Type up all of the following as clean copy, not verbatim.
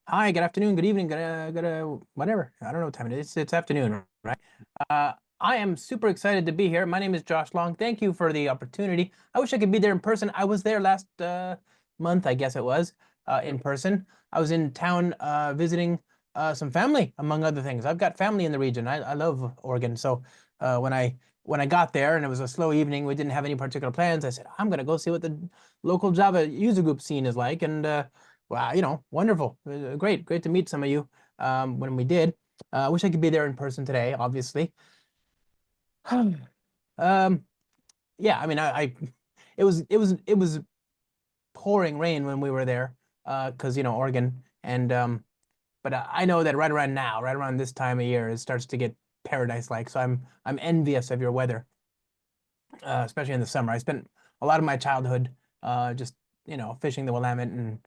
Hi, good afternoon, good evening, whatever. I don't know what time it is. It's afternoon, right? Uh, I am super excited to be here. My name is Josh Long. Thank you for the opportunity. I wish I could be there in person. I was there last month, I guess it was, in person. I was in town visiting some family, among other things. I've got family in the region. I love Oregon. So when I got there and it was a slow evening, we didn't have any particular plans. I said, I'm gonna go see what the local Java user group scene is like, and wow, wonderful. Great to meet some of you when we did. I wish I could be there in person today, obviously. Um, yeah, I mean, it was pouring rain when we were there, because Oregon, and but I know that right around now, right around this time of year, it starts to get paradise-like. So I'm envious of your weather, especially in the summer. I spent a lot of my childhood just fishing the Willamette and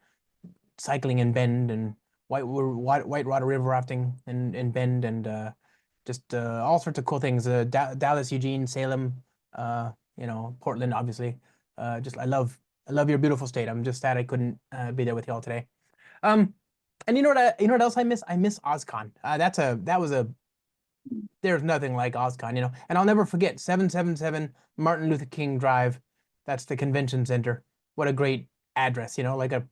cycling in Bend and White Water River rafting in Bend and just all sorts of cool things. Dallas, Eugene, Salem, Portland, obviously. Just I love your beautiful state. I'm just sad I couldn't be there with y'all today. Um, and you know what else I miss? I miss OzCon. That was a there's nothing like OzCon. And I'll never forget 777 Martin Luther King Drive. That's the convention center. What a great address, like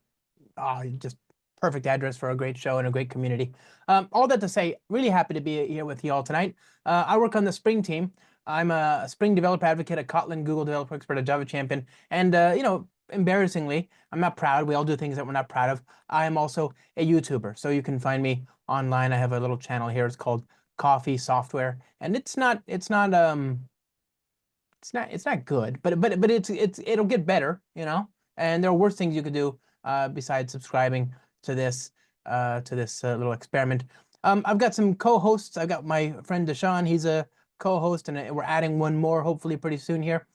just perfect address for a great show and a great community. All that to say, really happy to be here with you all tonight. I work on the Spring team. I'm a Spring developer advocate, a Kotlin Google developer expert, a Java champion, and embarrassingly, I'm not proud. We all do things that we're not proud of. I am also a YouTuber, so you can find me online. I have a little channel here. It's called Coffee Software, and it's not good, but it'll get better. And there are worse things you could do besides subscribing to this little experiment. I've got some co-hosts. I've got my friend Deshaun. He's a co-host, and we're adding one more hopefully pretty soon here.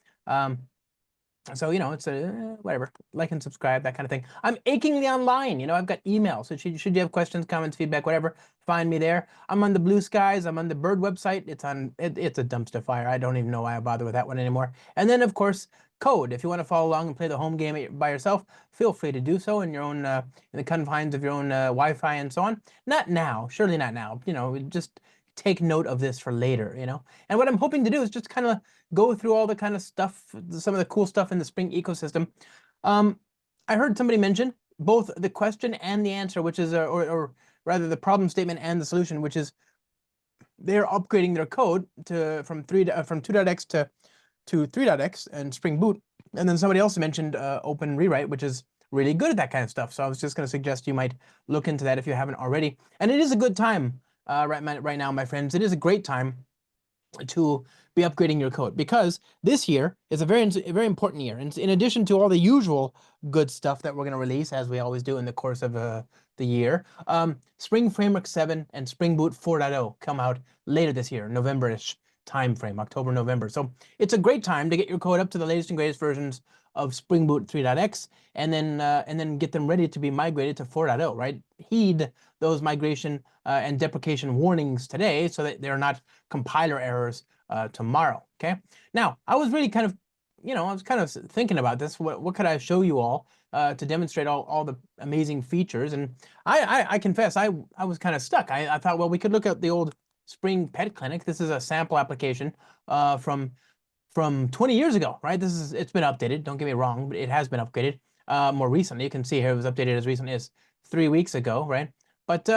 So it's a whatever, like and subscribe, that kind of thing. I'm achingly online. I've got email. So should you have questions, comments, feedback, whatever, find me there. I'm on the Blue Skies. I'm on the Bird website. It's a dumpster fire. I don't even know why I bother with that one anymore. And then of course Code. If you want to follow along and play the home game by yourself, feel free to do so in your own in the confines of your own Wi-Fi and so on. Not now, surely not now. Just take note of this for later. And what I'm hoping to do is just kind of go through all the kind of stuff, some of the cool stuff in the Spring ecosystem. Um, I heard somebody mention both the question and the answer, which is, or rather the problem statement and the solution, which is they're upgrading their code from 2.x to 3.x and Spring Boot. And then somebody else mentioned Open Rewrite, which is really good at that kind of stuff. So I was just going to suggest you might look into that if you haven't already. And it is a good time right now, my friends. It is a great time to be upgrading your code because this year is a very important year. And in addition to all the usual good stuff that we're going to release, as we always do in the course of the year, Spring Framework 7 and Spring Boot 4.0 come out later this year, November-ish time frame, October, November. So it's a great time to get your code up to the latest and greatest versions of Spring Boot 3.x and then get them ready to be migrated to 4.0, right? Heed those migration and deprecation warnings today so that they're not compiler errors tomorrow. Okay. Now, I was really I was kind of thinking about this. What could I show you all to demonstrate all the amazing features? And I confess, I was kind of stuck. I thought, well, we could look at the old Spring Pet Clinic. This is a sample application from 20 years ago, right? It's been updated. Don't get me wrong, but it has been upgraded more recently. You can see here it was updated as recently as 3 weeks ago, right? But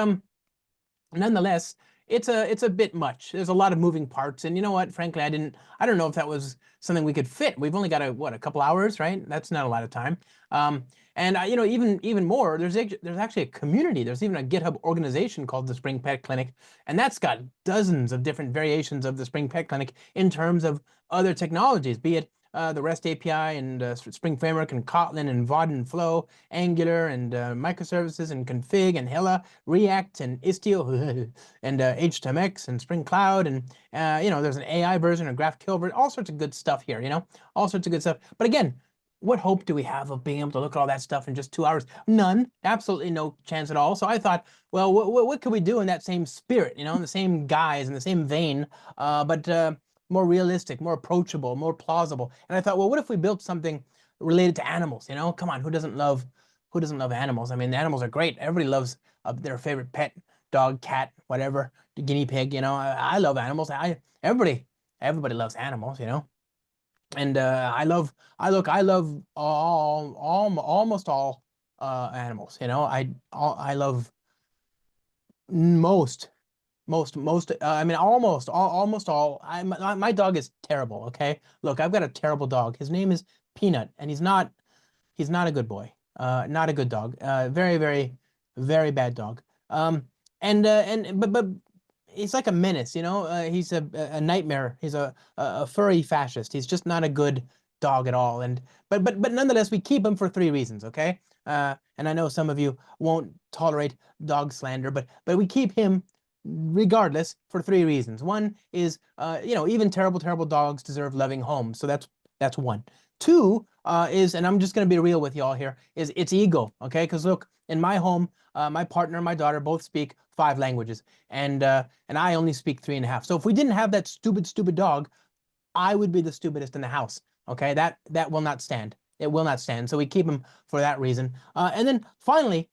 nonetheless, it's a bit much. There's a lot of moving parts, and you know what? Frankly, I don't know if that was something we could fit. We've only got a couple hours, right? That's not a lot of time. And even more, there's actually a community. There's even a GitHub organization called the Spring Pet Clinic, and that's got dozens of different variations of the Spring Pet Clinic in terms of other technologies, be it the REST API and Spring Framework and Kotlin and Vod and Flow, Angular and microservices and config and Hella, React and Istio and HTMX and Spring Cloud and there's an AI version, a GraphQL version, all sorts of good stuff here. All sorts of good stuff. But again, what hope do we have of being able to look at all that stuff in just 2 hours? None, absolutely no chance at all. So I thought, well, what could we do in that same spirit, in the same guise, in the same vein, but more realistic, more approachable, more plausible. And I thought, well, what if we built something related to animals? Come on, who doesn't love animals? I mean, the animals are great. Everybody loves their favorite pet, dog, cat, whatever, the guinea pig. I love animals. Everybody loves animals. And I love almost all animals. I love most I mean almost all. My dog is terrible. Okay, look, I've got a terrible dog. His name is Peanut, and he's not a good boy. Not a good dog. Very, very, very bad dog. And but he's like a menace, he's a nightmare. He's a furry fascist. He's just not a good dog at all. And but nonetheless, we keep him for three reasons, okay? And I know some of you won't tolerate dog slander, but we keep him regardless for three reasons. One is, even terrible, terrible dogs deserve loving homes. So that's one. Two is, and I'm just going to be real with y'all here, is it's ego, okay? Because look, in my home, my partner and my daughter both speak 5 languages, and I only speak 3.5. So if we didn't have that stupid, stupid dog, I would be the stupidest in the house. Okay, that will not stand. It will not stand. So we keep him for that reason. And then finally,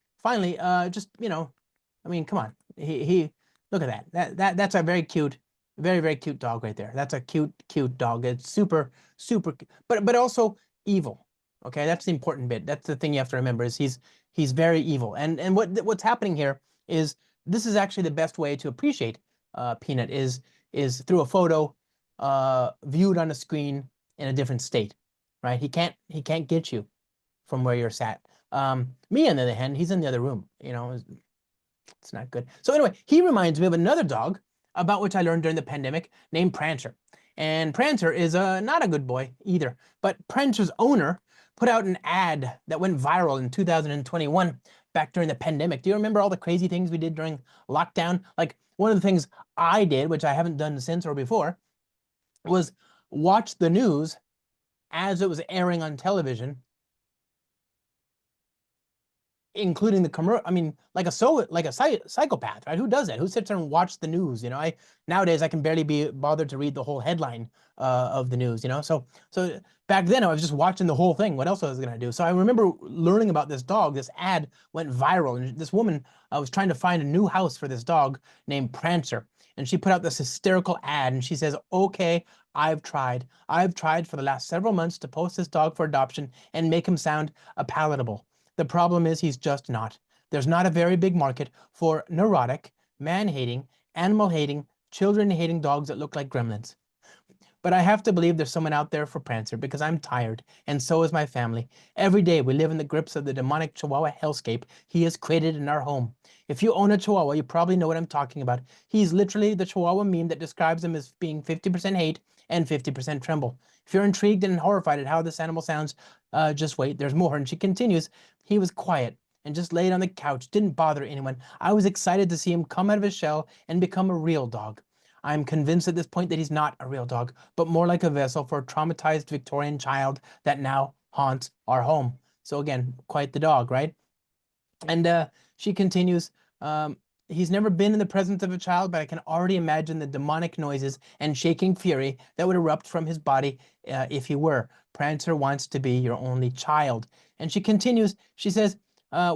just I mean, come on, he look at that's a very cute, very very cute dog right there. That's a cute dog. It's super super, but also evil. Okay, that's the important bit. That's the thing you have to remember is he's very evil. And what's happening here is this is actually the best way to appreciate Peanut is through a photo viewed on a screen in a different state, right? He can't get you from where you're sat. Me on the other hand, he's in the other room. It's not good. So anyway, he reminds me of another dog about which I learned during the pandemic named Prancer. And Prancer is not a good boy either. But Prancer's owner put out an ad that went viral in 2021 back during the pandemic. Do you remember all the crazy things we did during lockdown? Like one of the things I did, which I haven't done since or before, was watch the news as it was airing on television, including the commercial. I mean, like a psychopath, right? Who does that? Who sits there and watches the news? Nowadays I can barely be bothered to read the whole headline of the news. So back then I was just watching the whole thing. What else was I gonna do? So I remember learning about this dog. This ad went viral, and this woman was trying to find a new house for this dog named Prancer, and she put out this hysterical ad, and she says, "Okay, I've tried for the last several months to post this dog for adoption and make him sound palatable. The problem is he's just not. There's not a very big market for neurotic, man-hating, animal-hating, children-hating dogs that look like gremlins. But I have to believe there's someone out there for Prancer because I'm tired, and so is my family. Every day we live in the grips of the demonic Chihuahua hellscape he has created in our home. If you own a Chihuahua, you probably know what I'm talking about. He's literally the Chihuahua meme that describes him as being 50% hate and 50% tremble. If you're intrigued and horrified at how this animal sounds, just wait, there's more." And she continues, "He was quiet and just laid on the couch, didn't bother anyone. I was excited to see him come out of his shell and become a real dog. I'm convinced at this point that he's not a real dog, but more like a vessel for a traumatized Victorian child that now haunts our home." So again, quite the dog, right? And she continues, "He's never been in the presence of a child, but I can already imagine the demonic noises and shaking fury that would erupt from his body if he were. Prancer wants to be your only child." And she continues, she says,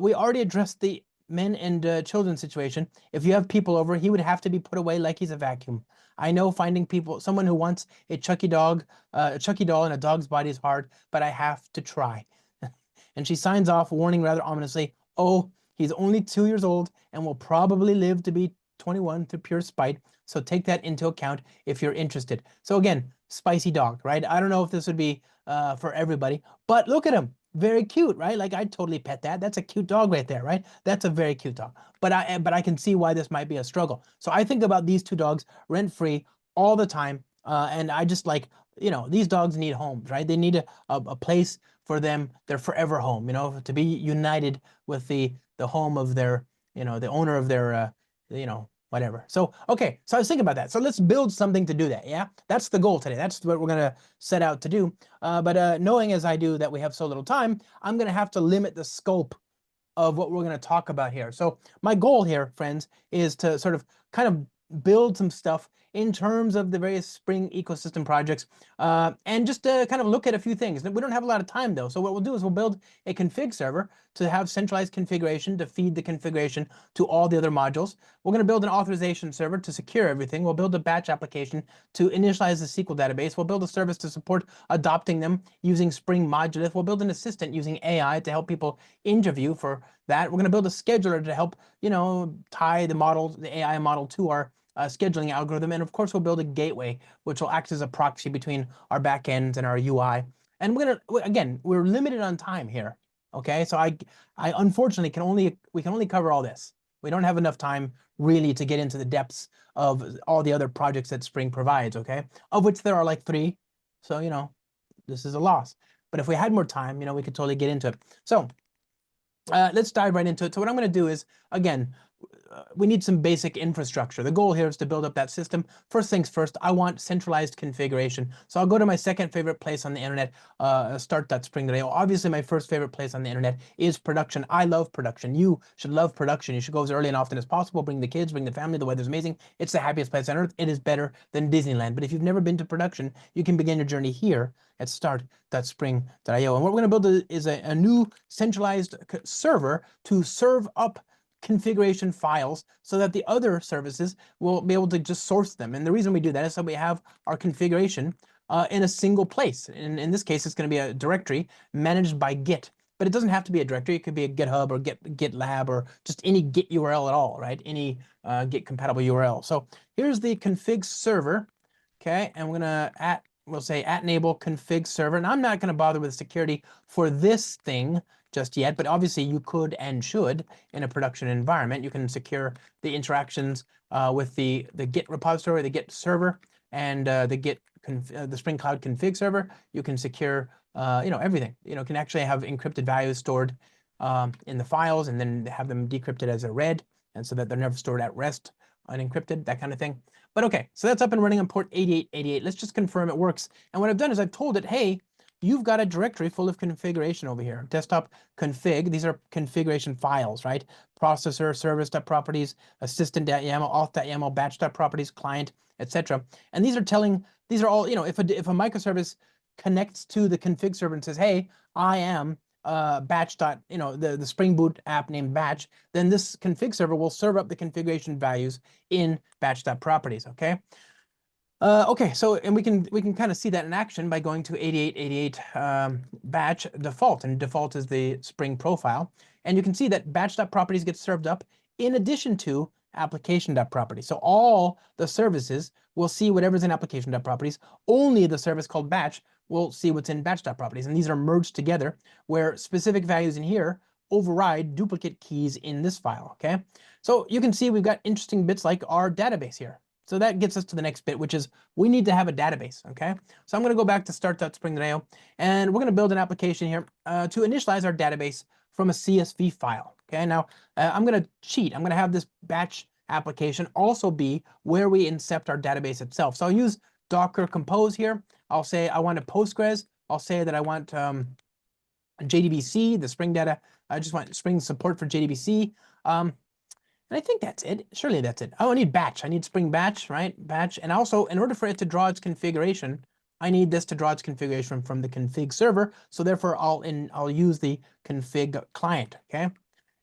"We already addressed the men and children situation. If you have people over, he would have to be put away like he's a vacuum. I know finding someone who wants a Chucky doll in a dog's body is hard, but I have to try." And she signs off, warning rather ominously, "Oh, he's only 2 years old and will probably live to be 21 through pure spite. So take that into account if you're interested." So again, spicy dog, right? I don't know if this would be for everybody, but look at him. Very cute, right? Like I'd totally pet that. That's a cute dog right there, right? That's a very cute dog. But I can see why this might be a struggle. So I think about these two dogs rent free all the time. And I just like, these dogs need homes, right? They need a place for them, their forever home, to be united with the home of their, the owner of their, whatever. So, okay, so I was thinking about that. So let's build something to do that, yeah? That's the goal today. That's what we're gonna set out to do. But knowing as I do that we have so little time, I'm gonna have to limit the scope of what we're gonna talk about here. So my goal here, friends, is to sort of kind of build some stuff in terms of the various spring ecosystem projects, and just to kind of look at a few things. We don't have a lot of time though, so what we'll do is we'll build a config server to have centralized configuration to feed the configuration to all the other modules. We're going to build an authorization server to secure everything. We'll build a batch application to initialize the SQL database. We'll build a service to support adopting them using Spring Modulith. We'll build an assistant using AI to help people interview for that. We're going to build a scheduler to help, tie the model, the AI model to our scheduling algorithm. And of course, we'll build a gateway, which will act as a proxy between our backends and our UI. And we're limited on time here. Okay, so I unfortunately we can only cover all this. We don't have enough time really to get into the depths of all the other projects that Spring provides, okay? Of which there are like 3. So, this is a loss. But if we had more time, we could totally get into it. So let's dive right into it. So what I'm going to do is, again, we need some basic infrastructure. The goal here is to build up that system. First things first, I want centralized configuration. So I'll go to my second favorite place on the internet, start.spring.io. Obviously, my first favorite place on the internet is production. I love production. You should love production. You should go as early and often as possible. Bring the kids, bring the family. The weather's amazing. It's the happiest place on earth. It is better than Disneyland. But if you've never been to production, you can begin your journey here at start.spring.io. And what we're going to build is a new centralized server to serve up configuration files so that the other services will be able to just source them. And the reason we do that is so we have our configuration in a single place. In this case, it's going to be a directory managed by Git. But it doesn't have to be a directory. It could be a GitHub or GitLab or just any Git URL at all, right? Any Git compatible URL. So here's the config server. Okay, and we'll say @enable config server. And I'm not going to bother with security for this thing just yet, but obviously you could and should in a production environment. You can secure the interactions with the Git repository, the Git server, and the Spring Cloud config server. You can secure everything. Can actually have encrypted values stored in the files and then have them decrypted as a read, and so that they're never stored at rest unencrypted, that kind of thing. But okay, so that's up and running on port 8888. Let's just confirm it works. And what I've done is I've told it, hey, you've got a directory full of configuration over here. Desktop config, these are configuration files, right? Processor, service.properties, assistant.yaml, auth.yaml, batch.properties, client, etc. And these are all, if a microservice connects to the config server and says, hey, I am batch the Spring Boot app named batch, then this config server will serve up the configuration values in batch.properties, okay? Okay, so and we can kind of see that in action by going to 8888 batch default, and default is the Spring profile, and you can see that batch.properties gets served up in addition to application.properties. So all the services will see whatever's in application.properties. Only the service called batch will see what's in batch.properties, and these are merged together where specific values in here override duplicate keys in this file, okay? So you can see we've got interesting bits like our database here. So that gets us to the next bit, which is we need to have a database, okay? So I'm going to go back to start.spring.io, and we're going to build an application here to initialize our database from a CSV file, okay? Now, I'm going to cheat. I'm going to have this batch application also be where we incept our database itself. So I'll use Docker Compose here. I'll say I want a Postgres. I'll say that I want JDBC, the Spring data. I just want Spring support for JDBC. And I think that's it. Surely that's it. Oh, I need batch. I need Spring batch, right? Batch. And also, in order for it to draw its configuration, I need this to draw its configuration from the config server. So therefore, I'll use the config client. Okay.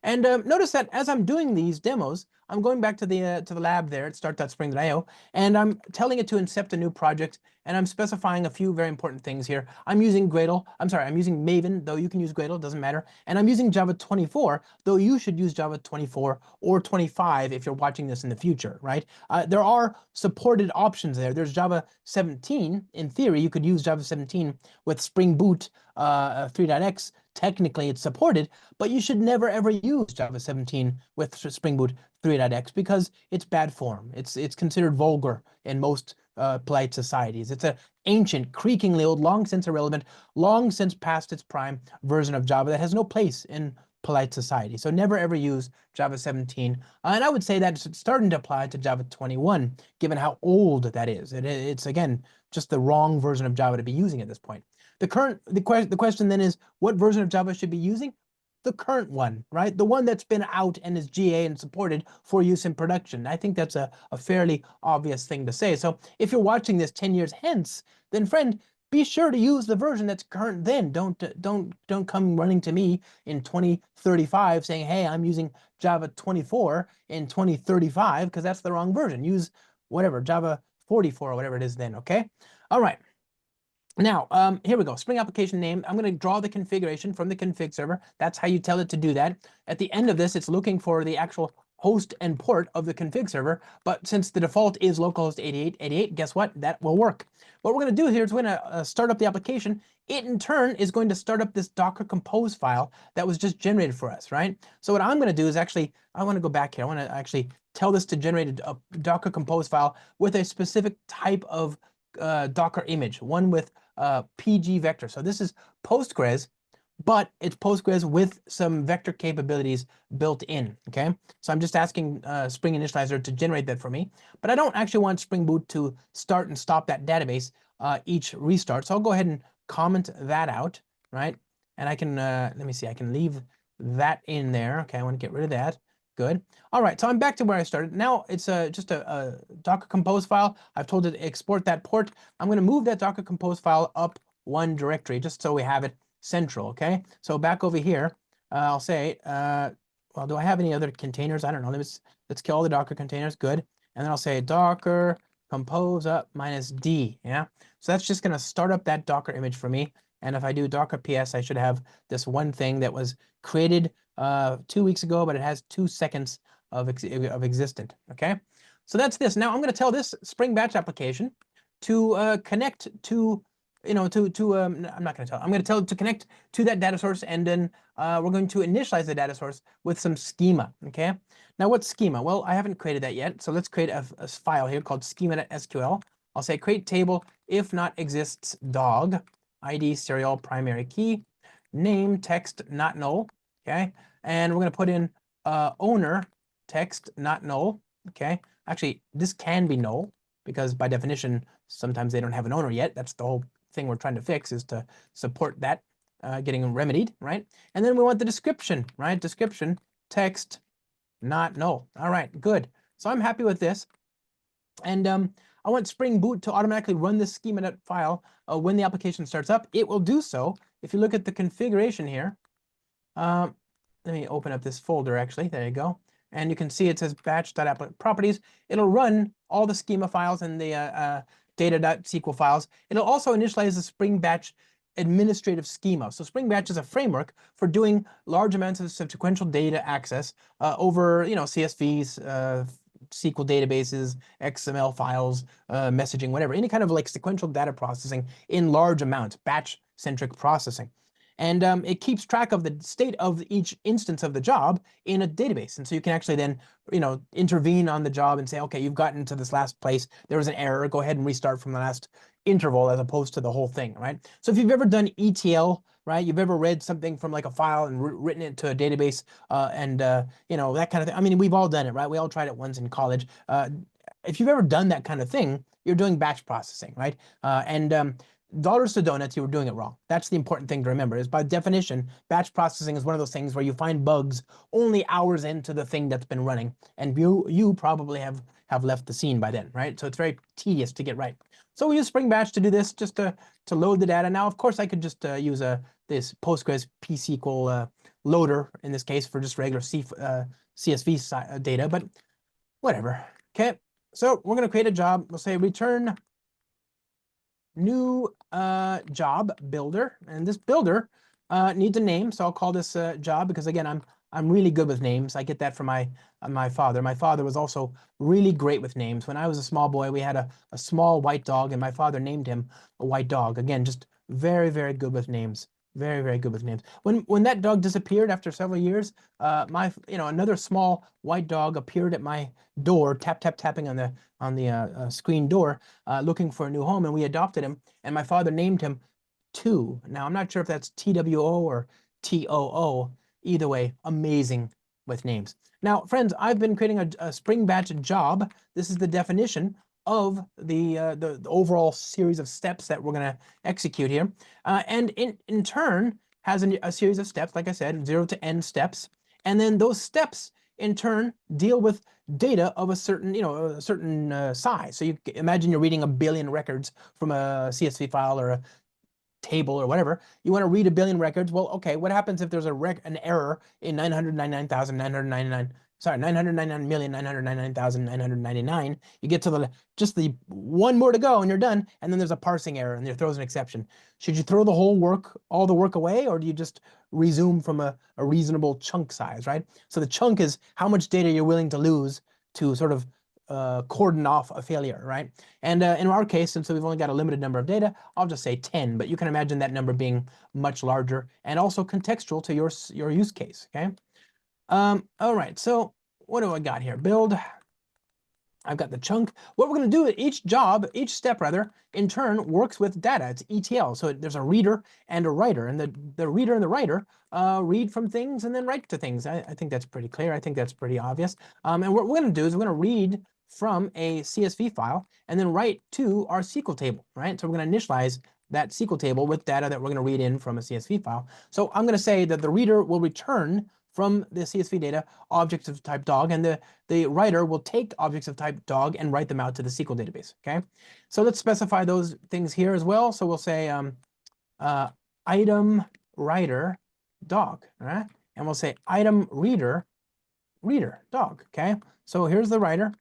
And notice that as I'm doing these demos, I'm going back to the lab there at start.spring.io, and I'm telling it to incept a new project, and I'm specifying a few very important things here. I'm using Maven, though you can use Gradle, doesn't matter. And I'm using Java 24, though you should use Java 24 or 25 if you're watching this in the future, right? There are supported options there. There's Java 17. In theory, you could use Java 17 with Spring Boot 3.x. Technically, it's supported, but you should never ever use Java 17 with Spring Boot 3.x because it's bad form. It's considered vulgar in most polite societies. It's an ancient, creakingly old, long since irrelevant, long since past its prime version of Java that has no place in polite society. So never ever use Java 17. And I would say that it's starting to apply to Java 21, given how old that is. It's again just the wrong version of Java to be using at this point. The question then is, what version of Java should be using? The current one, right? The one that's been out and is GA and supported for use in production. I think that's a fairly obvious thing to say. So if you're watching this 10 years hence, then friend, be sure to use the version that's current then. Don't come running to me in 2035 saying, hey, I'm using Java 24 in 2035, because that's the wrong version. Use whatever, Java 44 or whatever it is then, okay? All right. Now, here we go. Spring application name. I'm going to draw the configuration from the config server. That's how you tell it to do that. At the end of this, it's looking for the actual host and port of the config server. But since the default is localhost 8888, guess what? That will work. What we're going to do here is we're going to start up the application. It, in turn, is going to start up this Docker Compose file that was just generated for us, right? So what I'm going to do is actually, I want to go back here. I want to actually tell this to generate a Docker Compose file with a specific type of Docker image, one with PG vector. So this is Postgres, but it's Postgres with some vector capabilities built in, okay? So I'm just asking Spring Initializer to generate that for me, but I don't actually want Spring Boot to start and stop that database each restart. So I'll go ahead and comment that out, right? And I can, let me see, I can leave that in there. Okay, I want to get rid of that. Good. All right, so I'm back to where I started. Now it's just a Docker Compose file. I've told it to export that port. I'm going to move that Docker Compose file up one directory just so we have it central, okay? So back over here, I'll say, well, do I have any other containers? I don't know. Let's kill all the Docker containers. Good. And then I'll say Docker Compose up -D, yeah? So that's just going to start up that Docker image for me. And if I do Docker PS, I should have this one thing that was created 2 weeks ago, but it has 2 seconds of existent, okay? So that's this. Now I'm going to tell this Spring Batch application to connect to, I'm not going to tell. I'm going to tell it to connect to that data source, and then we're going to initialize the data source with some schema, okay? Now what's schema? Well, I haven't created that yet, so let's create a file here called schema.sql. I'll say create table if not exists dog, ID serial primary key, name text not null, okay? And we're going to put in owner text not null, okay? Actually, this can be null because by definition, sometimes they don't have an owner yet. That's the whole thing we're trying to fix, is to support that getting remedied, right? And then we want the description, right? Description text not null. All right, good. So I'm happy with this. And I want Spring Boot to automatically run this schema.bat file when the application starts up. It will do so. If you look at the configuration here, let me open up this folder actually. There you go. And you can see it says batch.app properties. It'll run all the schema files and the data.sql files. It'll also initialize the Spring Batch administrative schema. So Spring Batch is a framework for doing large amounts of sequential data access over, CSVs, SQL databases, XML files, messaging, whatever, any kind of like sequential data processing in large amounts, batch-centric processing. And it keeps track of the state of each instance of the job in a database. And so you can actually then, intervene on the job and say, okay, you've gotten to this last place. There was an error. Go ahead and restart from the last interval as opposed to the whole thing, right? So if you've ever done ETL, right, you've ever read something from like a file and written it to a database and, that kind of thing. I mean, we've all done it, right? We all tried it once in college. If you've ever done that kind of thing, you're doing batch processing, right? Dollars to donuts, you were doing it wrong. That's the important thing to remember, is by definition, batch processing is one of those things where you find bugs only hours into the thing that's been running, and you probably have left the scene by then, right? So it's very tedious to get right. So we use Spring Batch to do this, just to load the data. Now, of course, I could just use this Postgres pSQL loader, in this case, for just regular CSV data, but whatever. Okay, so we're going to create a job. We'll say return new job builder, and this builder needs a name, so I'll call this job, because again, I'm really good with names. I get that from my father. My father was also really great with names. When I was a small boy, we had a small white dog, and my father named him a white dog. Again, just very, very good with names. Very, very good with names. When that dog disappeared after several years, another small white dog appeared at my door, tapping on the screen door, looking for a new home, and we adopted him. And my father named him Two. Now I'm not sure if that's TWO or TOO. Either way, amazing with names. Now, friends, I've been creating a Spring Batch job. This is the definition of the overall series of steps that we're going to execute here, and in turn has a series of steps, like I said, 0 to n steps, and then those steps in turn deal with data of a certain size. So you imagine you're reading 1 billion records from a CSV file or a table or whatever. You want to read 1 billion records. Well, okay, what happens if there's an error in 999,999? Sorry, 999,999,999. You get to just the one more to go and you're done. And then there's a parsing error and it throws an exception. Should you throw all the work away, or do you just resume from a reasonable chunk size, right? So the chunk is how much data you're willing to lose to sort of cordon off a failure, right? And in our case, since we've only got a limited number of data, I'll just say 10, but you can imagine that number being much larger and also contextual to your use case, okay? All right, so what do I got here? Build. I've got the chunk. What we're going to do, each step rather, in turn works with data. It's ETL. So there's a reader and a writer, and the reader and the writer read from things and then write to things. I think that's pretty clear. I think that's pretty obvious. And what we're going to do is we're going to read from a CSV file and then write to our SQL table, right? So we're going to initialize that SQL table with data that we're going to read in from a CSV file. So I'm going to say that the reader will return from the CSV data objects of type dog, and the writer will take objects of type dog and write them out to the SQL database, okay? So let's specify those things here as well. So we'll say item writer dog, right? And we'll say item reader dog, okay? So here's the writer,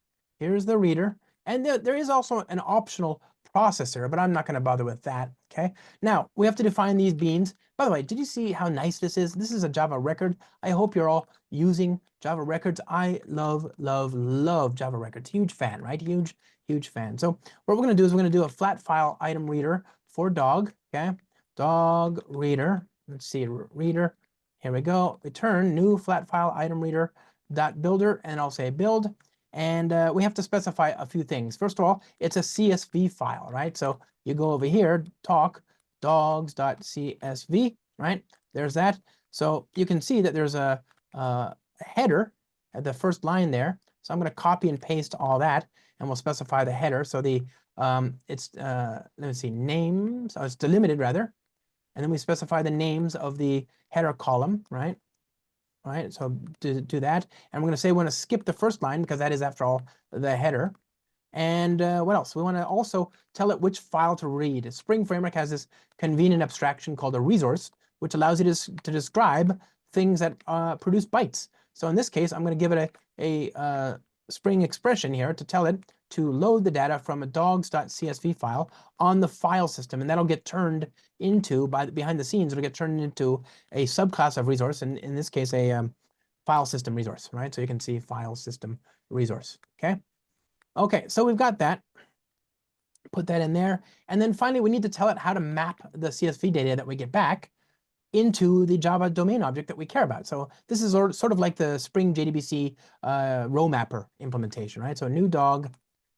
here's the reader, and there is also an optional processor, but I'm not going to bother with that, okay? Now, we have to define these beans. By the way, did you see how nice this is? This is a Java record. I hope you're all using Java records. I love, love, love Java records. Huge fan, right? Huge, huge fan. So what we're going to do is we're going to do a flat file item reader for dog, okay? Dog reader. Let's see, reader. Here we go. Return new flat file item reader dot builder, and I'll say build. And we have to specify a few things. First of all, it's a CSV file, right? So you go over here, talk dogs.csv, right? There's that. So you can see that there's a header at the first line there. So I'm going to copy and paste all that, and we'll specify the header. So the let me see, names. Oh, it's delimited rather, and then we specify the names of the header column, right? All right, so do that. And we're going to say we want to skip the first line because that is, after all, the header. And what else? We want to also tell it which file to read. Spring Framework has this convenient abstraction called a resource, which allows you to describe things that produce bytes. So in this case, I'm going to give it a Spring expression here to tell it to load the data from a dogs.csv file on the file system, and that'll get turned into, behind the scenes, it'll get turned into a subclass of resource, and in this case, a file system resource, right? So you can see file system resource, okay? Okay, so we've got that. Put that in there. And then finally, we need to tell it how to map the CSV data that we get back into the Java domain object that we care about. So this is sort of like the Spring JDBC row mapper implementation, right? So new dog,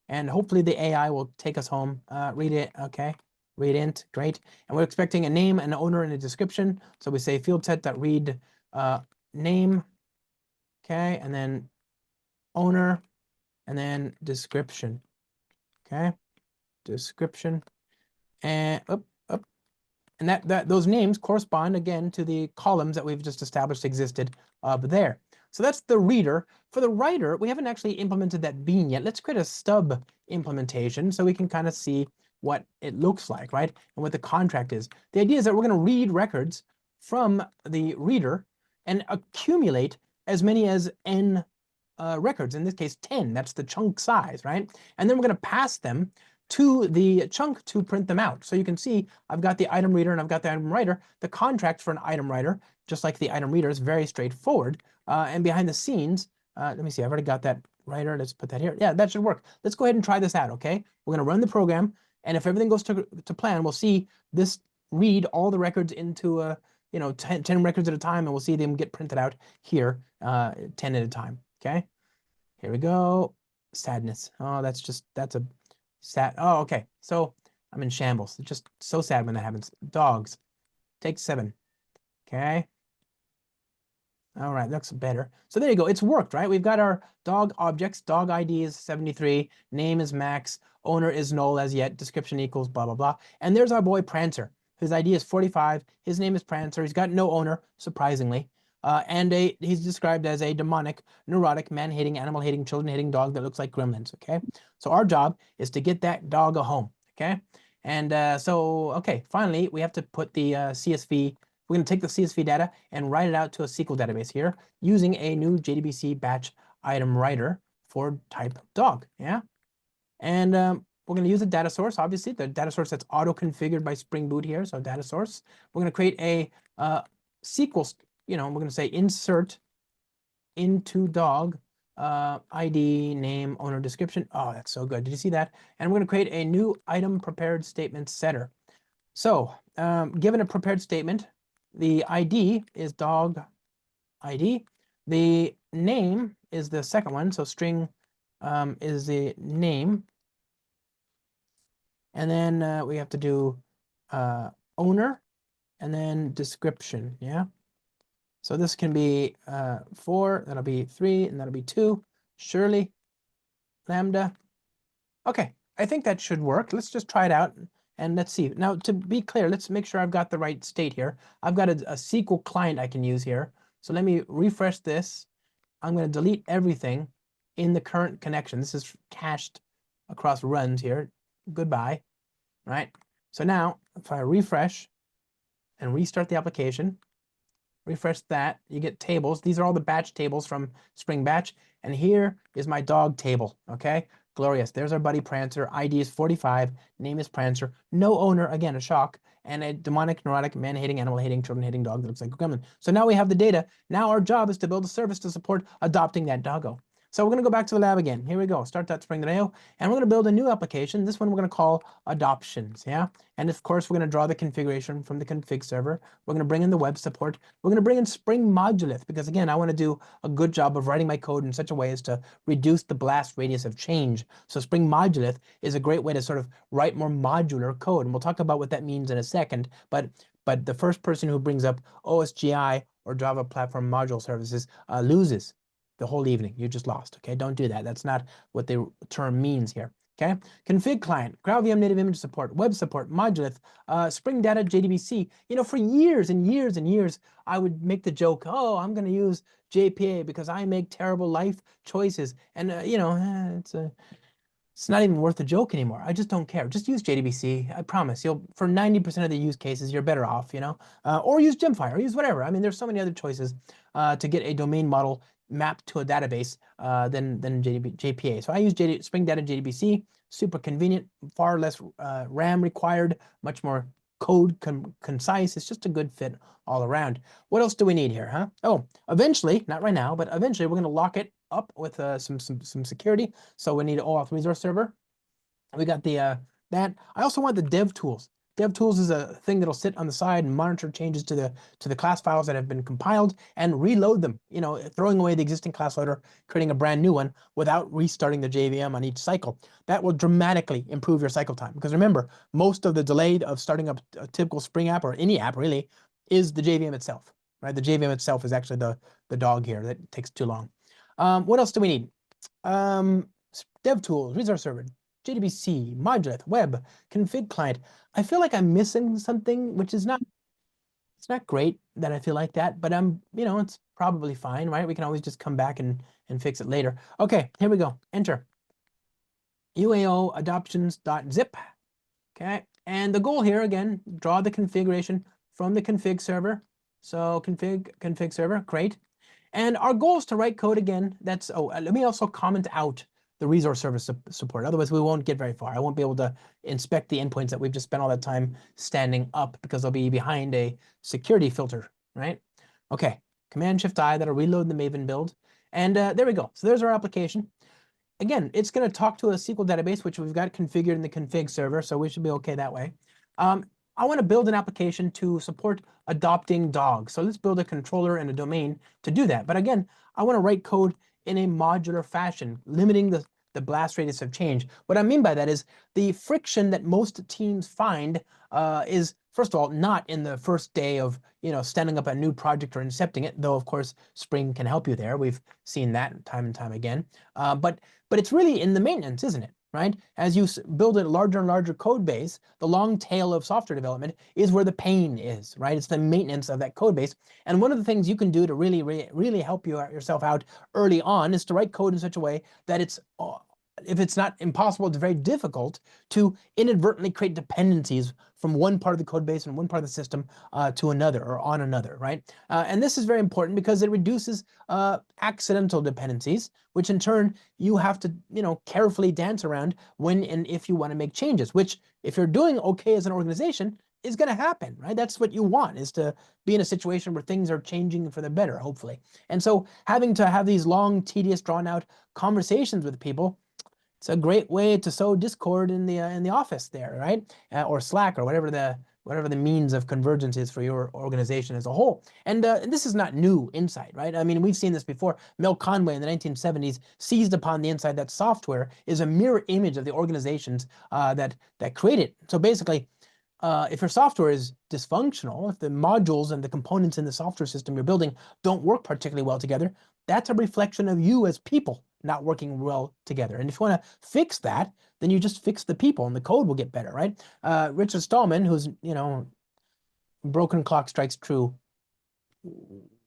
and hopefully the AI will take us home. Read it, okay. Read int, great. And we're expecting a name, an owner, and a description. So we say field set.read name, okay, and then owner, and then description, okay, description, and and those names correspond again to the columns that we've just established existed up there. So that's the reader. For the writer, we haven't actually implemented that bean yet. Let's create a stub implementation so we can kind of see what it looks like, right? And what the contract is. The idea is that we're going to read records from the reader and accumulate as many as n records, in this case 10. That's the chunk size, right? And then we're going to pass them to the chunk to print them out. So you can see I've got the item reader and I've got the item writer. The contract for an item writer, just like the item reader, is very straightforward. And behind the scenes, let me see, I've already got that writer. Let's put that here. Yeah, that should work. Let's go ahead and try this out, okay? We're going to run the program, and if everything goes to plan, we'll see this read all the records into 10 records at a time, and we'll see them get printed out here 10 at a time, okay? Here we go. Sadness. Oh, that's a sad. Oh, okay. So I'm in shambles. It's just so sad when that happens. Dogs. Take 7. Okay. All right, that's better. So there you go. It's worked, right? We've got our dog objects. Dog ID is 73. Name is Max. Owner is null as yet. Description equals blah, blah, blah. And there's our boy Prancer. His ID is 45. His name is Prancer. He's got no owner, surprisingly. And he's described as a demonic, neurotic, man-hating, animal-hating, children-hating dog that looks like gremlins, okay? So our job is to get that dog a home, okay? And so, okay, finally, we have to put the CSV. We're going to take the CSV data and write it out to a SQL database here using a new JDBC batch item writer for type dog. Yeah. And we're going to use a data source, obviously, the data source that's auto-configured by Spring Boot here. So data source. We're going to create a SQL, we're going to say insert into dog ID, name, owner, description. Oh, that's so good. Did you see that? And we're going to create a new item prepared statement setter. So given a prepared statement, the ID is dog ID. The name is the second one. So string is the name. And then we have to do owner and then description. Yeah. So this can be 4, that'll be 3, and that'll be 2. Shirley, lambda. Okay, I think that should work. Let's just try it out and let's see. Now, to be clear, let's make sure I've got the right state here. I've got a SQL client I can use here. So let me refresh this. I'm going to delete everything in the current connection. This is cached across runs here. Goodbye. Right? So now, if I refresh and restart the application, refresh that, you get tables. These are all the batch tables from Spring Batch. And here is my dog table, okay? Glorious. There's our buddy Prancer. ID is 45. Name is Prancer. No owner, again, a shock. And a demonic, neurotic, man-hating, animal-hating, children-hating dog that looks like a gremlin. So now we have the data. Now our job is to build a service to support adopting that doggo. So we're going to go back to the lab again. Here we go. Start.spring.io. And we're going to build a new application. This one we're going to call adoptions. Yeah. And of course, we're going to draw the configuration from the config server. We're going to bring in the web support. We're going to bring in Spring Modulith because, again, I want to do a good job of writing my code in such a way as to reduce the blast radius of change. So Spring Modulith is a great way to sort of write more modular code. And we'll talk about what that means in a second. But the first person who brings up OSGI or Java Platform Module Services loses the whole evening. You just lost. Okay, don't do that. That's not what the term means here. Okay, config client, GraalVM native image support, web support, Modulith, Spring Data JDBC. For years and years and years, I would make the joke, oh, I'm going to use JPA because I make terrible life choices. And, it's not even worth the joke anymore. I just don't care. Just use JDBC. I promise you'll, for 90% of the use cases, you're better off, or use Gemfire, or use whatever. I mean, there's so many other choices to get a domain model mapped to a database than JPA. So I use Spring Data JDBC, super convenient, far less RAM required, much more code concise. It's just a good fit all around. What else do we need here, huh? Oh, eventually, not right now, but eventually we're going to lock it up with some security. So we need an OAuth resource server. We got the that. I also want the dev tools. DevTools is a thing that'll sit on the side and monitor changes to the class files that have been compiled and reload them, throwing away the existing class loader, creating a brand new one without restarting the JVM on each cycle. That will dramatically improve your cycle time. Because remember, most of the delay of starting up a typical Spring app or any app really is the JVM itself, right? The JVM itself is actually the dog here that takes too long. What else do we need? DevTools, resource server, JDBC, Modulith, web, config client. I feel like I'm missing something, which is it's not great that I feel like that, but it's probably fine, right? We can always just come back and fix it later. Okay, here we go. Enter. UAO adoptions.zip. Okay, and the goal here again, draw the configuration from the config server. So config server, great. And our goal is to write code again. Let me also comment out the resource service support. Otherwise, we won't get very far. I won't be able to inspect the endpoints that we've just spent all that time standing up because they'll be behind a security filter, right? Okay, Command-Shift-I, that'll reload the Maven build. And there we go. So there's our application. Again, it's going to talk to a SQL database, which we've got configured in the config server, so we should be okay that way. I want to build an application to support adopting dogs. So let's build a controller and a domain to do that. But again, I want to write code in a modular fashion, limiting the blast radius of change. What I mean by that is the friction that most teams find is, first of all, not in the first day of standing up a new project or incepting it, though of course Spring can help you there. We've seen that time and time again. But it's really in the maintenance, isn't it? Right? As you build a larger and larger code base, the long tail of software development is where the pain is, right? It's the maintenance of that code base. And one of the things you can do to really help yourself out early on is to write code in such a way that it's if it's not impossible, it's very difficult to inadvertently create dependencies from one part of the code base and one part of the system to another or on another, right? And this is very important because it reduces accidental dependencies, which in turn you have to, carefully dance around when and if you want to make changes, which if you're doing okay as an organization is going to happen, right? That's what you want, is to be in a situation where things are changing for the better, hopefully. And so having to have these long, tedious, drawn out conversations with people, it's a great way to sow discord in the office there, right? Or Slack or whatever the means of convergence is for your organization as a whole. And this is not new insight, right? I mean, we've seen this before. Mel Conway in the 1970s seized upon the insight that software is a mirror image of the organizations that create it. So basically, if your software is dysfunctional, if the modules and the components in the software system you're building don't work particularly well together, that's a reflection of you as people not working well together. And if you want to fix that, then you just fix the people and the code will get better, right? Richard Stallman, who's, broken clock strikes true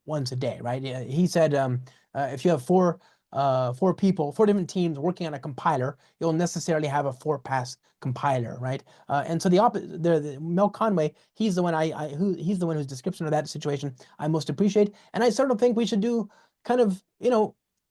once a day, right? He said, if you have four different teams working on a compiler, you'll necessarily have a 4-pass compiler, right? And so the Mel Conway, he's the one he's the one whose description of that situation I most appreciate. And I sort of think we should do kind of,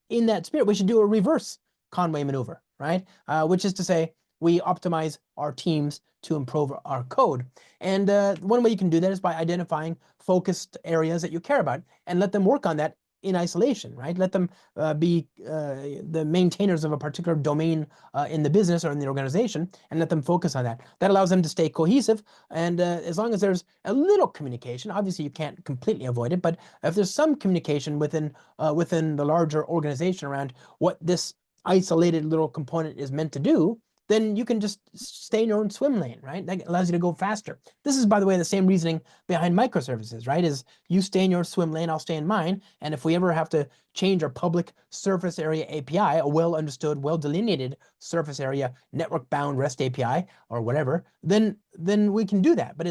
in that spirit, we should do a reverse Conway maneuver, right? Which is to say, we optimize our teams to improve our code. And one way you can do that is by identifying focused areas that you care about and let them work on that in isolation, right? Let them be the maintainers of a particular domain in the business or in the organization, and let them focus on that. That allows them to stay cohesive. And as long as there's a little communication, obviously you can't completely avoid it, but if there's some communication within the larger organization around what this isolated little component is meant to do, then you can just stay in your own swim lane, right? That allows you to go faster. This is, by the way, the same reasoning behind microservices, right? Is you stay in your swim lane, I'll stay in mine. And if we ever have to change our public surface area API, a well-understood, well-delineated surface area network-bound REST API or whatever, then we can do that. But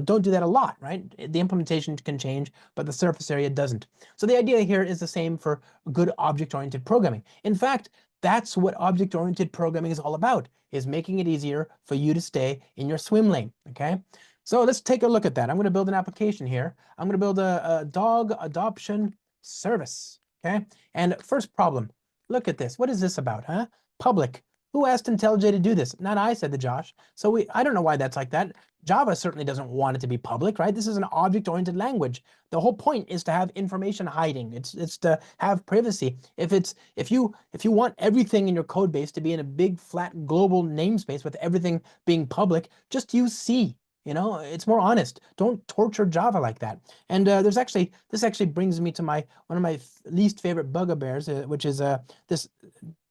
don't do that a lot, right? The implementation can change, but the surface area doesn't. So the idea here is the same for good object-oriented programming. In fact, that's what object-oriented programming is all about, is making it easier for you to stay in your swim lane, okay? So let's take a look at that. I'm going to build an application here. I'm going to build a dog adoption service, okay? And first problem, look at this. What is this about, huh? Public. Who asked IntelliJ to do this? Not I, said the Josh. So I don't know why that's like that. Java certainly doesn't want it to be public, right? This is an object-oriented language. The whole point is to have information hiding. It's to have privacy. If you want everything in your code base to be in a big flat global namespace with everything being public, just use C. It's more honest. Don't torture Java like that. And this actually brings me to one of my least favorite bugbears, which is this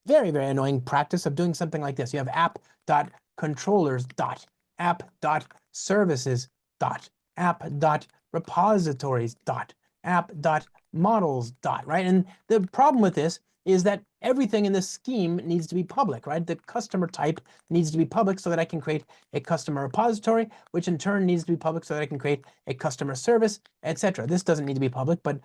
very, very annoying practice of doing something like this. You have app.controllers dot, app.services dot, app.repositories dot, app.models dot, right? And the problem with this is that everything in this scheme needs to be public, right? The customer type needs to be public so that I can create a customer repository, which in turn needs to be public so that I can create a customer service, etc. This doesn't need to be public, but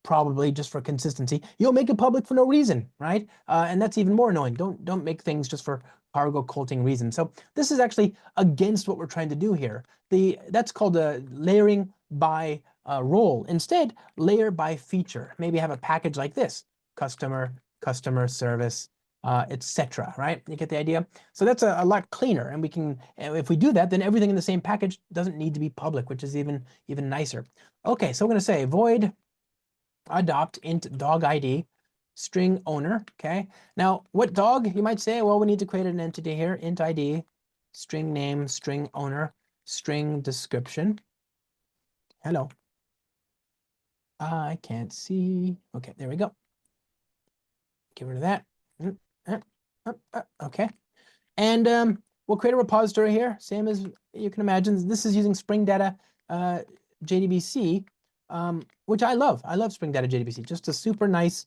probably just for consistency, you'll make it public for no reason, right? And that's even more annoying. Don't make things just for cargo culting reasons. So this is actually against what we're trying to do here. That's called a layering by role. Instead, layer by feature. Maybe have a package like this: customer service, etc. Right? You get the idea? So that's a lot cleaner, and we can, if we do that, then everything in the same package doesn't need to be public, which is even nicer. Okay, so we're going to say void adopt int dog ID string owner. Okay, now what dog, you might say? Well, we need to create an entity here: int ID, string name, string owner, string description. Hello. I can't see. Okay, there we go. Get rid of that. Okay, and we'll create a repository here, same as you can imagine. This is using Spring Data JDBC, which I love. I love Spring Data JDBC. Just a super nice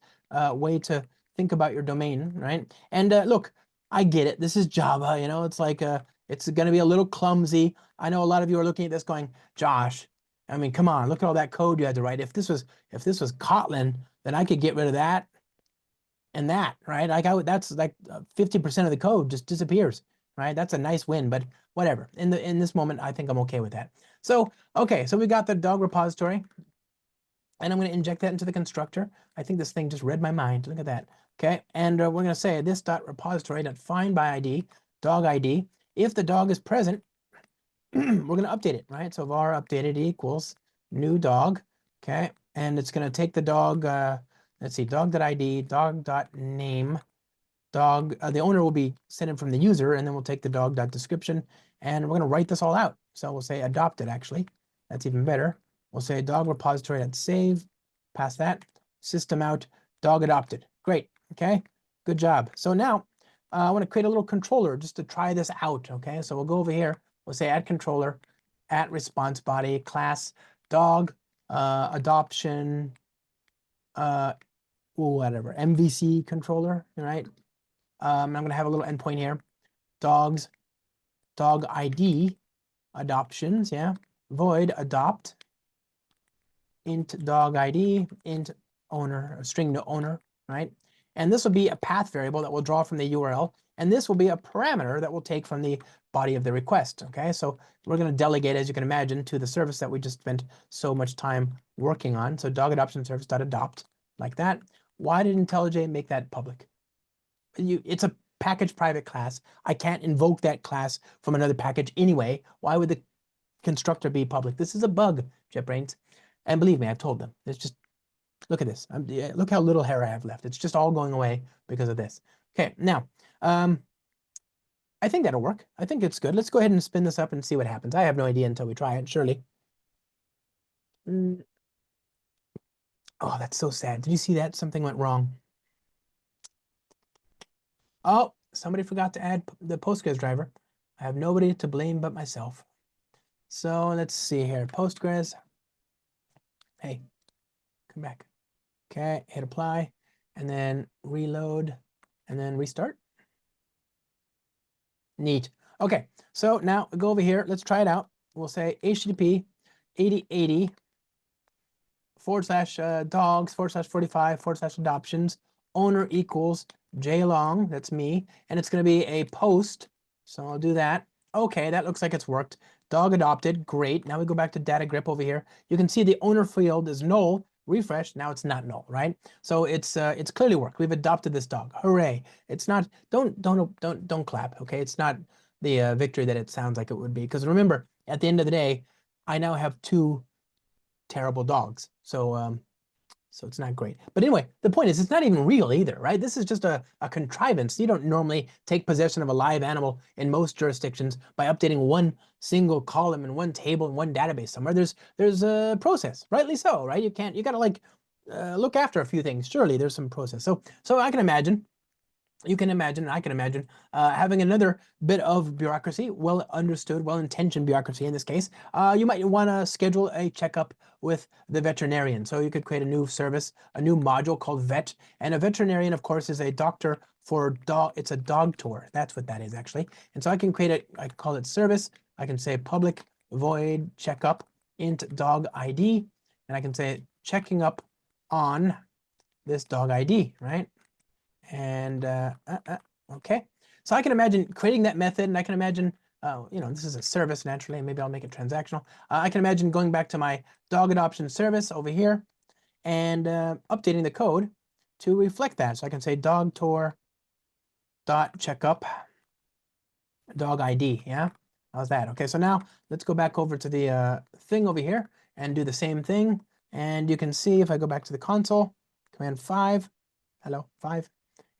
way to think about your domain, right? And look, I get it. This is Java. It's like it's going to be a little clumsy. I know a lot of you are looking at this going, Josh, I mean, come on, look at all that code you had to write. If this was Kotlin, then I could get rid of that. and that, right? Like that's like 50% of the code just disappears, right? That's a nice win, but whatever. In this moment, I think I'm okay with that. So, okay, so we got the dog repository, and I'm going to inject that into the constructor. I think this thing just read my mind. Look at that. Okay, and we're going to say this dot repository dot find by ID, dog ID. If the dog is present, we're going to update it, right? So var updated equals new dog. Okay, and it's going to take the dog. Let's see, dog.id, dog.name, dog. The owner will be sent in from the user, and then we'll take the dog.description, and we're going to write this all out. So we'll say adopted, actually. That's even better. We'll say dog repository.save, pass that, system out, dog adopted. Great, okay, good job. So now I want to create a little controller just to try this out, okay? So we'll go over here, we'll say add controller, at response body, class, dog, adoption, whatever, MVC controller, right? I'm going to have a little endpoint here, dogs, dog ID, adoptions, yeah, void adopt, int dog ID, int owner, string to owner, right? And this will be a path variable that we'll draw from the URL, and this will be a parameter that we'll take from the body of the request, okay? So we're going to delegate, as you can imagine, to the service that we just spent so much time working on. So dog adoption service dot adopt, like that. Why did IntelliJ make that public? It's a package private class. I can't invoke that class from another package anyway. Why would the constructor be public? This is a bug, JetBrains. And believe me, I've told them. It's just, look at this. Look how little hair I have left. It's just all going away because of this. Okay, now, I think that'll work. I think it's good. Let's go ahead and spin this up and see what happens. I have no idea until we try it, surely. Oh, that's so sad. Did you see that? Something went wrong. Oh, somebody forgot to add the Postgres driver. I have nobody to blame but myself. So let's see here. Postgres. Hey, come back. Okay, hit apply, and then reload, and then restart. Neat. Okay, so now go over here. Let's try it out. We'll say HTTP 8080 / dogs / 45 / adoptions owner equals JLong, that's me, and it's going to be a post. So I'll do that. Okay, that looks like it's worked. Dog adopted, great. Now we go back to data grep over here. You can see the owner field is null. Refresh, now it's not null, right? So it's clearly worked. We've adopted this dog. Hooray! It's not. Don't clap. Okay, it's not the victory that it sounds like it would be. Because remember, at the end of the day, I now have 2 terrible dogs. So so it's not great. But anyway, the point is it's not even real either, right? This is just a contrivance. You don't normally take possession of a live animal in most jurisdictions by updating one single column in one table in one database somewhere. There's a process, rightly so, right? You gotta like look after a few things. Surely there's some process. So I can imagine, you can imagine, I can imagine having another bit of bureaucracy, well understood, well-intentioned bureaucracy in this case. You might want to schedule a checkup with the veterinarian. So you could create a new service, a new module called vet. And a veterinarian, of course, is a doctor for dog. It's a dog tour. That's what that is actually. And so I can create it, I can call it service. I can say public void checkup int dog ID. And I can say checking up on this dog ID, right? And okay, so I can imagine creating that method, and I can imagine, this is a service naturally, and maybe I'll make it transactional. I can imagine going back to my dog adoption service over here and updating the code to reflect that. So I can say dog tour dot checkup dog ID. Yeah, how's that? Okay, so now let's go back over to the thing over here and do the same thing. And you can see if I go back to the console, command 5, hello, 5.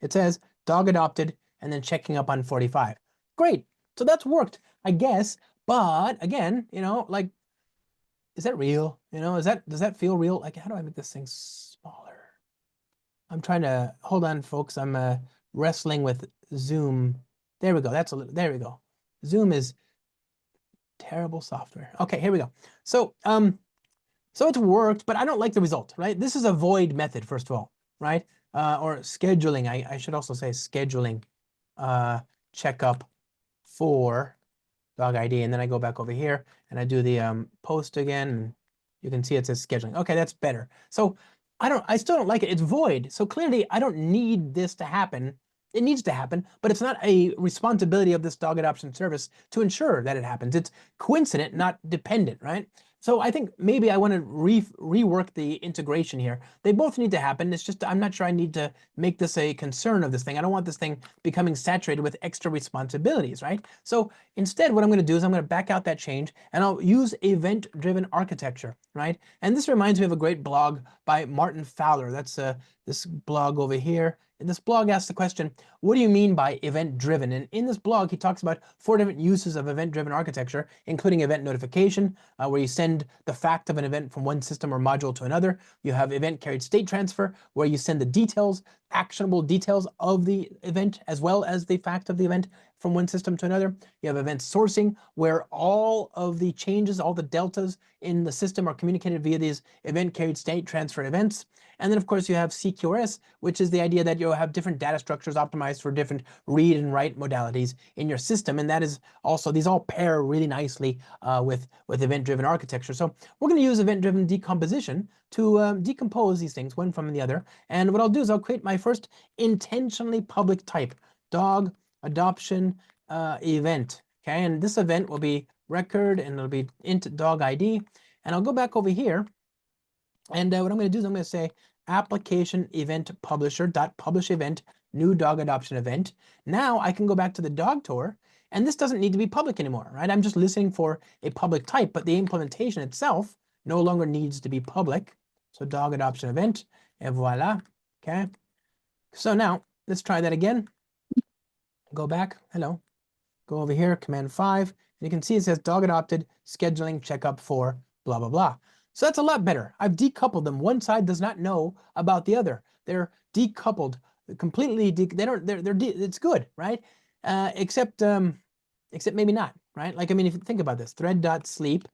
It says dog adopted and then checking up on 45. Great. So that's worked, I guess. But again, like, is that real? Does that feel real? Like, how do I make this thing smaller? I'm trying to, hold on, folks. I'm wrestling with Zoom. There we go. There we go. Zoom is terrible software. Okay, here we go. So it's worked, but I don't like the result, right? This is a void method, first of all, right? Or scheduling. I should also say scheduling checkup for dog ID. And then I go back over here and I do the post again. And you can see it says scheduling. Okay, that's better. So I still don't like it. It's void. So clearly I don't need this to happen. It needs to happen, but it's not a responsibility of this dog adoption service to ensure that it happens. It's coincident, not dependent, right? So I think maybe I want to rework the integration here. They both need to happen. It's just I'm not sure I need to make this a concern of this thing. I don't want this thing becoming saturated with extra responsibilities, right? So instead, what I'm going to do is I'm going to back out that change and I'll use event-driven architecture, right? And this reminds me of a great blog by Martin Fowler. That's this blog over here. And this blog asks the question, what do you mean by event-driven? And in this blog, he talks about 4 different uses of event-driven architecture, including event notification, where you send the fact of an event from one system or module to another. You have event-carried state transfer, where you send the details, actionable details of the event, as well as the fact of the event from one system to another. You have event sourcing, where all of the changes, all the deltas in the system are communicated via these event-carried state transfer events. And then, of course, you have CQRS, which is the idea that you'll have different data structures optimized for different read and write modalities in your system. And that is also, these all pair really nicely with event-driven architecture. So we're going to use event-driven decomposition to decompose these things one from the other. And what I'll do is I'll create my first intentionally public type, dog adoption event. Okay, and this event will be record and it'll be int dog ID. And I'll go back over here. And what I'm going to do is I'm going to say application event publisher dot publish event new dog adoption event. Now I can go back to the dog tour, and this doesn't need to be public anymore, right? I'm just listening for a public type, but the implementation itself no longer needs to be public. So dog adoption event, and voila. Okay. So now let's try that again. Go back. Hello. Go over here, command 5. And you can see it says dog adopted scheduling checkup for blah, blah, blah. So that's a lot better. I've decoupled them. One side does not know about the other. They're decoupled, completely. It's good, right? Except maybe not, right? Like, I mean, if you think about this, thread.sleep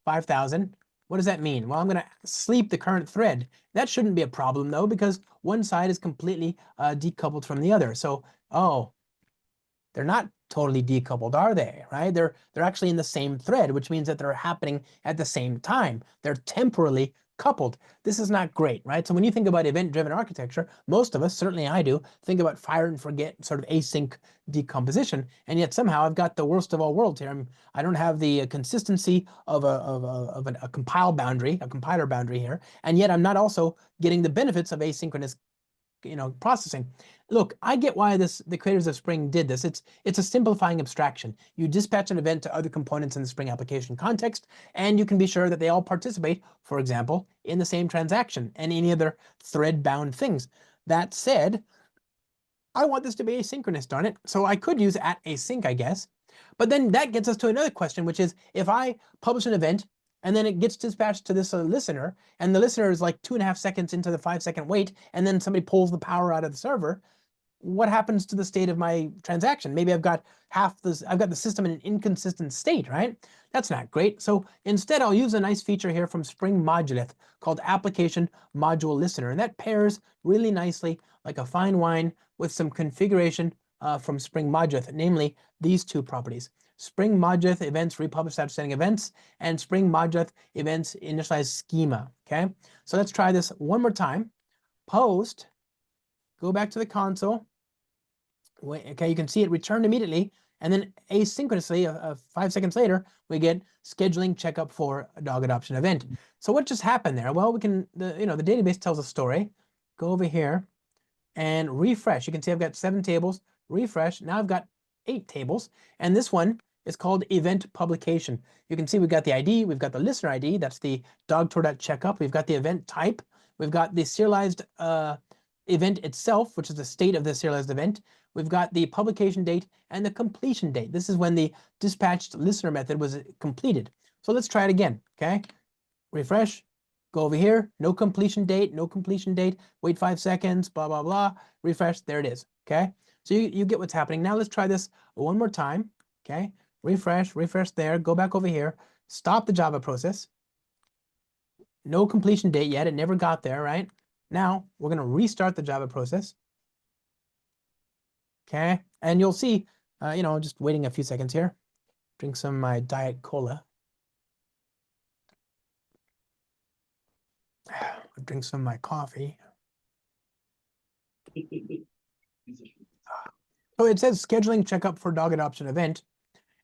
5000. What does that mean? Well, I'm going to sleep the current thread. That shouldn't be a problem, though, because one side is completely decoupled from the other. So, oh, they're not totally decoupled, are they? Right? They're actually in the same thread, which means that they're happening at the same time. They're temporally coupled. This is not great, right? So when you think about event-driven architecture, most of us, certainly I do, think about fire and forget sort of async decomposition, and yet somehow I've got the worst of all worlds here. I don't have the consistency of a compile boundary, a compiler boundary here, and yet I'm not also getting the benefits of asynchronous processing. Look, I get why the creators of Spring did this. It's a simplifying abstraction. You dispatch an event to other components in the Spring application context, and you can be sure that they all participate, for example, in the same transaction and any other thread-bound things. That said, I want this to be asynchronous, darn it. So I could use @async, I guess. But then that gets us to another question, which is if I publish an event and then it gets dispatched to this listener, and the listener is like 2.5 seconds into the 5-second wait, and then somebody pulls the power out of the server, what happens to the state of my transaction? Maybe I've got the system in an inconsistent state, right? That's not great. So instead, I'll use a nice feature here from Spring Modulith called Application Module Listener, and that pairs really nicely like a fine wine with some configuration from Spring Modulith, namely these 2 properties. Spring Modulith events republish after setting events, and Spring Modulith events initialize schema. Okay, so let's try this one more time. Post, go back to the console. Okay, you can see it returned immediately, and then asynchronously, 5 seconds later, we get scheduling checkup for a dog adoption event. So what just happened there? Well, we can the database tells a story. Go over here and refresh. You can see I've got 7 tables. Refresh. Now I've got 8 tables, and this one is called event publication. You can see we've got the ID, we've got the listener ID, that's the dogtour.checkup, we've got the event type, we've got the serialized event itself, which is the state of the serialized event, we've got the publication date and the completion date. This is when the dispatched listener method was completed. So let's try it again, okay? Refresh, go over here, no completion date, wait 5 seconds, blah, blah, blah, refresh, there it is, okay? So you get what's happening. Now let's try this one more time, okay? Refresh there, go back over here, stop the Java process. No completion date yet, it never got there, right? Now we're gonna restart the Java process. Okay, and you'll see, just waiting a few seconds here. Drink some of my Diet Cola. drink some of my coffee. So it says scheduling checkup for dog adoption event.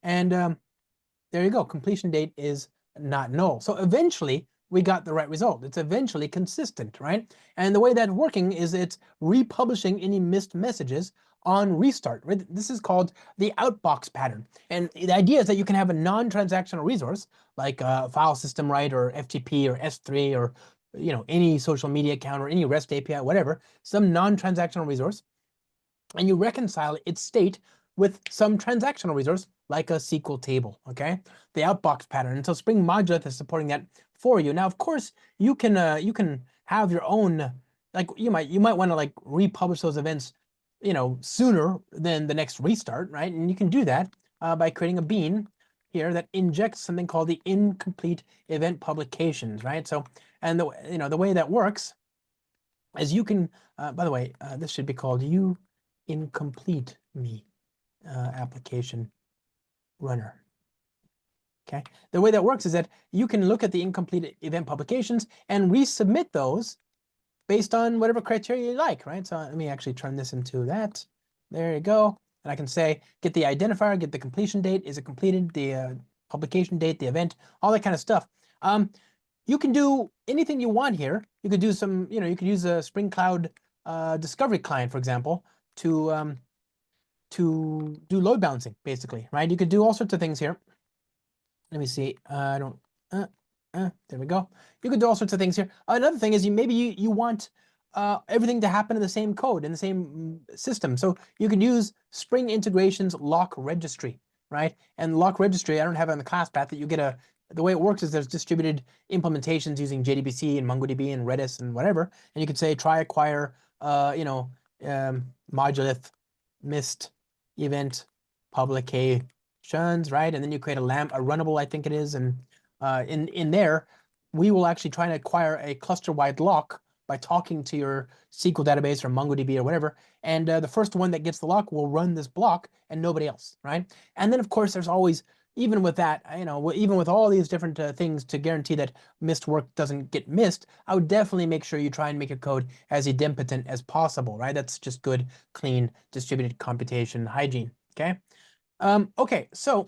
And there you go. Completion date is not null. So eventually we got the right result. It's eventually consistent, right? And the way that's working is it's republishing any missed messages on restart. Right? This is called the outbox pattern. And the idea is that you can have a non-transactional resource like a file system, right, or FTP or S3 or any social media account or any REST API, whatever, some non-transactional resource, and you reconcile its state with some transactional resource like a SQL table, okay? The outbox pattern. And so Spring Modulith is supporting that for you. Now, of course, you can have your own, like you might want to like republish those events, sooner than the next restart, right? And you can do that by creating a bean here that injects something called the incomplete event publications, right? So, and the way that works is you can, by the way, this should be called incomplete me application runner. Okay, the way that works is that you can look at the incomplete event publications and resubmit those based on whatever criteria you like, right? So let me actually turn this into that. There you go. And I can say, get the identifier, get the completion date, is it completed, the publication date, the event, all that kind of stuff. You can do anything you want here. You could do some, you could use a Spring Cloud discovery client, for example, to do load balancing, basically, right? You could do all sorts of things here. Let me see. I don't. There we go. You could do all sorts of things here. Another thing is maybe you want everything to happen in the same code, in the same system. So you could use Spring Integrations lock registry, right? And lock registry, I don't have it on the class path, that you get the way it works is there's distributed implementations using JDBC and MongoDB and Redis and whatever. And you could say try acquire, Modulith missed event publications, right? And then you create a runnable, I think it is. And in there, we will actually try and acquire a cluster-wide lock by talking to your SQL database or MongoDB or whatever. And the first one that gets the lock will run this block and nobody else, right? And then, of course, there's always, even with that, even with all these different things to guarantee that missed work doesn't get missed, I would definitely make sure you try and make your code as idempotent as possible, right? That's just good, clean, distributed computation hygiene, okay? Okay, so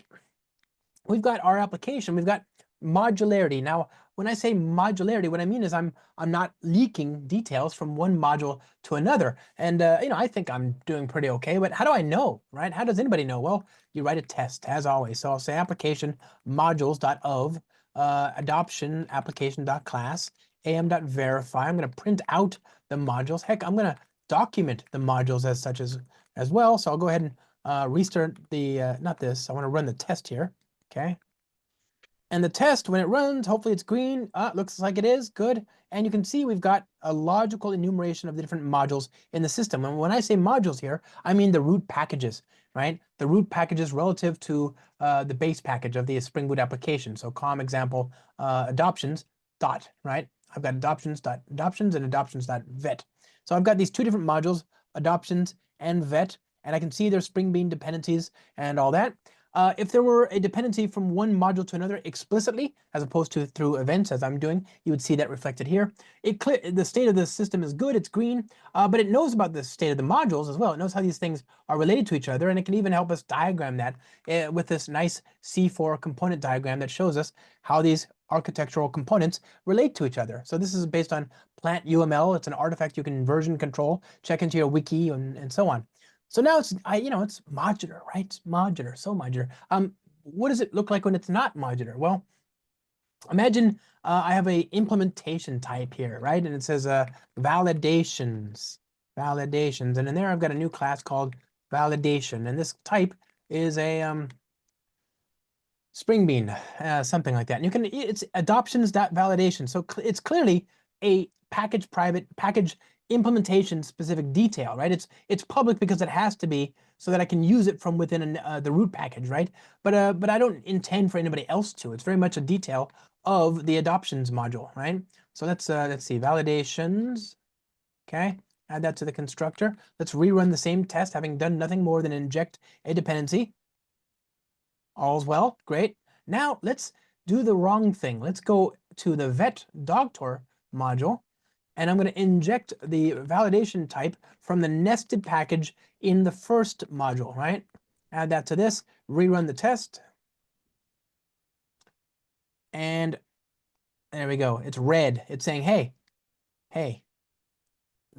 we've got our application, we've got modularity. Now, when I say modularity, what I mean is I'm not leaking details from one module to another. And I think I'm doing pretty okay, but how do I know, right? How does anybody know? Well, you write a test as always. So I'll say application modules.of adoption application.class am.verify. I'm going to print out the modules. Heck, I'm going to document the modules as such as well. So I'll go ahead and restart the, not this, I want to run the test here, okay? And the test, when it runs, hopefully it's green. Looks like it is, good. And you can see we've got a logical enumeration of the different modules in the system. And when I say modules here, I mean the root packages, right? The root packages relative to the base package of the Spring Boot application. So com example adoptions dot, right? I've got adoptions and adoptions.vet. So I've got these two different modules, adoptions and vet, and I can see their Spring Bean dependencies and all that. If there were a dependency from one module to another explicitly, as opposed to through events, as I'm doing, you would see that reflected here. The state of the system is good, it's green, but it knows about the state of the modules as well. It knows how these things are related to each other, and it can even help us diagram that with this nice C4 component diagram that shows us how these architectural components relate to each other. So this is based on plant UML. It's an artifact you can version control, check into your wiki, and so on. So now it's modular, right? It's modular, so modular. What does it look like when it's not modular? Well, imagine I have a implementation type here, right? And it says validations, and in there I've got a new class called validation, and this type is a Spring Bean, something like that. And it's adoptions.validation. So it's clearly a package implementation specific detail, right? It's public because it has to be so that I can use it from within the root package, right? But I don't intend for anybody else to. It's very much a detail of the adoptions module, right? So let's see, validations, okay? Add that to the constructor. Let's rerun the same test, having done nothing more than inject a dependency. All's well, great. Now let's do the wrong thing. Let's go to the vet dog tour module and I'm going to inject the validation type from the nested package in the first module, right? Add that to this, rerun the test. And there we go. It's red. It's saying, hey,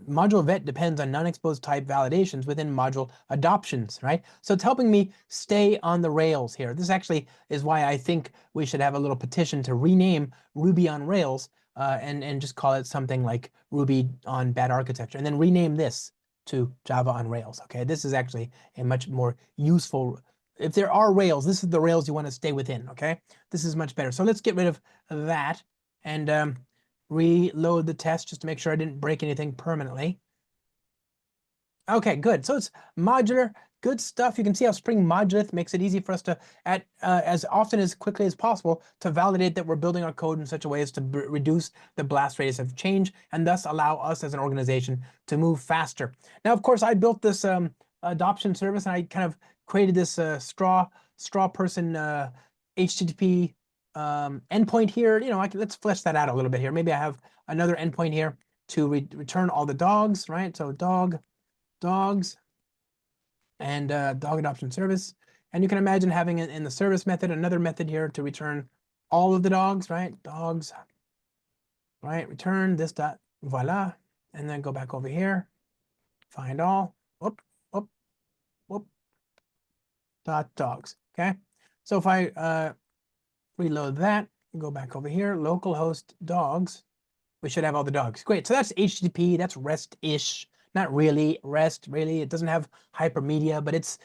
module vet depends on non-exposed type validations within module adoptions, right? So it's helping me stay on the rails here. This actually is why I think we should have a little petition to rename Ruby on Rails and just call it something like Ruby on Bad Architecture, and then rename this to Java on Rails. Okay, this is actually a much more useful. If there are Rails, this is the Rails you want to stay within. Okay, this is much better. So let's get rid of that and reload the test just to make sure I didn't break anything permanently. Okay, good. So it's modular, good stuff. You can see how Spring Modulith makes it easy for us to, as often as quickly as possible, to validate that we're building our code in such a way as to reduce the blast radius of change and thus allow us as an organization to move faster. Now, of course, I built this adoption service and I kind of created this straw person HTTP endpoint here. You know, let's flesh that out a little bit here. Maybe I have another endpoint here to return all the dogs, right? So dogs and dog adoption service. And you can imagine having in the service method another method here to return all of the dogs, right? Dogs, right? Return this dot, voila. And then go back over here, find all, whoop, whoop, whoop, dot dogs, okay? So if I reload that, go back over here, localhost dogs, we should have all the dogs. Great, so that's HTTP, that's REST-ish. Not really REST, really. It doesn't have hypermedia, but it's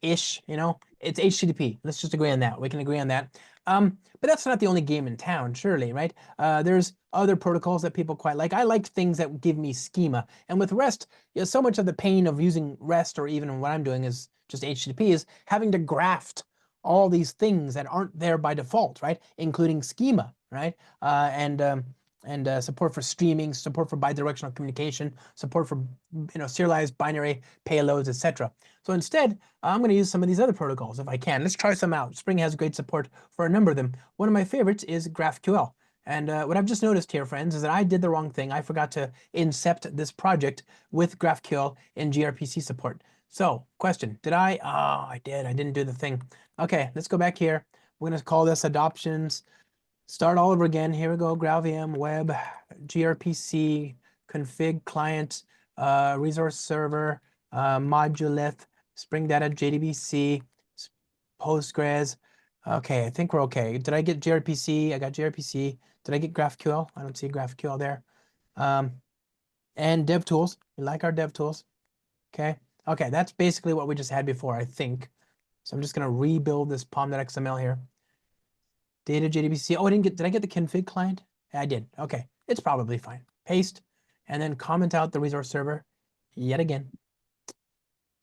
ish, you know. It's HTTP. Let's just agree on that. We can agree on that. But that's not the only game in town, surely, right? There's other protocols that people quite like. I like things that give me schema. And with REST, you know, so much of the pain of using REST, or even what I'm doing is just HTTP, is having to graft all these things that aren't there by default, right? Including schema, right? And support for streaming, support for bidirectional communication, support for serialized binary payloads, etc. So instead, I'm going to use some of these other protocols if I can. Let's try some out. Spring has great support for a number of them. One of my favorites is GraphQL. And what I've just noticed here, friends, is that I did the wrong thing. I forgot to incept this project with GraphQL in gRPC support. So, question, did I? Oh, I did. I didn't do the thing. Okay, let's go back here. We're going to call this adoptions. Start all over again. Here we go. GraalVM, web, gRPC, config client, resource server, modulith, Spring Data, JDBC, Postgres. Okay, I think we're okay. Did I get gRPC? I got gRPC. Did I get GraphQL? I don't see GraphQL there. And DevTools. We like our DevTools. Okay. Okay, that's basically what we just had before, I think. So I'm just going to rebuild this pom.xml here. Data JDBC. Oh, did I get the config client? Yeah, I did. Okay, it's probably fine. Paste, and then comment out the resource server yet again.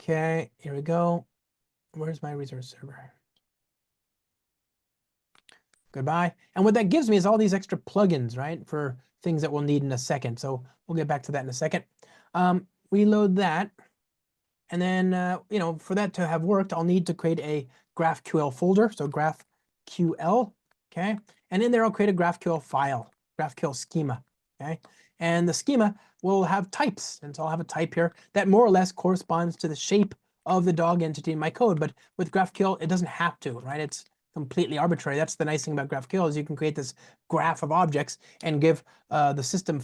Okay, here we go. Where's my resource server? Goodbye. And what that gives me is all these extra plugins, right, for things that we'll need in a second. So we'll get back to that in a second. Reload that. And then, for that to have worked, I'll need to create a GraphQL folder. So GraphQL. Okay, and in there I'll create a GraphQL file, GraphQL schema, okay? And the schema will have types, and so I'll have a type here that more or less corresponds to the shape of the dog entity in my code, but with GraphQL, it doesn't have to, right? It's completely arbitrary. That's the nice thing about GraphQL is you can create this graph of objects and give the system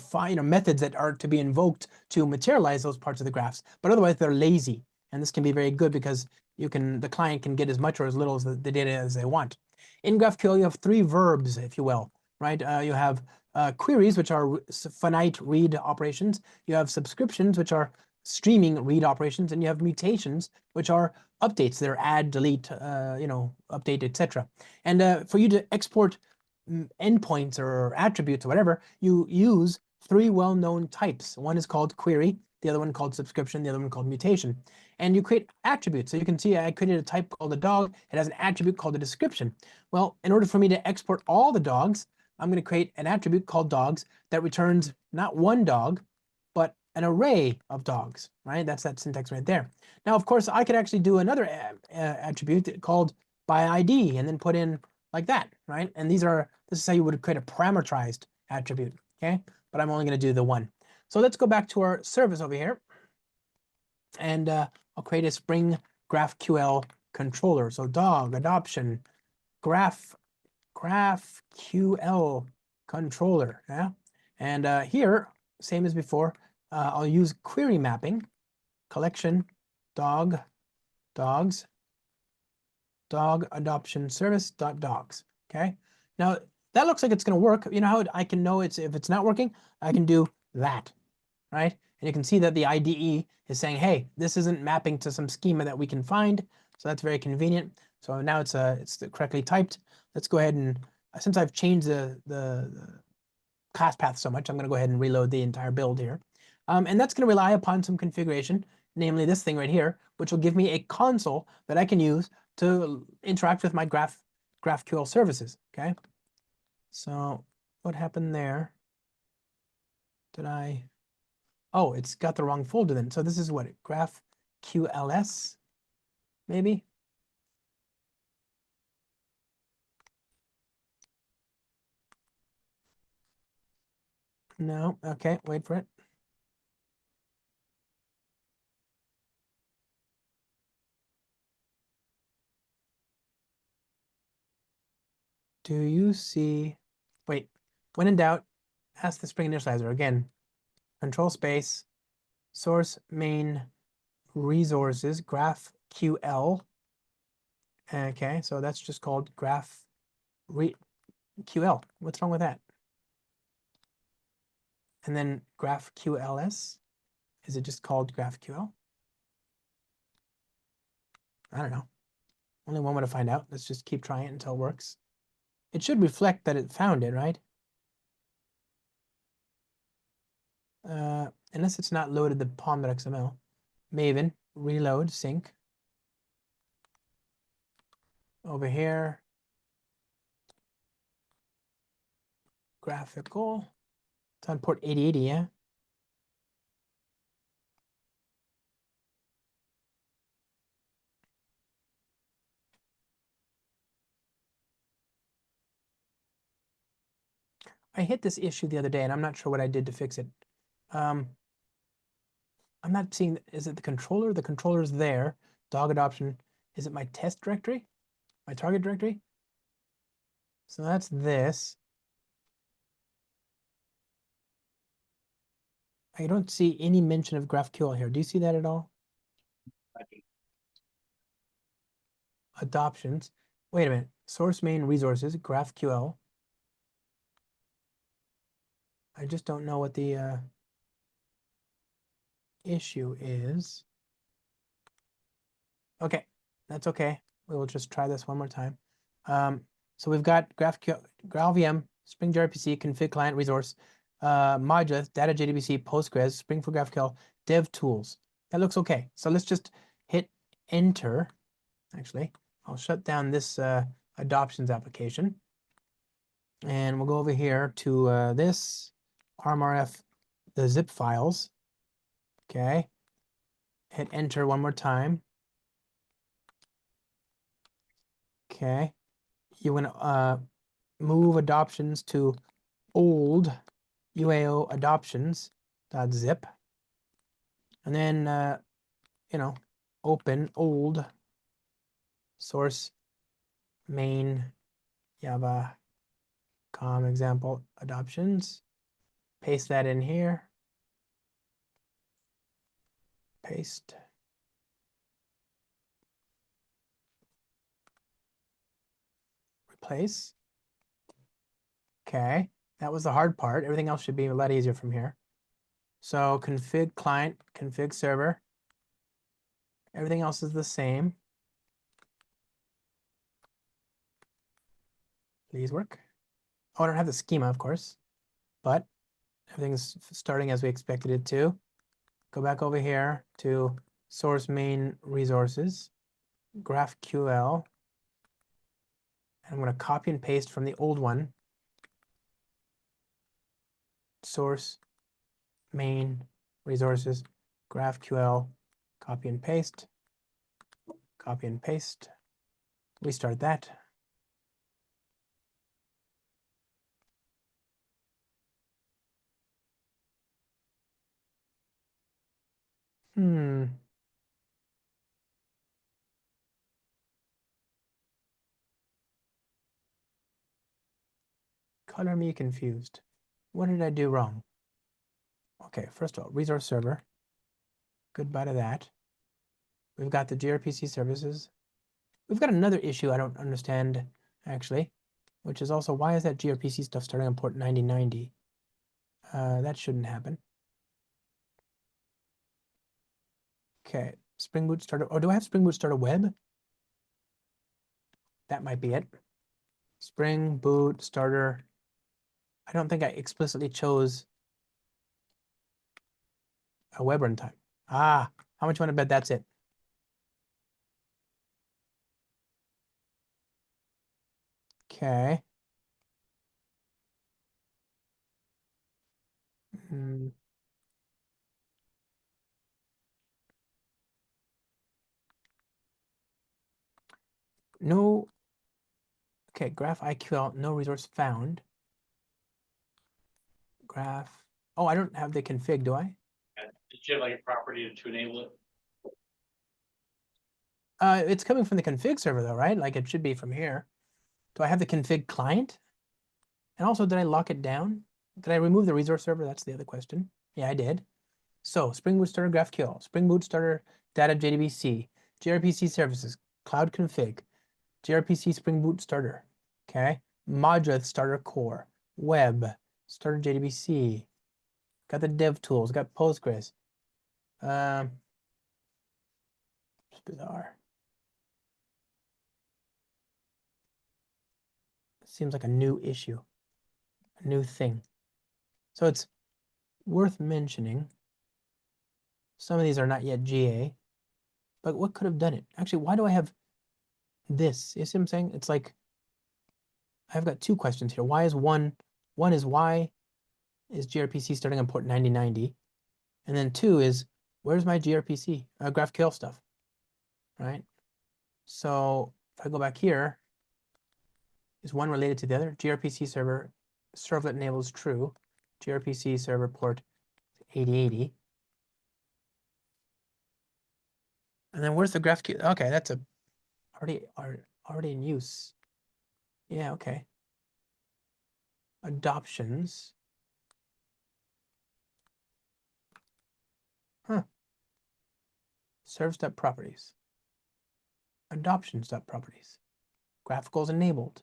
methods that are to be invoked to materialize those parts of the graphs, but otherwise they're lazy, and this can be very good because the client can get as much or as little as the data as they want. In GraphQL, you have three verbs, if you will, right? You have queries, which are finite read operations. You have subscriptions, which are streaming read operations, and you have mutations, which are updates. They're add, delete, update, etc. And for you to export endpoints or attributes or whatever, you use three well-known types. One is called query, the other one called subscription, the other one called mutation. And you create attributes. So you can see I created a type called a dog. It has an attribute called a description. Well, in order for me to export all the dogs, I'm going to create an attribute called dogs that returns not one dog, but an array of dogs, right? That's that syntax right there. Now, of course, I could actually do another attribute called by ID and then put in like that, right? And this is how you would create a parameterized attribute, okay? But I'm only going to do the one. So let's go back to our service over here. And I'll create a Spring GraphQL controller. So dog adoption GraphQL controller. Yeah. And here, same as before, I'll use query mapping, collection, dogs, dog adoption service dot dogs. Okay. Now that looks like it's going to work. You know how I can know if it's not working? I can do that, right? And you can see that the IDE is saying, hey, this isn't mapping to some schema that we can find. So that's very convenient. So now it's correctly typed. Let's go ahead and, since I've changed the class path so much, I'm going to go ahead and reload the entire build here. And that's going to rely upon some configuration, namely this thing right here, which will give me a console that I can use to interact with my GraphQL services. Okay. So what happened there? Oh, it's got the wrong folder then. So this is what, GraphQLS, maybe? No, okay, wait for it. Do you see, wait, when in doubt, ask the Spring initializer. Again, control space, source main resources, GraphQL. Okay, so that's just called QL. What's wrong with that? And then GraphQLS, is it just called GraphQL? I don't know. Only one way to find out. Let's just keep trying it until it works. It should reflect that it found it, right? Unless it's not loaded the pom.xml. Maven, reload, sync. Over here, graphical. It's on port 8080, yeah? I hit this issue the other day, and I'm not sure what I did to fix it. I'm not seeing, is it the controller? The controller is there. Dog adoption. Is it my test directory? My target directory? So that's this. I don't see any mention of GraphQL here. Do you see that at all? Adoptions. Wait a minute. Source main resources, GraphQL. I just don't know what the issue is. Okay, that's okay. We will just try this one more time. So we've got GraalVM, Spring gRPC, config client resource, Modula, data JDBC, Postgres, Spring for GraphQL, dev tools. That looks okay. So let's just hit enter. Actually, I'll shut down this adoptions application. And we'll go over here to this RMRF, the zip files. Okay. Hit enter one more time. Okay. You want to move adoptions to old UAO adoptions.zip. And then, open old source main Java com example adoptions. Paste that in here. Paste. Replace. Okay, that was the hard part. Everything else should be a lot easier from here. So config client, config server. Everything else is the same. Please work. Oh, I don't have the schema, of course, but everything's starting as we expected it to. Go back over here to source main resources, GraphQL. And I'm going to copy and paste from the old one. Source main resources, GraphQL, copy and paste, copy and paste. Restart that. Color me confused. What did I do wrong? Okay, first of all, resource server. Goodbye to that. We've got the gRPC services. We've got another issue I don't understand, actually, which is also why is that gRPC stuff starting on port 9090? That shouldn't happen. Okay, Spring Boot starter. Oh, do I have Spring Boot starter web? That might be it. Spring Boot starter. I don't think I explicitly chose a web runtime. Ah, how much you want to bet that's it? Okay. Mm. No. Okay, graph IQL, no resource found. Graph. Oh, I don't have the config, do I? Did you have like a property to enable it? It's coming from the config server though, right? Like it should be from here. Do I have the config client? And also, did I lock it down? Did I remove the resource server? That's the other question. Yeah, I did. So Spring Boot Starter GraphQL, Spring Boot Starter Data JDBC, gRPC services, Cloud Config, gRPC Spring Boot Starter, okay? Modrith Starter Core, Web, Starter JDBC, got the dev tools, got Postgres. It's bizarre. Seems like a new issue, a new thing. So it's worth mentioning. Some of these are not yet GA, but what could have done it? Actually, why do I have this? You see what I'm saying? It's like I've got two questions here. Why is one is why is gRPC starting on port 9090? And then two is where's my gRPC GraphQL stuff, right? So if I go back here, is one related to the other? gRPC server servlet enables true. gRPC server port 8080. And then where's the GraphQL? Okay, that's a already in use. Yeah, okay. Adoptions. Huh. Serve.properties. Adoptions.properties. Graphicals enabled.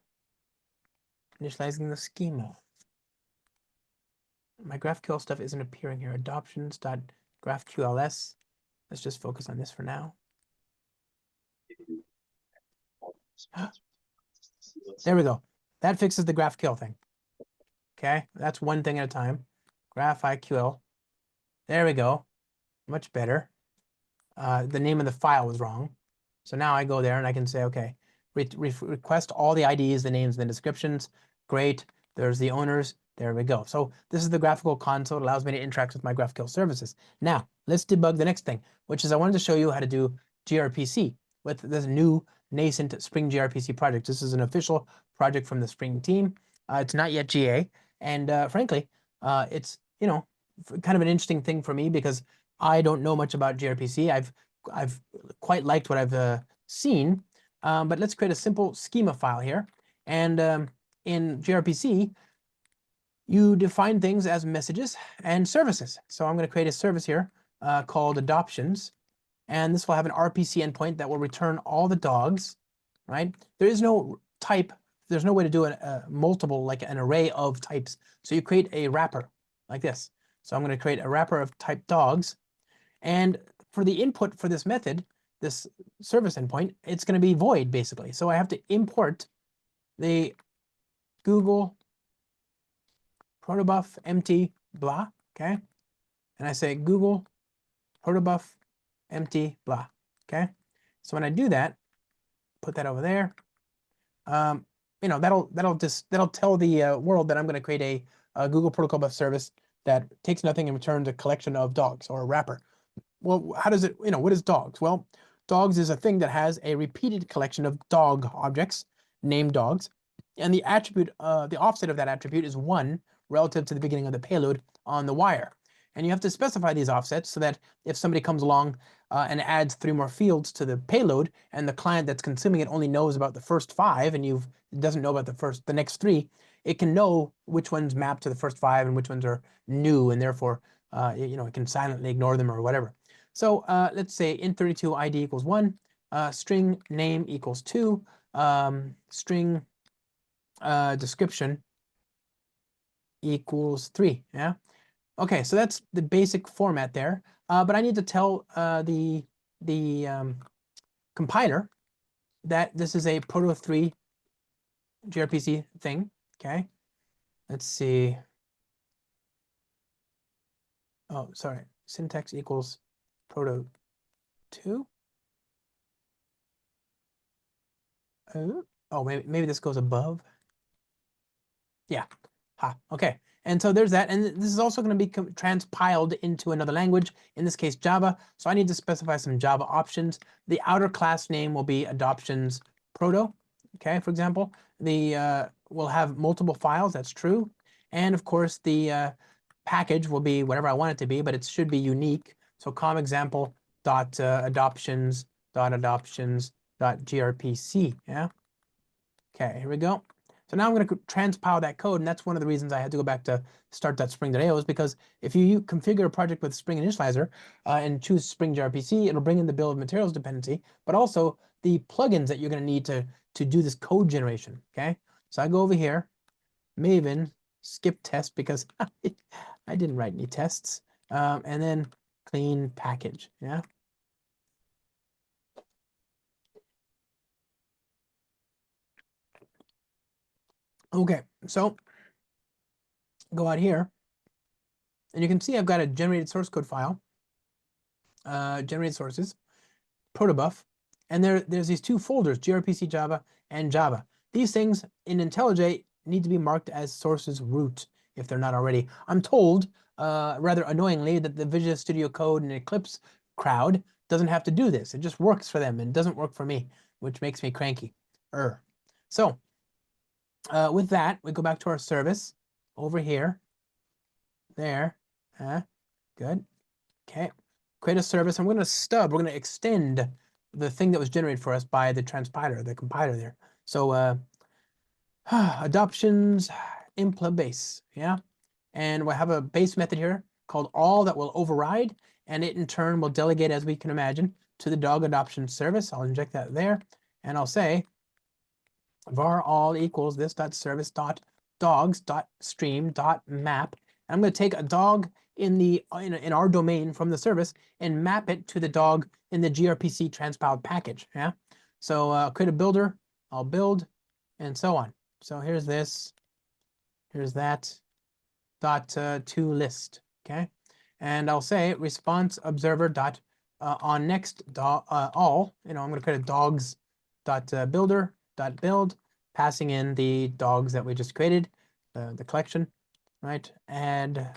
Initializing the schema. My GraphQL stuff isn't appearing here. Adoptions.graphqls. Let's just focus on this for now. There we go. That fixes the GraphQL thing. Okay, that's one thing at a time. GraphIQL. There we go. Much better. The name of the file was wrong. So now I go there and I can say, okay, request all the IDs, the names, and the descriptions. Great. There's the owners. There we go. So this is the graphical console. It allows me to interact with my GraphQL services. Now, let's debug the next thing, which is I wanted to show you how to do gRPC with this new nascent Spring gRPC project. This is an official project from the Spring team. It's not yet GA. And frankly, it's, you know, kind of an interesting thing for me because I don't know much about gRPC. I've quite liked what I've seen, but let's create a simple schema file here. And in gRPC, you define things as messages and services. So I'm going to create a service here called adoptions, and this will have an RPC endpoint that will return all the dogs, right? There is no type. There's no way to do a multiple, like an array of types. So you create a wrapper like this. So I'm going to create a wrapper of type dogs. And for the input for this method, this service endpoint, it's going to be void, basically. So I have to import the Google protobuf empty blah, okay? And I say Google protobuf empty blah, okay? So when I do that, put that over there. You know, that'll tell the world that I'm going to create a Google protocol buf service that takes nothing and returns a collection of dogs or a wrapper. Well, how does it, you know, what is dogs? Well, dogs is a thing that has a repeated collection of dog objects named dogs. And the attribute, the offset of that attribute is 1 relative to the beginning of the payload on the wire. And you have to specify these offsets so that if somebody comes along and adds 3 more fields to the payload, and the client that's consuming it only knows about the first 5, and doesn't know about the next 3, it can know which ones map to the first 5 and which ones are new, and therefore it can silently ignore them or whatever. So let's say int32 ID equals 1, string name equals 2, string description equals 3. Yeah. Okay, so that's the basic format there. But I need to tell the compiler that this is a Proto 3 gRPC thing. Okay. Let's see. Oh, sorry. Syntax equals Proto 2. Oh, maybe this goes above. Yeah. Ha. Okay. And so there's that. And this is also going to be transpiled into another language, in this case, Java. So I need to specify some Java options. The outer class name will be adoptions proto. Okay, for example, we'll have multiple files. That's true. And of course, the package will be whatever I want it to be, but it should be unique. So com example dot adoptions dot adoptions dot grpc. Yeah. Okay, here we go. So now I'm going to transpile that code, and that's one of the reasons I had to go back to start.spring.io, is because if you configure a project with Spring Initializer and choose Spring gRPC, it'll bring in the bill of materials dependency, but also the plugins that you're going to need to do this code generation. Okay, so I go over here, Maven, skip test because I didn't write any tests, and then clean package. Yeah. Okay, so go out here, and you can see I've got a generated source code file, generated sources, protobuf, and there's these 2 folders, gRPC Java and Java. These things in IntelliJ need to be marked as sources root if they're not already. I'm told, rather annoyingly, that the Visual Studio Code and Eclipse crowd doesn't have to do this. It just works for them and doesn't work for me, which makes me cranky. So with that, we go back to our service over here. There. Good. Okay. Create a service. I'm going to stub. We're going to extend the thing that was generated for us by the transpiler, the compiler there. So adoptions impl base. Yeah. And we'll have a base method here called all that will override. And it in turn will delegate, as we can imagine, to the dog adoption service. I'll inject that there. And I'll say var all equals this dot service dot dogs dot stream dot map. I'm going to take a dog in our domain from the service and map it to the dog in the gRPC transpiled package. Yeah. So create a builder. I'll build, and so on. So here's this. Here's that. Dot to list. Okay. And I'll say response observer dot on next all. I'm going to create a dogs dot builder dot build, passing in the dogs that we just created, the collection, right? Add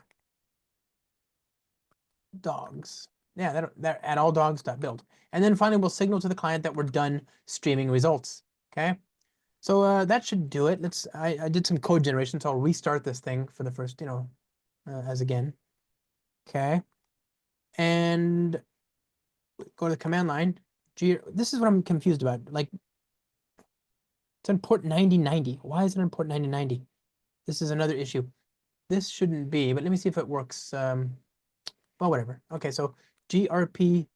dogs. Yeah, that add all dogs dot build. And then finally, we'll signal to the client that we're done streaming results. Okay. So that should do it. I did some code generation, so I'll restart this thing for the first, as again. Okay. And go to the command line. This is what I'm confused about. Like, it's on port 9090. Why is it on port 9090? This is another issue. This shouldn't be, but let me see if it works. Well, whatever. Okay, so gRPC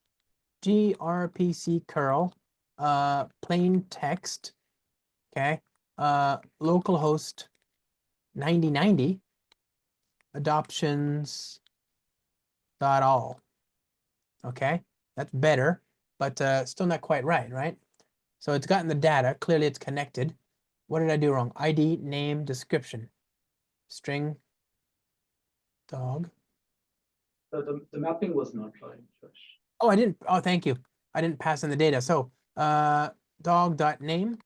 curl, plain text, okay, localhost 9090, adoptions dot all. Okay, that's better, but still not quite right? So it's gotten the data. Clearly it's connected. What did I do wrong? ID, name, description, string, dog. The mapping was not right, Josh. Oh, I didn't. Oh, thank you. I didn't pass in the data. So dog.name,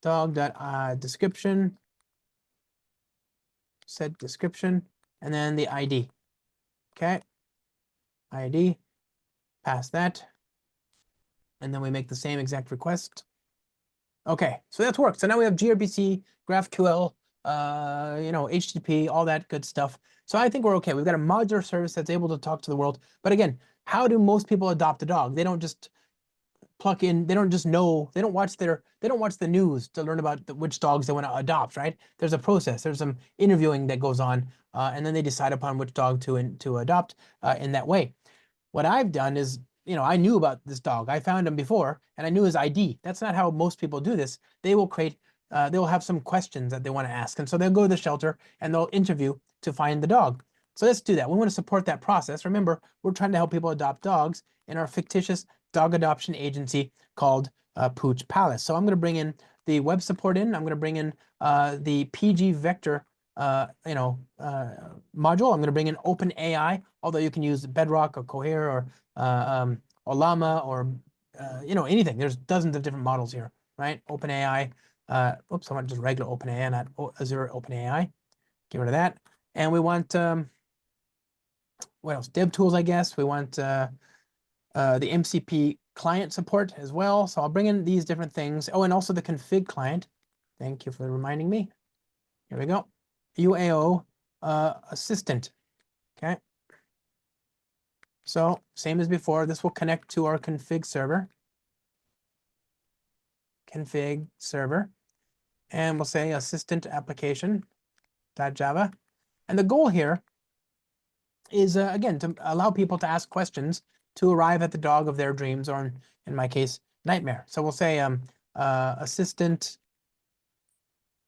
dog.description, set description, and then the ID. Okay. ID, pass that. And then we make the same exact request. Okay, so that's worked. So now we have gRPC, GraphQL, HTTP, all that good stuff. So I think we're okay. We've got a modular service that's able to talk to the world. But again, how do most people adopt a dog? They don't just plug in, they don't just know, they don't watch the news to learn about which dogs they want to adopt, right? There's a process, there's some interviewing that goes on, and then they decide upon which dog to adopt in that way. What I've done is, I knew about this dog. I found him before and I knew his ID. That's not how most people do this. They will they will have some questions that they want to ask. And so they'll go to the shelter and they'll interview to find the dog. So let's do that. We want to support that process. Remember, we're trying to help people adopt dogs in our fictitious dog adoption agency called Pooch Palace. So I'm going to bring in the web support in. I'm going to bring in the PG Vector module. I'm going to bring in OpenAI, although you can use Bedrock or Cohere or Llama or anything. There's dozens of different models here, right? OpenAI. Oops, I want just regular OpenAI, not Azure OpenAI. Get rid of that. And we want what else? DevTools, I guess. We want the MCP client support as well. So I'll bring in these different things. Oh, and also the config client. Thank you for reminding me. Here we go. UAO assistant. Okay. So same as before, this will connect to our config server. Config server. And we'll say assistant application.java. And the goal here is, again, to allow people to ask questions to arrive at the dog of their dreams, or in my case, nightmare. So we'll say assistant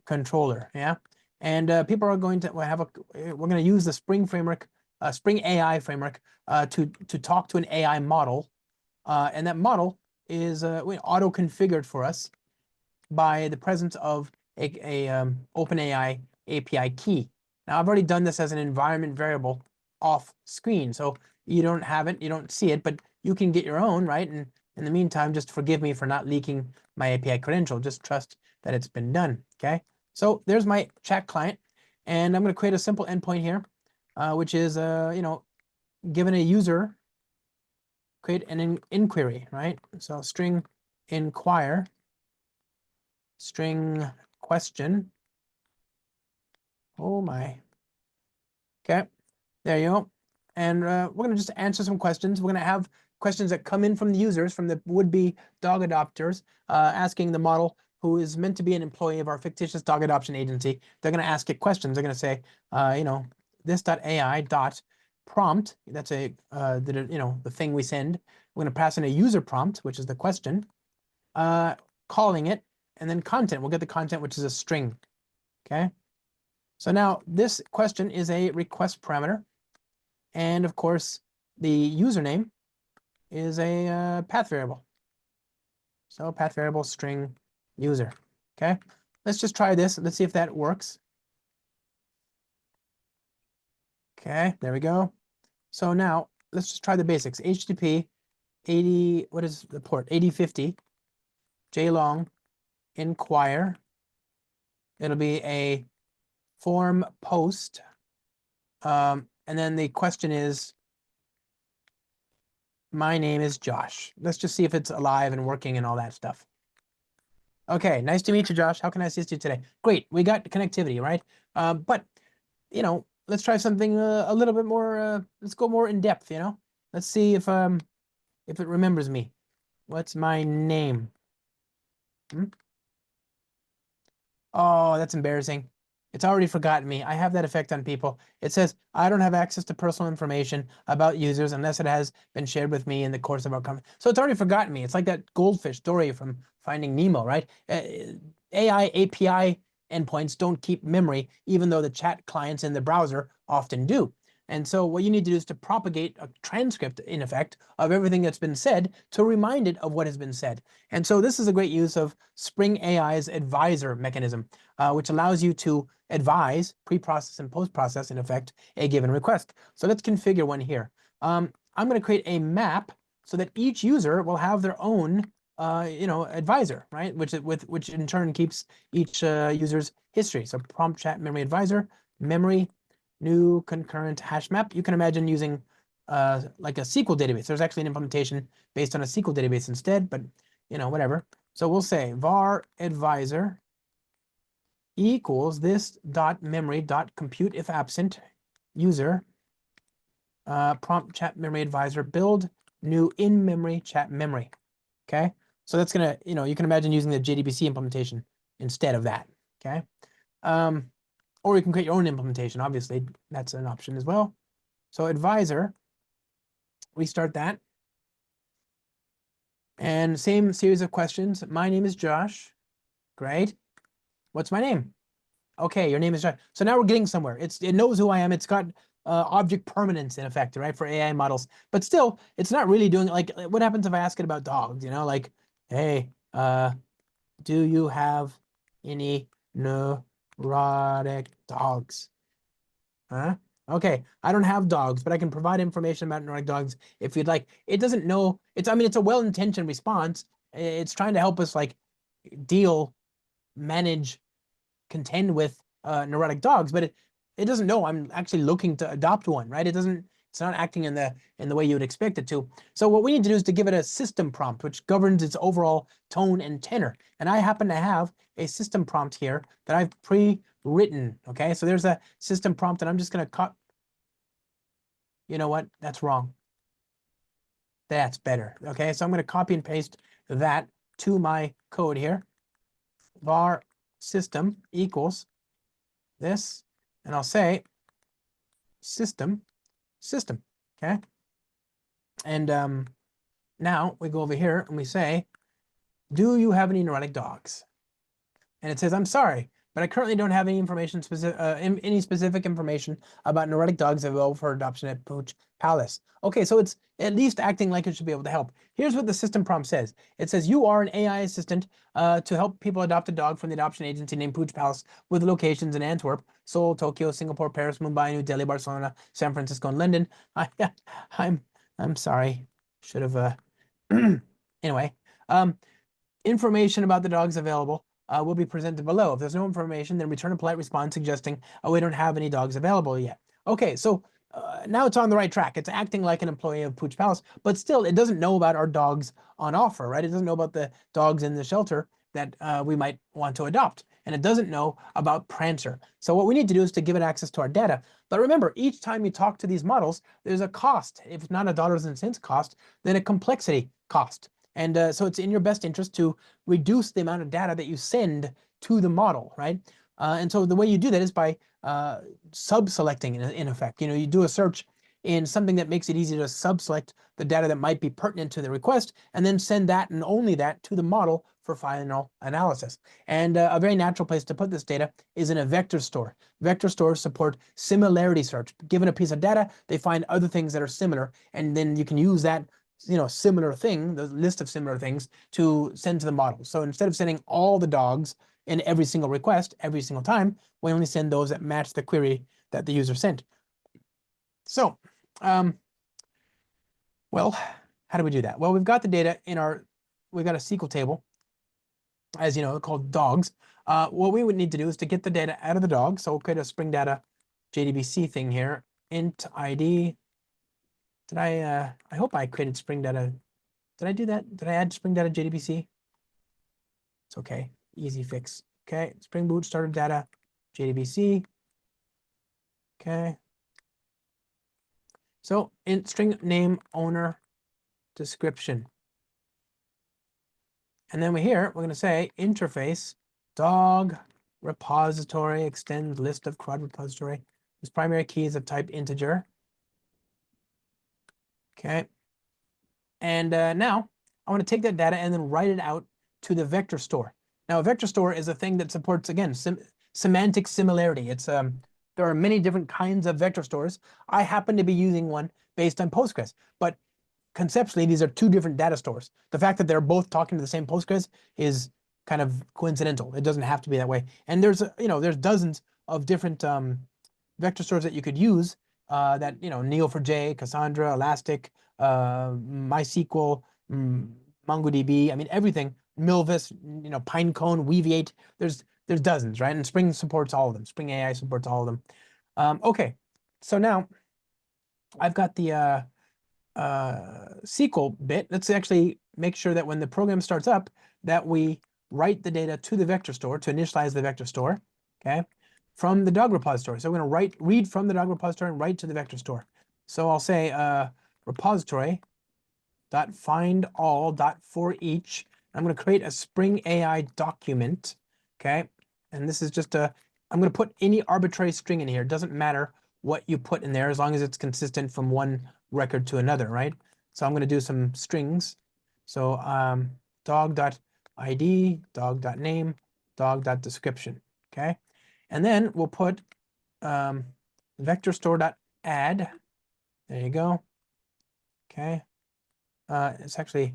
controller, yeah? And people are going to we're going to use the Spring framework, Spring AI framework to talk to an AI model. And that model is auto-configured for us by the presence of a OpenAI API key. Now, I've already done this as an environment variable off screen, so you don't have it, you don't see it, but you can get your own, right? And in the meantime, just forgive me for not leaking my API credential. Just trust that it's been done, okay? So there's my chat client, and I'm going to create a simple endpoint here, which is, given a user, create an inquiry, right? So string inquire, string question. Oh my. Okay, there you go. And we're going to just answer some questions. We're going to have questions that come in from the users, from the would-be dog adopters, asking the model, who is meant to be an employee of our fictitious dog adoption agency. They're going to ask it questions. They're going to say, this.ai dot prompt. That's the thing we send. We're going to pass in a user prompt, which is the question, calling it, and then content. We'll get the content, which is a string. Okay. So now this question is a request parameter. And of course, the username is a path variable. So path variable string user. Okay. Let's just try this. Let's see if that works. Okay, there we go. So now let's just try the basics. HTTP 80, what is the port? 8050, JLong, inquire. It'll be a form post. And then the question is, my name is Josh. Let's just see if it's alive and working and all that stuff. Okay, nice to meet you, Josh. How can I assist you today? Great, we got connectivity, right? But, let's try something a little bit more, let's go more in depth, Let's see if it remembers me. What's my name? Oh, that's embarrassing. It's already forgotten me. I have that effect on people. It says, I don't have access to personal information about users unless it has been shared with me in the course of our conversation. So it's already forgotten me. It's like that goldfish story from Finding Nemo, right? AI API endpoints don't keep memory, even though the chat clients in the browser often do. And so what you need to do is to propagate a transcript, in effect, of everything that's been said to remind it of what has been said. And so this is a great use of Spring AI's advisor mechanism, which allows you to advise, pre-process and post-process, in effect, a given request. So let's configure one here. I'm going to create a map so that each user will have their own advisor, right? Which in turn keeps each user's history. So prompt chat memory advisor, memory, new concurrent hash map. You can imagine using like a SQL database. There's actually an implementation based on a SQL database instead, but whatever. So we'll say var advisor equals this dot memory dot compute if absent user prompt chat memory advisor build new in-memory chat memory. Okay, so that's gonna, you can imagine using the JDBC implementation instead of that. Okay, or you can create your own implementation. Obviously, that's an option as well. So advisor, restart that, and same series of questions. My name is Josh. Great. What's my name? Okay, your name is Josh. So now we're getting somewhere. It knows who I am. It's got object permanence in effect, right, for AI models. But still, it's not really doing, like, what happens if I ask it about dogs? Like, hey, do you have any neurotic dogs? Huh? Okay, I don't have dogs, but I can provide information about neurotic dogs if you'd like. It doesn't know. I mean, it's a well-intentioned response. It's trying to help us, like, deal, manage, contend with neurotic dogs, but it doesn't know I'm actually looking to adopt one, right? It's not acting in the way you would expect it to. So what we need to do is to give it a system prompt, which governs its overall tone and tenor. And I happen to have a system prompt here that I've pre-written. Okay, so there's a system prompt, and I'm just going to cut. You know what? That's wrong. That's better. Okay, so I'm going to copy and paste that to my code here. Var system equals this, and I'll say system, okay? And now we go over here and we say, do you have any neurotic dogs? And it says, I'm sorry, but I currently don't have any information any specific information about neurotic dogs available for adoption at Pooch Palace. Okay, so it's at least acting like it should be able to help. Here's what the system prompt says. It says, you are an AI assistant to help people adopt a dog from the adoption agency named Pooch Palace with locations in Antwerp, Seoul, Tokyo, Singapore, Paris, Mumbai, New Delhi, Barcelona, San Francisco, and London. I'm sorry. Should have anyway. Information about the dogs available will be presented below. If there's no information, then return a polite response suggesting, oh, we don't have any dogs available yet. Okay, so now it's on the right track. It's acting like an employee of Pooch Palace, but still, it doesn't know about our dogs on offer, right? It doesn't know about the dogs in the shelter that we might want to adopt. And it doesn't know about Prancer. So what we need to do is to give it access to our data. But remember, each time you talk to these models, there's a cost. If not a dollars and cents cost, then a complexity cost. And so it's in your best interest to reduce the amount of data that you send to the model, right? And so the way you do that is by sub-selecting in effect. You do a search in something that makes it easy to sub-select the data that might be pertinent to the request, and then send that and only that to the model for final analysis. And a very natural place to put this data is in a vector store. Vector stores support similarity search. Given a piece of data, they find other things that are similar, and then you can use that similar thing, the list of similar things, to send to the model. So instead of sending all the dogs in every single request every single time, we only send those that match the query that the user sent. So, well, how do we do that? Well, we've got the data we've got a SQL table, as you know, called dogs. What we would need to do is to get the data out of the dog. So we'll create a Spring Data JDBC thing here, int ID. I hope I created Spring Data. Did I do that? Did I add Spring Data JDBC? It's okay. Easy fix. Okay. Spring Boot starter data JDBC. Okay. So in string name owner description. And then we're going to say interface dog repository extend list of CRUD repository. Whose primary key is of type integer. Okay. And now I want to take that data and then write it out to the vector store. Now, a vector store is a thing that supports, again, semantic similarity. There are many different kinds of vector stores. I happen to be using one based on Postgres, but conceptually, these are two different data stores. The fact that they're both talking to the same Postgres is kind of coincidental. It doesn't have to be that way. And there's dozens of different vector stores that you could use that, Neo4j, Cassandra, Elastic, MySQL, MongoDB, I mean, everything, Milvus, Pinecone, Weaviate, there's dozens, right? And Spring supports all of them. Spring AI supports all of them. Okay, so now I've got the SQL bit. Let's actually make sure that when the program starts up, that we write the data to the vector store to initialize the vector store. okay, from the dog repository. So I'm going to read from the dog repository and write to the vector store. So I'll say repository dot find all dot for each. I'm going to create a Spring AI document, okay? And this is just I'm going to put any arbitrary string in here. It doesn't matter what you put in there as long as it's consistent from one record to another, right? So I'm going to do some strings. So dog.id, dog.name, dog.description, okay? And then we'll put vector store.add. There you go. Okay. It's actually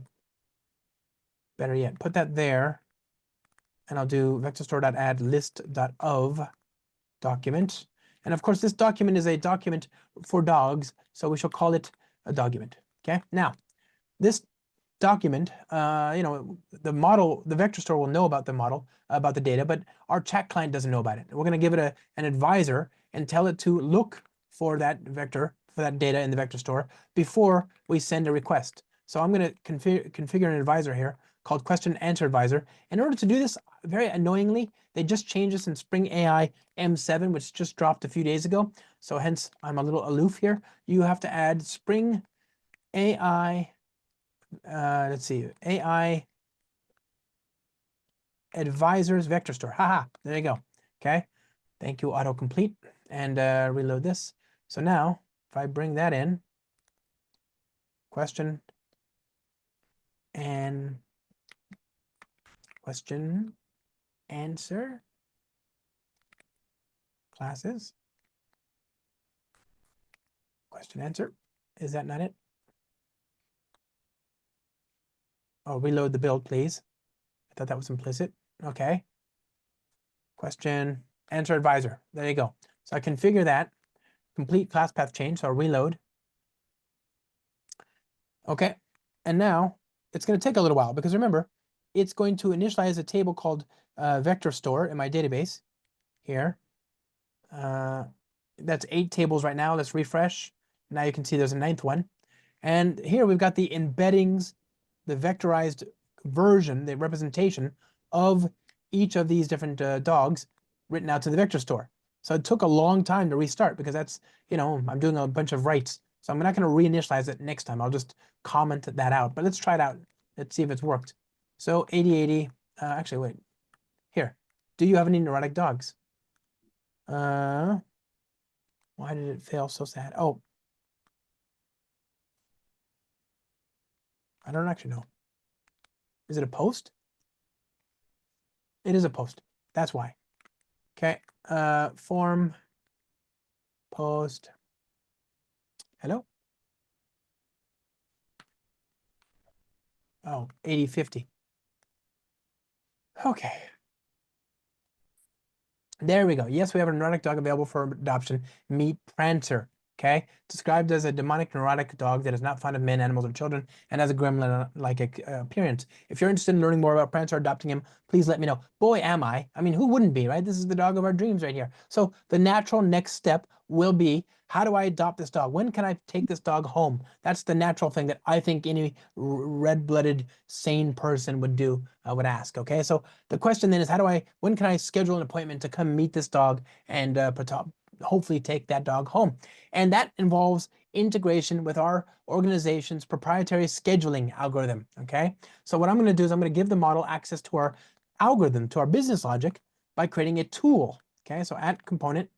better yet. Put that there, and I'll do vector store.add list.of document. And of course, this document is a document for dogs, so we shall call it a document. Okay. Now, this document, the model, the vector store will know about the model, about the data, but our chat client doesn't know about it. We're going to give it an advisor and tell it to look for that vector, for that data in the vector store before we send a request. So I'm going to configure an advisor here called question answer advisor. In order to do this, very annoyingly, they just changed this in Spring AI M7, which just dropped a few days ago. So hence, I'm a little aloof here. You have to add Spring AI, let's see, AI advisors vector store. Haha, there you go. Okay, thank you, autocomplete, and reload this. So now, if I bring that in, question and question answer classes, question answer, is that not it? Oh, reload the build, please. I thought that was implicit. Okay. Question answer advisor. There you go. So I configure that. Complete class path change. So I'll reload. Okay. And now it's going to take a little while because remember, it's going to initialize a table called vector store in my database here. That's 8 tables right now. Let's refresh. Now you can see there's a 9th one. And here we've got the embeddings, the vectorized version, the representation of each of these different dogs written out to the vector store. So it took a long time to restart because that's, I'm doing a bunch of writes. So I'm not going to reinitialize it next time. I'll just comment that out. But let's try it out. Let's see if it's worked. So 8080, actually, wait. Here, do you have any neurotic dogs? Why did it fail so sad? Oh, I don't actually know. Is it a post? It is a post. That's why. Okay. Form post. Hello? Oh, 8050. Okay. There we go. Yes, we have a neurotic dog available for adoption. Meet Prancer. Okay. Described as a demonic neurotic dog that is not fond of men, animals, or children, and has a gremlin-like appearance. If you're interested in learning more about Prancer or adopting him, please let me know. Boy, am I. I mean, who wouldn't be, right? This is the dog of our dreams right here. So the natural next step will be, how do I adopt this dog? When can I take this dog home? That's the natural thing that I think any red-blooded, sane person would do, would ask. Okay. So the question then is, when can I schedule an appointment to come meet this dog and hopefully take that dog home? And that involves integration with our organization's proprietary scheduling algorithm, okay? So what I'm going to do is I'm going to give the model access to our algorithm, to our business logic, by creating a tool, okay? So at component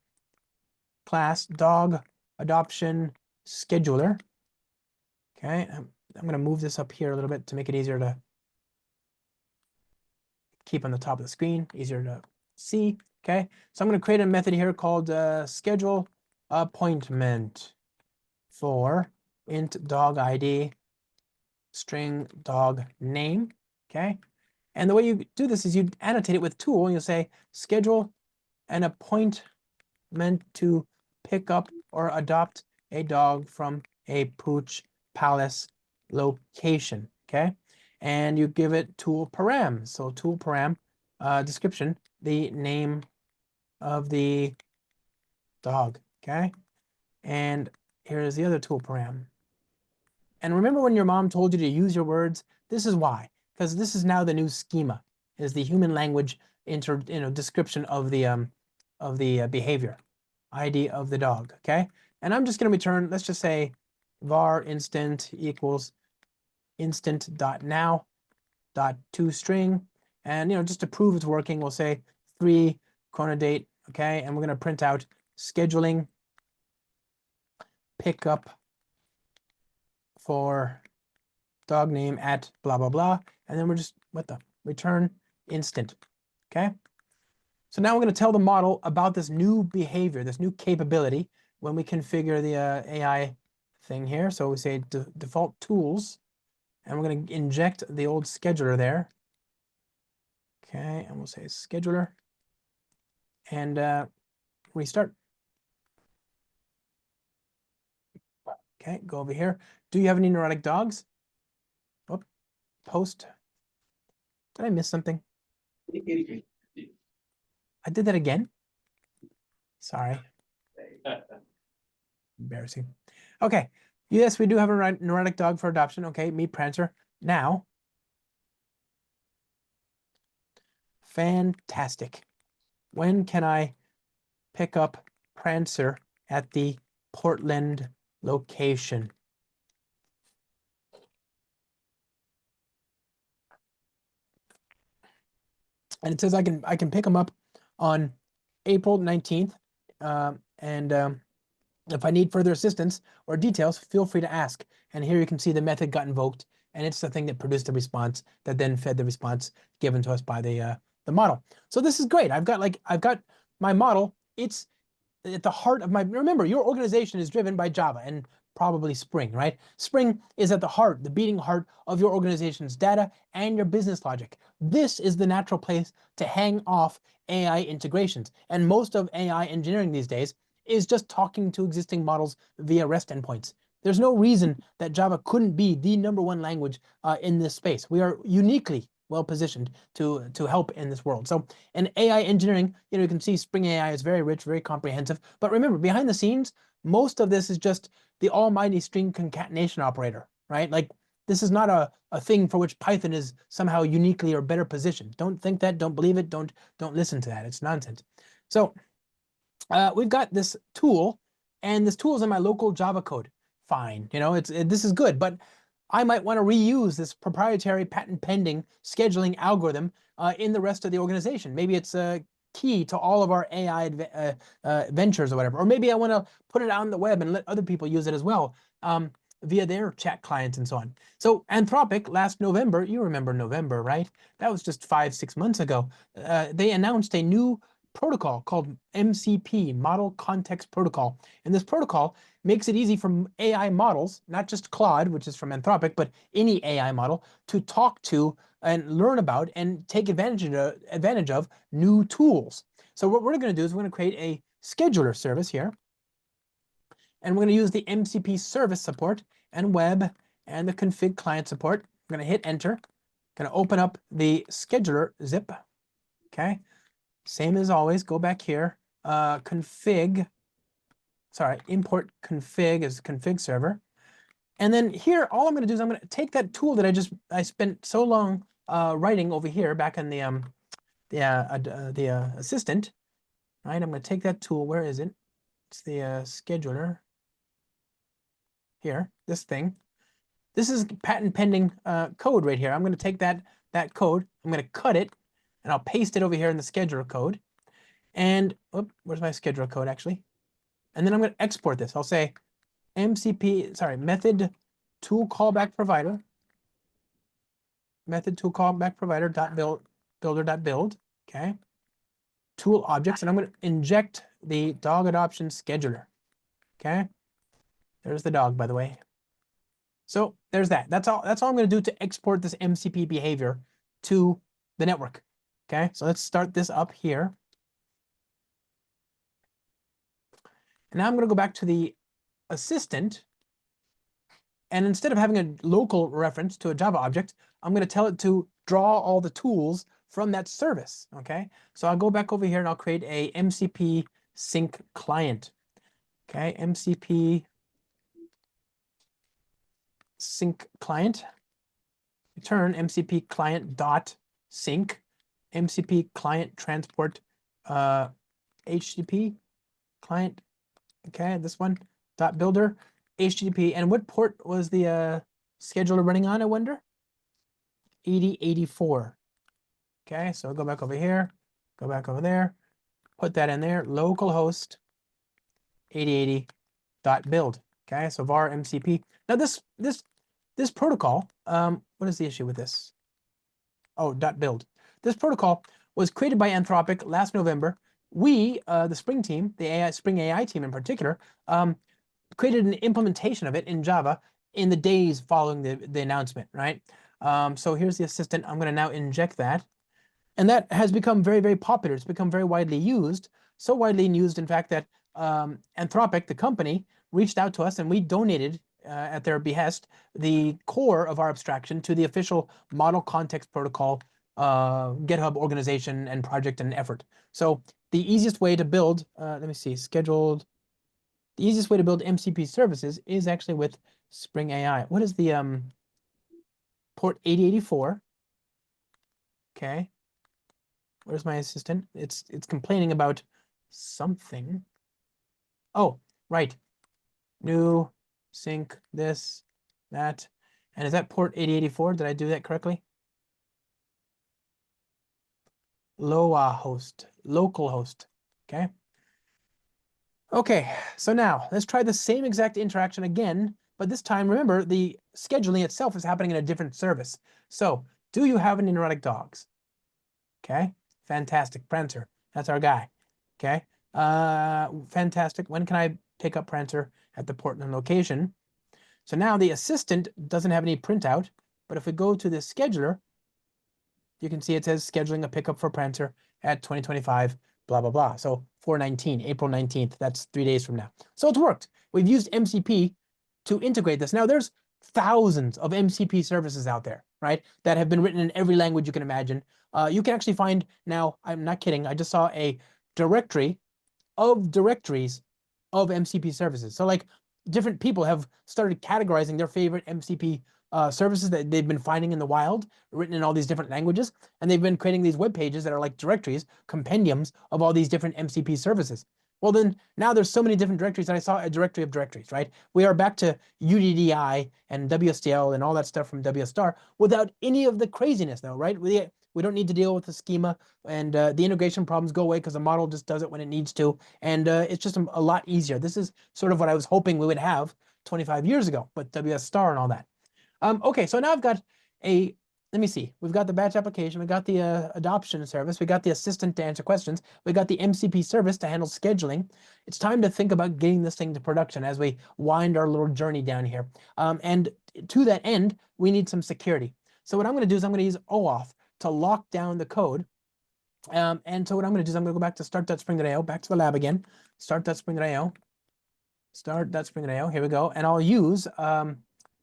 class dog adoption scheduler, okay? I'm going to move this up here a little bit to make it easier to keep on the top of the screen, easier to see, okay? So I'm going to create a method here called schedule appointment for int dog ID string dog name, okay? And the way you do this is you annotate it with tool and you'll say schedule an appointment to pick up or adopt a dog from a Pooch Palace location, okay? And you give it tool param. So tool param description, the name of the dog, okay? And here's the other tool param. And remember when your mom told you to use your words? This is why, because this is now the new schema, is the human language description of the of the behavior, ID of the dog, okay? And I'm just going to return, let's just say var instant equals instant.now.toString. And, just to prove it's working, we'll say 3 chronodate, okay? And we're going to print out scheduling pickup for dog name at blah, blah, blah. And then we're just, return instant, okay? So now we're going to tell the model about this new behavior, this new capability when we configure the AI thing here. So we say default tools, and we're going to inject the old scheduler there. Okay, and we'll say scheduler and restart. Okay, go over here. Do you have any neurotic dogs? Oh, post. Did I miss something? I did that again. Sorry. Embarrassing. Okay. Yes, we do have a neurotic dog for adoption. Okay, meet Prancer. Now, fantastic. When can I pick up Prancer at the Portland location? And it says I can pick him up on April 19th. If I need further assistance or details, feel free to ask. And here you can see the method got invoked, and it's the thing that produced the response that then fed the response given to us by the model. So this is great. I've got my model. It's at the heart of remember, your organization is driven by Java and probably Spring, right? Spring is at the heart, the beating heart of your organization's data and your business logic. This is the natural place to hang off AI integrations. And most of AI engineering these days is just talking to existing models via REST endpoints. There's no reason that Java couldn't be the #1 language in this space. We are uniquely well positioned to help in this world. So in AI engineering, you can see Spring AI is very rich, very comprehensive. But remember, behind the scenes, most of this is just the almighty string concatenation operator, right? Like this is not a thing for which Python is somehow uniquely or better positioned. Don't think that, don't believe it, don't listen to that. It's nonsense. So we've got this tool, and this tool is in my local Java code. Fine, this is good, but I might want to reuse this proprietary patent pending scheduling algorithm in the rest of the organization. Maybe it's key to all of our AI ventures or whatever. Or maybe I want to put it out on the web and let other people use it as well via their chat clients and so on. So Anthropic last November, you remember November, right? That was just 5-6 months ago. They announced a new protocol called MCP, Model Context Protocol. And this protocol makes it easy for AI models, not just Claude, which is from Anthropic, but any AI model, to talk to and learn about and take advantage of new tools. So what we're going to do is we're going to create a scheduler service here. And we're going to use the MCP service support and web and the config client support. I'm going to hit enter. Going to open up the scheduler zip. Okay. Same as always, go back here, import config as config server. And then here, all I'm going to do is I'm going to take that tool that I spent so long writing over here back in the assistant, right? I'm going to take that tool. Where is it? It's the scheduler. Here, this thing. This is patent pending code right here. I'm going to take that code. I'm going to cut it, and I'll paste it over here in the scheduler code. And where's my scheduler code actually? And then I'm going to export this. I'll say method tool callback provider, method tool callback provider builder.build. Okay. Tool objects, and I'm going to inject the dog adoption scheduler. Okay. There's the dog, by the way. So there's that. That's all I'm going to do to export this MCP behavior to the network. Okay. So let's start this up here. And now I'm going to go back to the assistant. And instead of having a local reference to a Java object, I'm going to tell it to draw all the tools from that service. Okay. So I'll go back over here and I'll create a MCP sync client. Okay. MCP sync client. Return MCP client dot sync MCP client transport HTTP client. Okay, this one dot builder HTTP. And what port was the scheduler running on, I wonder? 8084. Okay, so go back over here, go back over there, put that in there, localhost 8080.build. Okay, so var MCP. Now this protocol, what is the issue with this? Oh, .build. This protocol was created by Anthropic last November. We, the Spring team, the Spring AI team in particular, created an implementation of it in Java in the days following the announcement, right? So here's the assistant. I'm going to now inject that. And that has become very, very popular. It's become very widely used. So widely used, in fact, that Anthropic, the company, reached out to us and we donated at their behest the core of our abstraction to the official Model Context Protocol GitHub organization and project and effort. So the easiest way to build, let me see, scheduled. The easiest way to build MCP services is actually with Spring AI. What is the port 8084? Okay. Where's my assistant? It's complaining about something. Oh, right. New sync this, that. And is that port 8084? Did I do that correctly? LOA host, local host. Okay. Okay, so now let's try the same exact interaction again, but this time, remember, the scheduling itself is happening in a different service. So, do you have any neurotic dogs? Okay, fantastic. Prancer, that's our guy. Okay, fantastic. When can I pick up Prancer at the port and location? So now the assistant doesn't have any printout, but if we go to the scheduler, you can see it says scheduling a pickup for Prancer at 2025, blah, blah, blah. So 4/19, April 19th, that's 3 days from now. So it's worked. We've used MCP to integrate this. Now there's thousands of MCP services out there, right? That have been written in every language you can imagine. You can actually find now, I'm not kidding, I just saw a directory of directories of MCP services. So like different people have started categorizing their favorite MCP services that they've been finding in the wild, written in all these different languages, and they've been creating these web pages that are like directories, compendiums of all these different MCP services. Well, then now there's so many different directories, and I saw a directory of directories, right? We are back to UDDI and WSDL and all that stuff from WStar without any of the craziness, though, right? We don't need to deal with the schema, and the integration problems go away because the model just does it when it needs to, and it's just a lot easier. This is sort of what I was hoping we would have 25 years ago with WSStar and all that. Okay, so now I've got let me see. We've got the batch application. We got the adoption service. We got the assistant to answer questions. We got the MCP service to handle scheduling. It's time to think about getting this thing to production as we wind our little journey down here. And to that end, we need some security. So what I'm going to do is I'm going to use OAuth to lock down the code. And so what I'm going to do is I'm going to go back to start.spring.io, back to the lab again, start.spring.io, start.spring.io. Here we go. And I'll use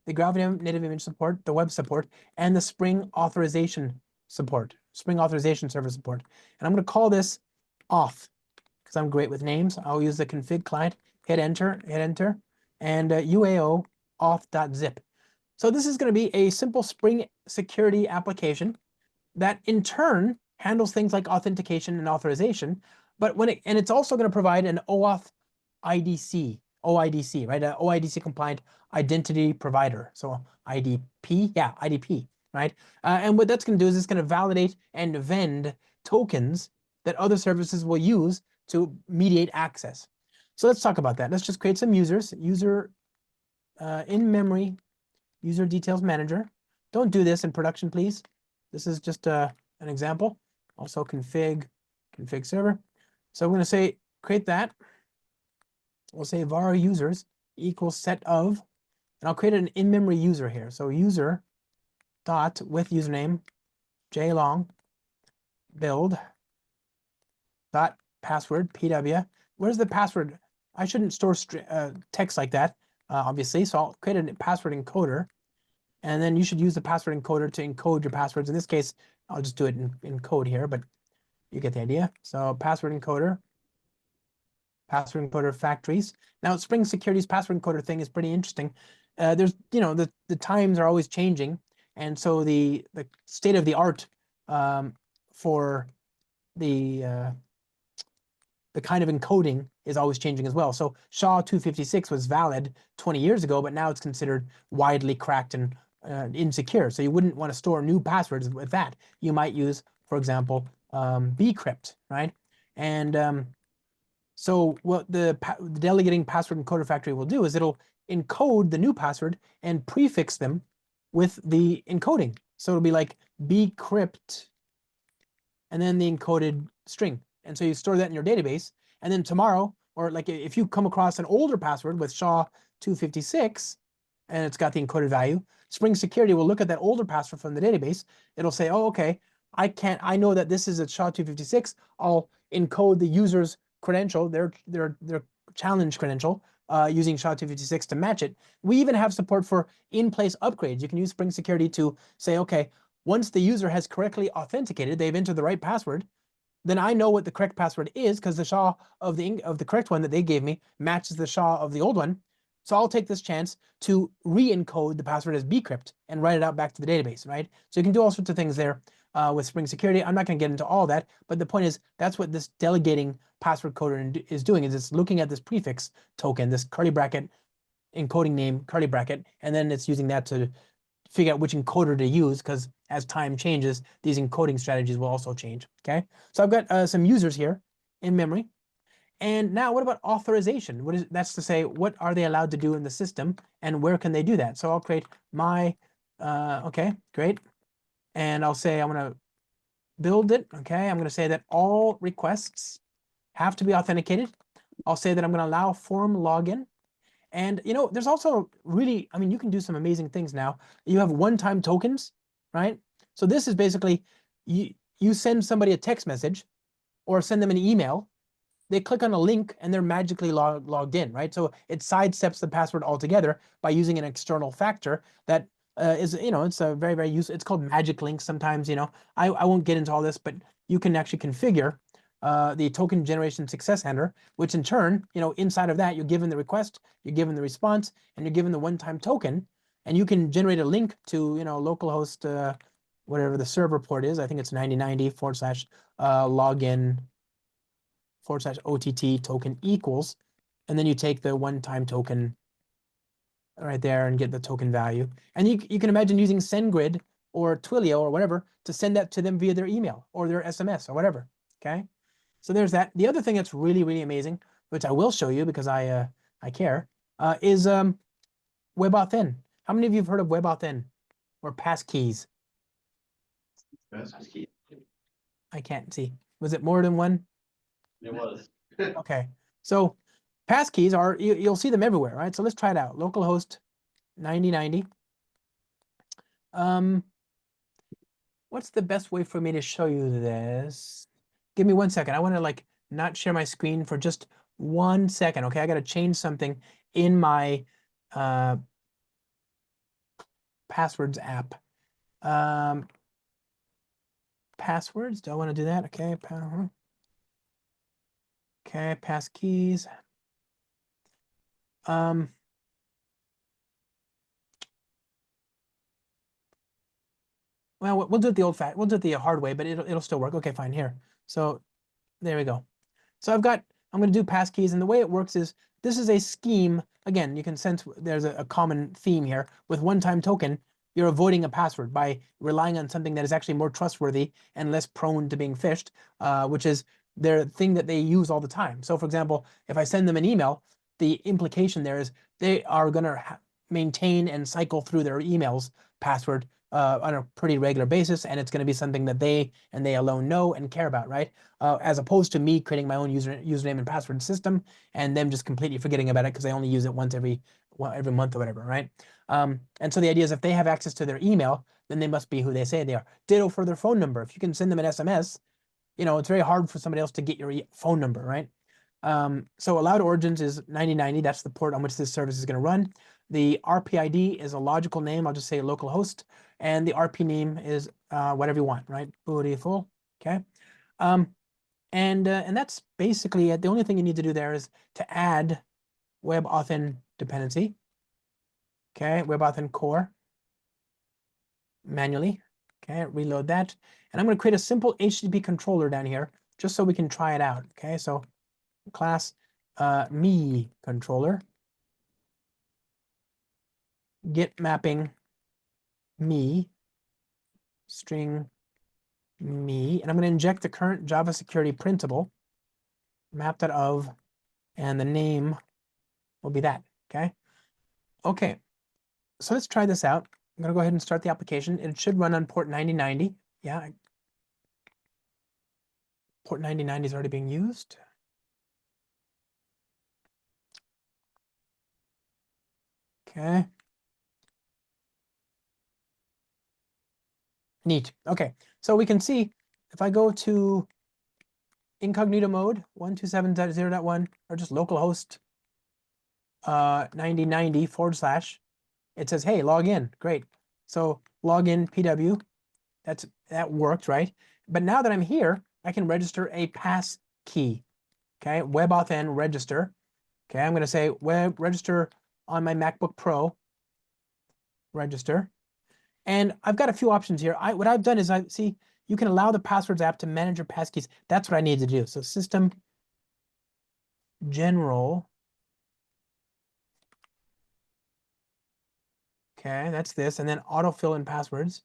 the Gravity native image support, the web support, and the Spring authorization support, Spring authorization server support. And I'm going to call this auth because I'm great with names. I'll use the config client, hit enter, and UAO auth.zip. So this is going to be a simple Spring security application that in turn handles things like authentication and authorization, but and it's also going to provide an OAuth OIDC, right? An OIDC compliant identity provider. So IDP, yeah, IDP, right? And what that's going to do is it's going to validate and vend tokens that other services will use to mediate access. So let's talk about that. Let's just create some users. User in memory, user details manager. Don't do this in production, please. This is just an example. Also config server. So I'm going to say create that. We'll say var users equals set of, and I'll create an in-memory user here. So user dot with username jlong build dot password pw. Where's the password? I shouldn't store text like that, obviously. So I'll create a password encoder, and then you should use the password encoder to encode your passwords. In this case, I'll just do it in code here, but you get the idea. So password encoder factories. Now, Spring Security's password encoder thing is pretty interesting. There's, the times are always changing, and so the state of the art for the the kind of encoding is always changing as well. So SHA-256 was valid 20 years ago, but now it's considered widely cracked and insecure. So you wouldn't want to store new passwords with that. You might use, for example, bcrypt, right? And so what the delegating password encoder factory will do is it'll encode the new password and prefix them with the encoding. So it'll be like bcrypt and then the encoded string. And so you store that in your database. And then tomorrow, or like if you come across an older password with SHA-256 and it's got the encoded value, Spring Security will look at that older password from the database. It'll say, oh, okay, I know that this is a SHA-256. I'll encode the user's credential, their challenge credential, using SHA-256 to match it. We even have support for in-place upgrades. You can use Spring Security to say, okay, once the user has correctly authenticated, they've entered the right password, then I know what the correct password is because the SHA of the correct one that they gave me matches the SHA of the old one. So I'll take this chance to re-encode the password as bcrypt and write it out back to the database, right? So you can do all sorts of things there with Spring Security. I'm not going to get into all that, but the point is that's what this delegating password coder is doing, is it's looking at this prefix token, this curly bracket encoding name, curly bracket, and then it's using that to figure out which encoder to use, because as time changes, these encoding strategies will also change, okay? So I've got some users here in memory. And now what about authorization? That's to say, what are they allowed to do in the system and where can they do that? So I'll create my, okay, great. And I'll say I'm going to build it, okay? I'm going to say that all requests have to be authenticated. I'll say that I'm going to allow form login. And there's also really, I mean, you can do some amazing things now. You have one-time tokens, right? So this is basically you send somebody a text message or send them an email. They click on a link and they're magically logged in, right? So it sidesteps the password altogether by using an external factor that is, it's a very, very useful. It's called magic links sometimes, I won't get into all this, but you can actually configure the token generation success handler, which in turn, inside of that, you're given the request, you're given the response, and you're given the one-time token, and you can generate a link to, localhost, whatever the server port is. I think it's 9090 / login / OTT token equals, and then you take the one-time token right there and get the token value. And you can imagine using SendGrid or Twilio or whatever to send that to them via their email or their SMS or whatever, okay? So there's that. The other thing that's really, really amazing, which I will show you because I care, is WebAuthn. How many of you have heard of WebAuthn or passkeys? Passkey. I can't see. Was it more than one? It was. Okay. So passkeys are, you'll see them everywhere, right? So let's try it out. Localhost 9090. What's the best way for me to show you this? Give me 1 second. I want to not share my screen for just 1 second. Okay, I got to change something in my passwords app. Passwords. Do I want to do that? Okay. Okay. Passkeys. Well, we'll do it the we'll do it the hard way, but it'll still work. Okay, fine. Here. So there we go. So I'm going to do passkeys, and the way it works is this is a scheme. Again, you can sense there's a common theme here. With one-time token, you're avoiding a password by relying on something that is actually more trustworthy and less prone to being phished, which is their thing that they use all the time. So for example, if I send them an email, the implication there is they are going to maintain and cycle through their emails password on a pretty regular basis, and it's going to be something that they and they alone know and care about, right? As opposed to me creating my own username and password system and them just completely forgetting about it because they only use it once every month or whatever, right? And so the idea is if they have access to their email, then they must be who they say they are. Ditto for their phone number. If you can send them an SMS, it's very hard for somebody else to get your phone number, right? So allowed origins is 9090. That's the port on which this service is going to run. The RPID is a logical name. I'll just say localhost. And the RP name is whatever you want, right? Bootiful. Okay. And that's basically it. The only thing you need to do there is to add WebAuthn dependency. Okay, WebAuthn core manually. Okay, reload that. And I'm going to create a simple HTTP controller down here just so we can try it out. Okay, so class me controller, get mapping me, string me, and I'm going to inject the current Java security printable, map that of, and the name will be that. Okay. Okay. So let's try this out. I'm going to go ahead and start the application. It should run on port 9090. Yeah. Port 9090 is already being used. Okay. Neat. Okay. So we can see if I go to incognito mode 127.0.1 or just localhost 9090 / it says, hey, log in. Great. So log in PW. That worked, right? But now that I'm here, I can register a pass key. Okay, WebAuthn register. Okay, I'm going to say web register on my MacBook Pro. Register. And I've got a few options here. What I've done is I see you can allow the passwords app to manage your passkeys. That's what I need to do. So system general. Okay, that's this. And then autofill in passwords.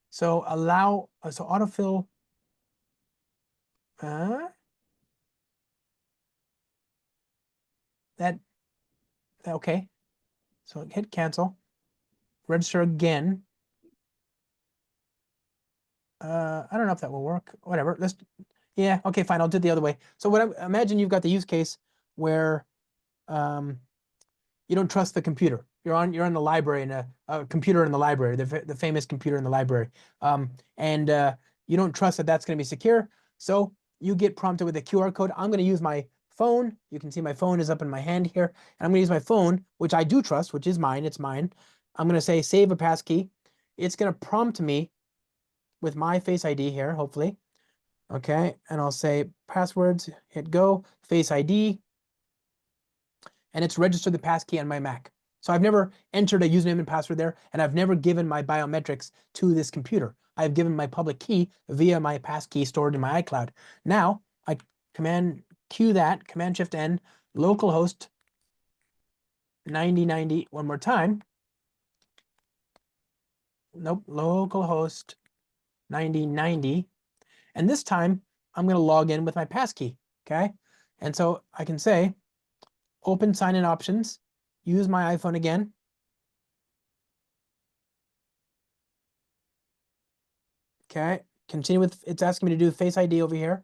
So allow, so autofill. That, okay. So hit cancel. Register again. I don't know if that will work. Whatever. Yeah, okay, fine. I'll do it the other way. So imagine you've got the use case where you don't trust the computer. You're on the library, in a computer in the library, the famous computer in the library, and you don't trust that that's going to be secure. So you get prompted with a QR code. I'm going to use my phone. You can see my phone is up in my hand here, and I'm going to use my phone, which I do trust, which is mine. It's mine. I'm going to say save a passkey. It's going to prompt me with my Face ID here, hopefully. Okay, and I'll say passwords, hit go, Face ID, and it's registered the passkey on my Mac. So I've never entered a username and password there, and I've never given my biometrics to this computer. I've given my public key via my passkey stored in my iCloud. Now I Command Q that, Command Shift N, localhost 9090 one more time. Nope, localhost 9090. And this time I'm going to log in with my passkey. Okay. And so I can say open sign-in options, use my iPhone again. Okay. Continue with, it's asking me to do Face ID over here.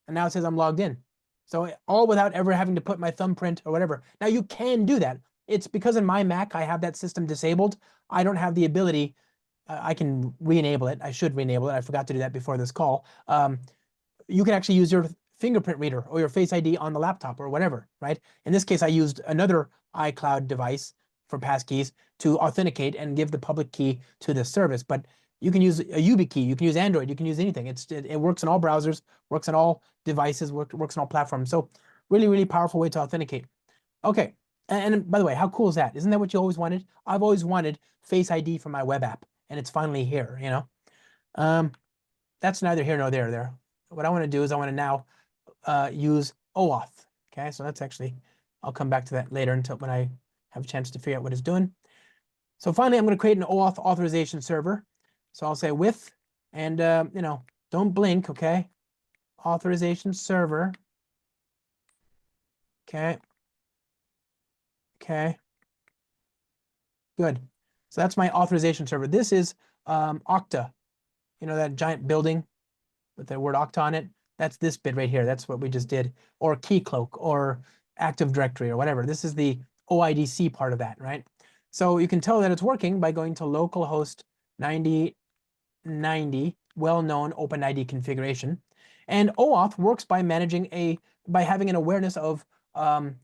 And now it says I'm logged in. So all without ever having to put my thumbprint or whatever. Now you can do that. It's because in my Mac, I have that system disabled. I don't have the ability. I can re-enable it. I should re-enable it. I forgot to do that before this call. You can actually use your fingerprint reader or your Face ID on the laptop or whatever, right? In this case, I used another iCloud device for passkeys to authenticate and give the public key to the service. But you can use a YubiKey, you can use Android, you can use anything. It works on all browsers, works on all devices, works on all platforms. So really, really powerful way to authenticate. Okay, and by the way, how cool is that? Isn't that what you always wanted? I've always wanted Face ID for my web app, and it's finally here, you know? That's neither here nor there. What I want to do is I want to now use OAuth. Okay, so that's actually, I'll come back to that later until when I have a chance to figure out what it's doing. So finally, I'm going to create an OAuth authorization server. So I'll say with, and you know, don't blink, okay? Authorization server. Okay. Okay. Good. So that's my authorization server. This is Okta. You know that giant building with the word Okta on it? That's this bit right here. That's what we just did. Or Keycloak or Active Directory or whatever. This is the OIDC part of that, right? So you can tell that it's working by going to localhost 9090, well-known OpenID configuration. And OAuth works by by having an awareness of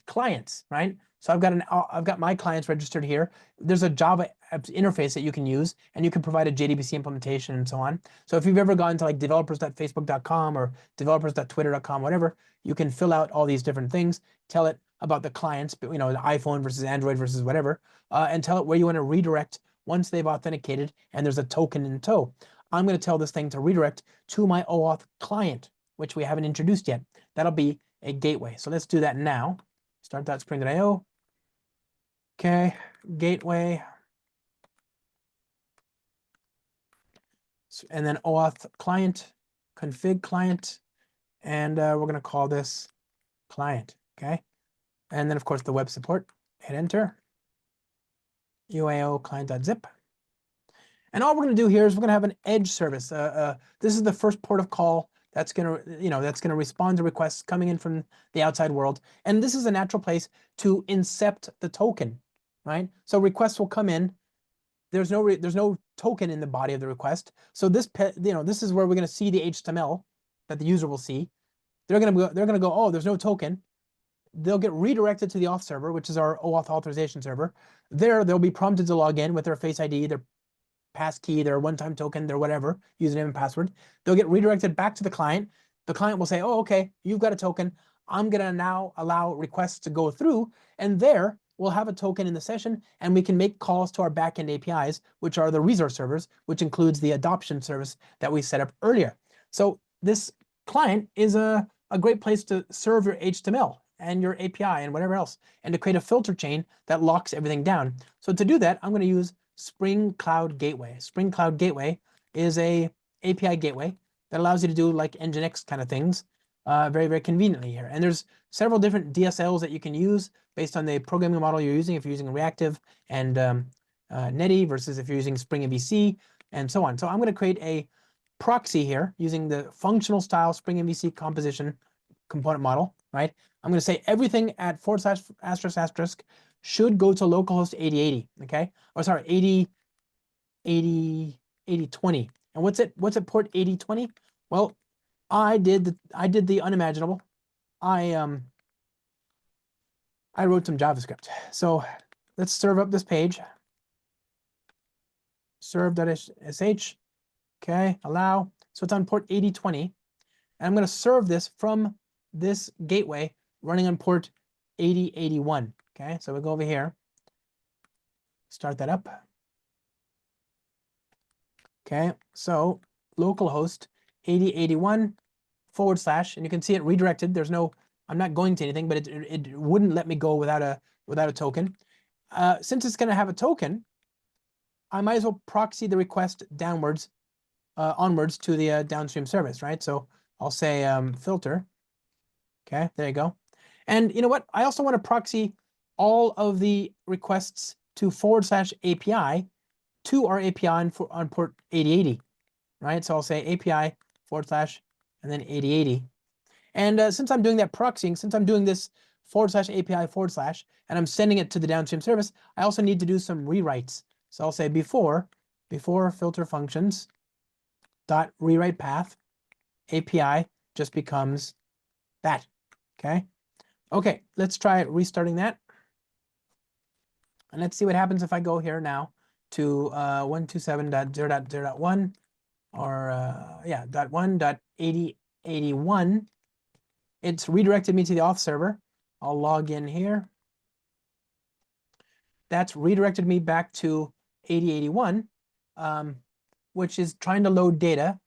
clients, right? So I've got my clients registered here. There's a Java interface that you can use, and you can provide a JDBC implementation and so on. So if you've ever gone to like developers.facebook.com or developers.twitter.com, whatever, you can fill out all these different things, tell it about the clients, you know, the iPhone versus Android versus whatever, and tell it where you want to redirect once they've authenticated and there's a token in tow. I'm going to tell this thing to redirect to my OAuth client. which we haven't introduced yet. That'll be a gateway. So let's do that now. Start.spring.io. Okay, gateway. And then OAuth client, config client, and we're going to call this client. Okay, and then of course the web support. Hit enter. UAO client.zip. And all we're going to do here is we're going to have an edge service. This is the first port of call that's going to respond to requests coming in from the outside world. And this is a natural place to incept the token, right? So requests will come in. There's no token in the body of the request. So this this is where we're going to see the HTML that the user will see. They're going to go, oh, there's no token. They'll get redirected to the auth server, which is our OAuth authorization server. They'll be prompted to log in with their Face ID, their passkey, their one-time token, their whatever, username and password. They'll get redirected back to the client. The client will say, oh, okay, you've got a token. I'm going to now allow requests to go through. And there we'll have a token in the session, and we can make calls to our backend APIs, which are the resource servers, which includes the adoption service that we set up earlier. So this client is a great place to serve your HTML and your API and whatever else, and to create a filter chain that locks everything down. So to do that, I'm going to use Spring Cloud Gateway. Spring Cloud Gateway is a API gateway that allows you to do like Nginx kind of things very, very conveniently here. And there's several different DSLs that you can use based on the programming model you're using. If you're using Reactive and Netty versus if you're using Spring MVC and so on. So I'm going to create a proxy here using the functional style Spring MVC composition component model, right? I'm going to say everything at /** should go to localhost 8080, okay? Or sorry, 8020. And what's it port 8020? Well, I did the unimaginable. I wrote some JavaScript. So let's serve up this page. Serve.sh, okay, allow. So it's on port 8020. And I'm going to serve this from this gateway running on port 8081. Okay, so we go over here, start that up. Okay, so localhost 8081 /, and you can see it redirected. There's no, I'm not going to anything, but it wouldn't let me go without a token. Since it's going to have a token, I might as well proxy the request downwards, onwards to the downstream service, right? So I'll say filter. Okay, there you go. And you know what? I also want to proxy all of the requests to / API to our API on port 8080, right? So I'll say API / and then 8080. And since I'm doing that proxying, since I'm doing this / API / and I'm sending it to the downstream service, I also need to do some rewrites. So I'll say before filter functions dot rewrite path API just becomes that. Okay, let's try restarting that. And let's see what happens if I go here now to 127.0.0.1 or yeah, .1.8081. It's redirected me to the auth server. I'll log in here. That's redirected me back to 8081, which is trying to load data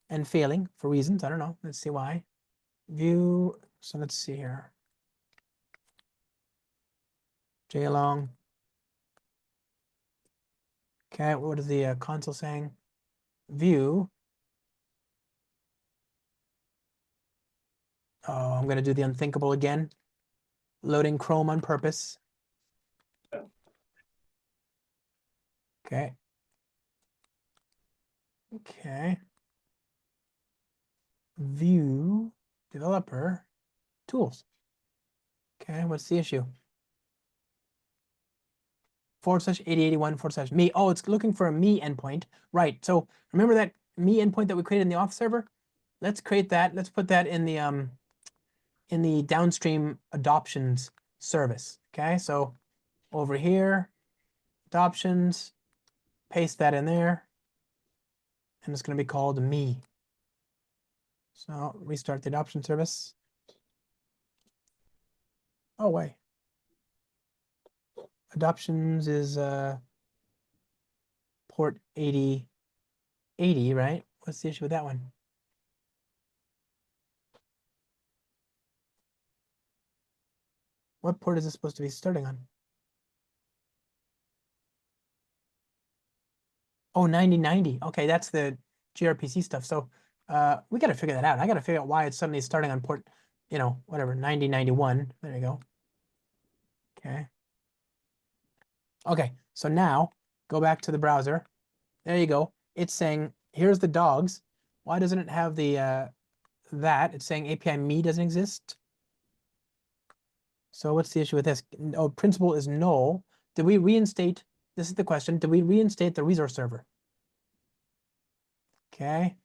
and failing for reasons. I don't know. Let's see why. View. So let's see here. JLong. Okay, what is the console saying? View. Oh, I'm going to do the unthinkable again. Loading Chrome on purpose. Okay. Okay. View developer tools. Okay, what's the issue? / 8081 / me. Oh, it's looking for a me endpoint. Right. So remember that me endpoint that we created in the auth server? Let's create that. Let's put that in the downstream adoptions service. Okay, so over here, adoptions, paste that in there, and it's going to be called me. So restart the adoption service. Oh, wait. Adoptions is port 8080, right? What's the issue with that one? What port is this supposed to be starting on? Oh, 9090. Okay, that's the gRPC stuff. So we got to figure that out. I got to figure out why it's suddenly starting on port, whatever, 9091. There you go. Okay. Okay, so now go back to the browser. There you go. It's saying, here's the dogs. Why doesn't it have the that? It's saying API me doesn't exist. So what's the issue with this? Oh, principal is null. Did we reinstate? This is the question. Did we reinstate the resource server? Okay.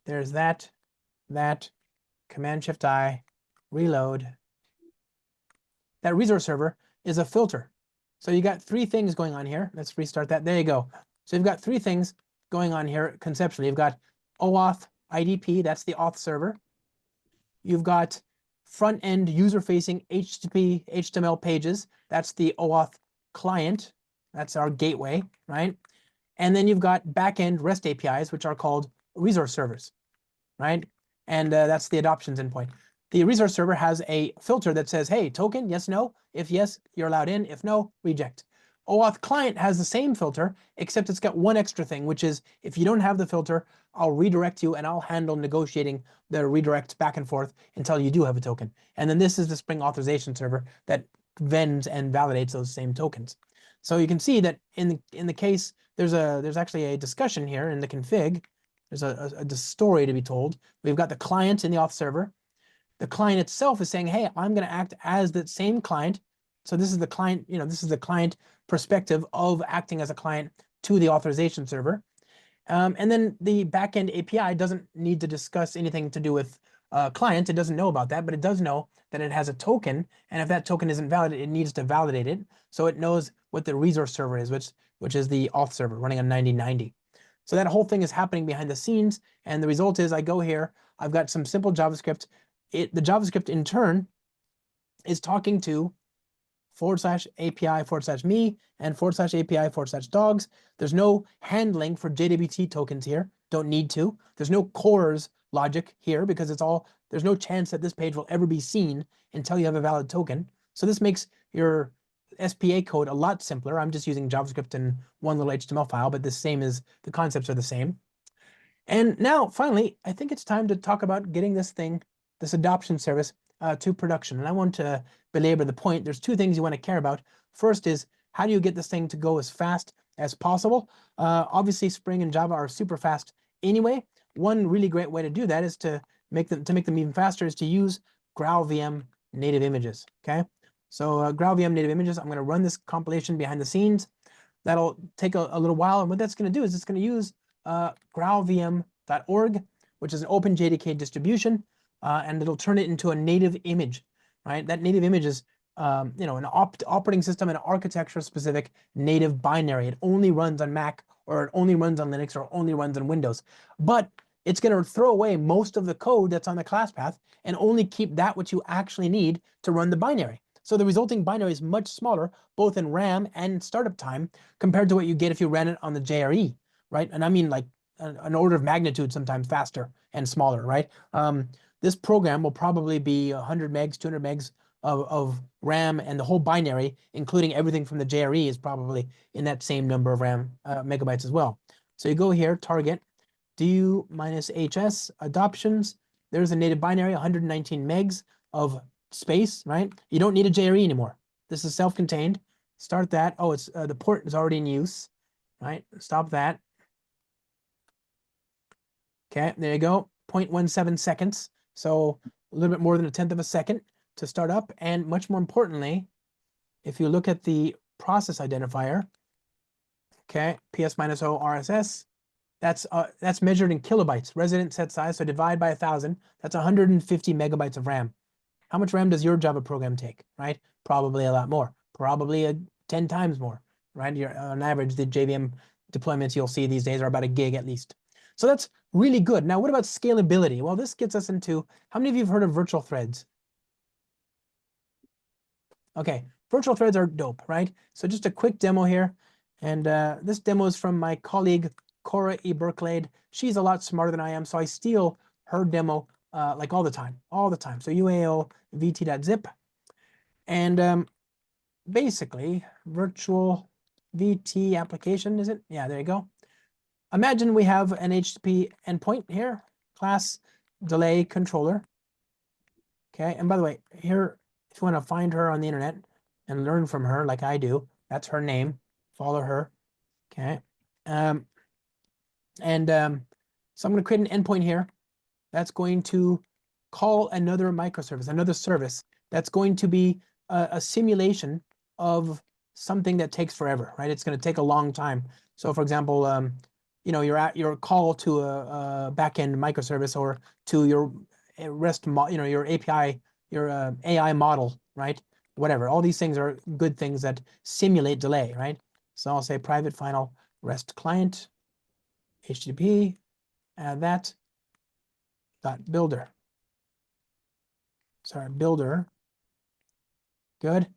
There's that, Command Shift I, reload. That resource server is a filter. So you got three things going on here. Let's restart that. There you go. So you've got three things going on here conceptually. You've got OAuth IDP, that's the auth server. You've got front-end user-facing HTTP, HTML pages. That's the OAuth client. That's our gateway, right? And then you've got back-end REST APIs, which are called resource servers, right? And that's the adoptions endpoint. The resource server has a filter that says, hey, token, yes, no. If yes, you're allowed in. If no, reject. OAuth client has the same filter, except it's got one extra thing, which is if you don't have the filter, I'll redirect you and I'll handle negotiating the redirect back and forth until you do have a token. And then this is the Spring authorization server that vends and validates those same tokens. So you can see that in the case, there's actually a discussion here in the config. There's a story to be told. We've got the client in the auth server. The client itself is saying, hey, I'm going to act as the same client. So this is the client, this is the client perspective of acting as a client to the authorization server. And then the backend API doesn't need to discuss anything to do with client. It doesn't know about that, but it does know that it has a token. And if that token isn't valid, it needs to validate it. So it knows what the resource server is, which is the auth server running on 9090. So that whole thing is happening behind the scenes. And the result is I go here, I've got some simple JavaScript. The JavaScript in turn is talking to /API/me and /API/dogs. There's no handling for JWT tokens here. Don't need to. There's no CORS logic here because there's no chance that this page will ever be seen until you have a valid token. So this makes your SPA code a lot simpler. I'm just using JavaScript in one little HTML file, but the concepts are the same. And now, finally, I think it's time to talk about getting this adoption service to production. And I want to belabor the point. There's two things you want to care about. First is, how do you get this thing to go as fast as possible? Obviously, Spring and Java are super fast anyway. One really great way to do that is to make them even faster is to use GraalVM native images, okay? So GraalVM native images, I'm going to run this compilation behind the scenes. That'll take a little while. And what that's going to do is it's going to use graalvm.org, which is an open JDK distribution, and it'll turn it into a native image, right? That native image is an operating system and architecture-specific native binary. It only runs on Mac, or it only runs on Linux, or only runs on Windows. But it's going to throw away most of the code that's on the class path and only keep that which you actually need to run the binary. So the resulting binary is much smaller, both in RAM and startup time, compared to what you get if you ran it on the JRE, right? And I mean like an order of magnitude sometimes faster and smaller, right? This program will probably be 100 megs, 200 megs of RAM, and the whole binary, including everything from the JRE, is probably in that same number of RAM megabytes as well. So you go here, target, du-hs adoptions. There's a native binary, 119 megs of space, right? You don't need a JRE anymore. This is self-contained. Start that. Oh, it's the port is already in use, right? Stop that. Okay, there you go. 0.17 seconds. So a little bit more than 1/10 of a second to start up. And much more importantly, if you look at the process identifier, okay, PS-O RSS, that's measured in kilobytes, resident set size. So divide by 1,000, that's 150 megabytes of RAM. How much RAM does your Java program take, right? Probably a lot more, probably 10 times more, right? On average, the JVM deployments you'll see these days are about 1 gig at least. So that's really good. Now, what about scalability? Well, this gets us into, how many of you have heard of virtual threads? Okay, virtual threads are dope, right? So just a quick demo here. And this demo is from my colleague, Cora E. Berklade. She's a lot smarter than I am, so I steal her demo like all the time. So UAO vt.zip. And basically, virtual VT application, is it? Yeah, there you go. Imagine we have an HTTP endpoint here, class delay controller. Okay, and by the way, here, if you want to find her on the internet and learn from her like I do, that's her name. Follow her. Okay. Um, and so I'm going to create an endpoint here that's going to call another microservice, another service that's going to be a simulation of something that takes forever, right? It's going to take a long time. So for example, you're at your call to a backend microservice or to your REST, your API, your AI model, right? Whatever. All these things are good things that simulate delay, right? So I'll say private final REST client, HTTP, add that, dot builder. Sorry, builder. Good.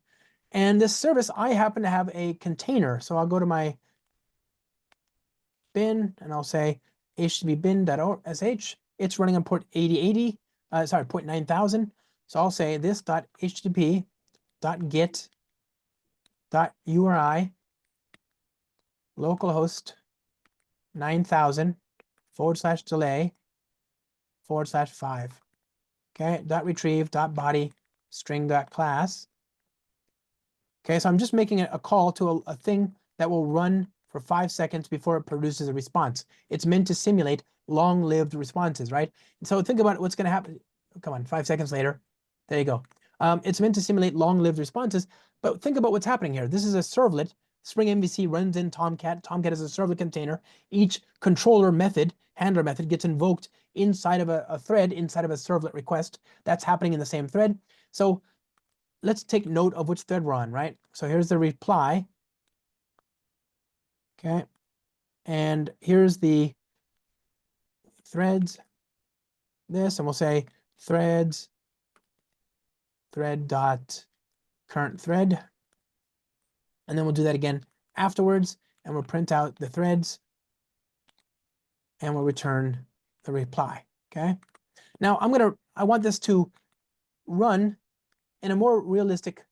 And this service, I happen to have a container. So I'll go to my bin and I'll say http bin.sh. It's running on port 8080, port 9000. So I'll say this dot http dot get dot URI localhost 9000 / delay / 5. Okay, dot retrieve dot body string dot class. Okay, so I'm just making a call to a thing that will run for 5 seconds before it produces a response. It's meant to simulate long-lived responses, right? And so think about what's going to happen. Come on, 5 seconds later. There you go. It's meant to simulate long-lived responses, but think about what's happening here. This is a servlet. Spring MVC runs in Tomcat. Tomcat is a servlet container. Each controller method, handler method, gets invoked inside of a thread, inside of a servlet request. That's happening in the same thread. So let's take note of which thread we're on, right? So here's the reply. Okay. And here's the threads, this, and we'll say threads, thread dot current thread. And then we'll do that again afterwards, and we'll print out the threads, and we'll return the reply. Okay. Now I want this to run in a more realistic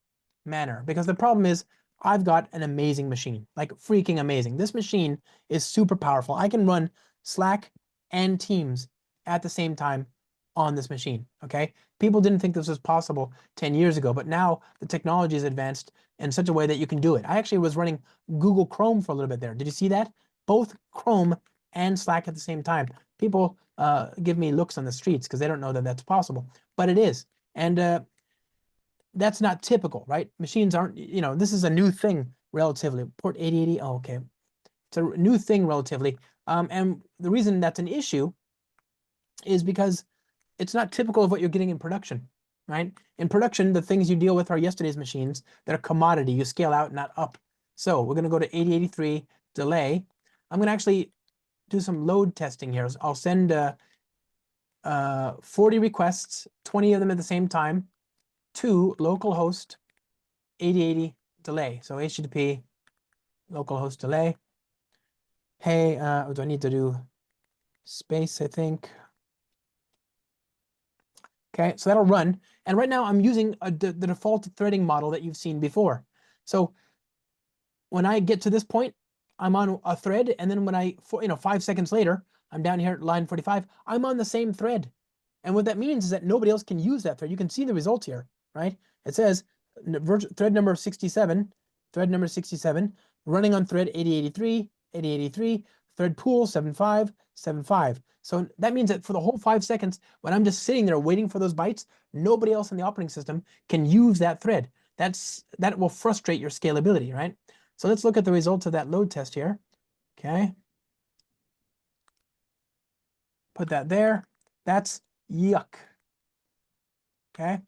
manner, because the problem is I've got an amazing machine, like freaking amazing. This machine is super powerful. I can run Slack and Teams at the same time on this machine, okay? People didn't think this was possible 10 years ago, but now the technology is advanced in such a way that you can do it. I actually was running Google Chrome for a little bit there. Did you see that? Both Chrome and Slack at the same time. People give me looks on the streets because they don't know that that's possible, but it is. And that's not typical, right? Machines aren't, this is a new thing relatively. Port 8080, oh, okay. It's a new thing relatively. And the reason that's an issue is because it's not typical of what you're getting in production, right? In production, the things you deal with are yesterday's machines that are commodity. You scale out, not up. So we're going to go to 8083 delay. I'm going to actually do some load testing here. I'll send 40 requests, 20 of them at the same time, to localhost 8080 delay. So HTTP localhost delay. Hey, do I need to do space, I think? Okay, so that'll run. And right now I'm using the default threading model that you've seen before. So when I get to this point, I'm on a thread, and then when 5 seconds later, I'm down here at line 45, I'm on the same thread. And what that means is that nobody else can use that thread. You can see the result here, right? It says thread number 67, running on thread 8083, thread pool 7575. So that means that for the whole 5 seconds, when I'm just sitting there waiting for those bytes, nobody else in the operating system can use that thread. That will frustrate your scalability, right? So let's look at the results of that load test here. Okay. Put that there. That's yuck. Okay.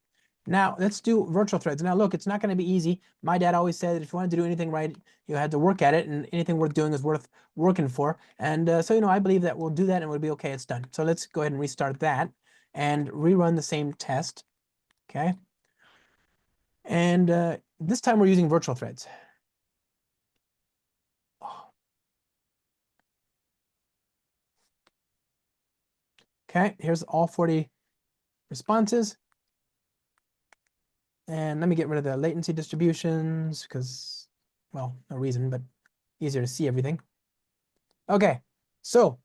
Now let's do virtual threads. Now look, it's not going to be easy. My dad always said that if you wanted to do anything right, you had to work at it, and anything worth doing is worth working for. And so I believe that we'll do that and we'll be okay. It's done. So let's go ahead and restart that and rerun the same test. Okay. And this time we're using virtual threads. Okay, here's all 40 responses. And let me get rid of the latency distributions because, well, no reason, but easier to see everything. Okay, so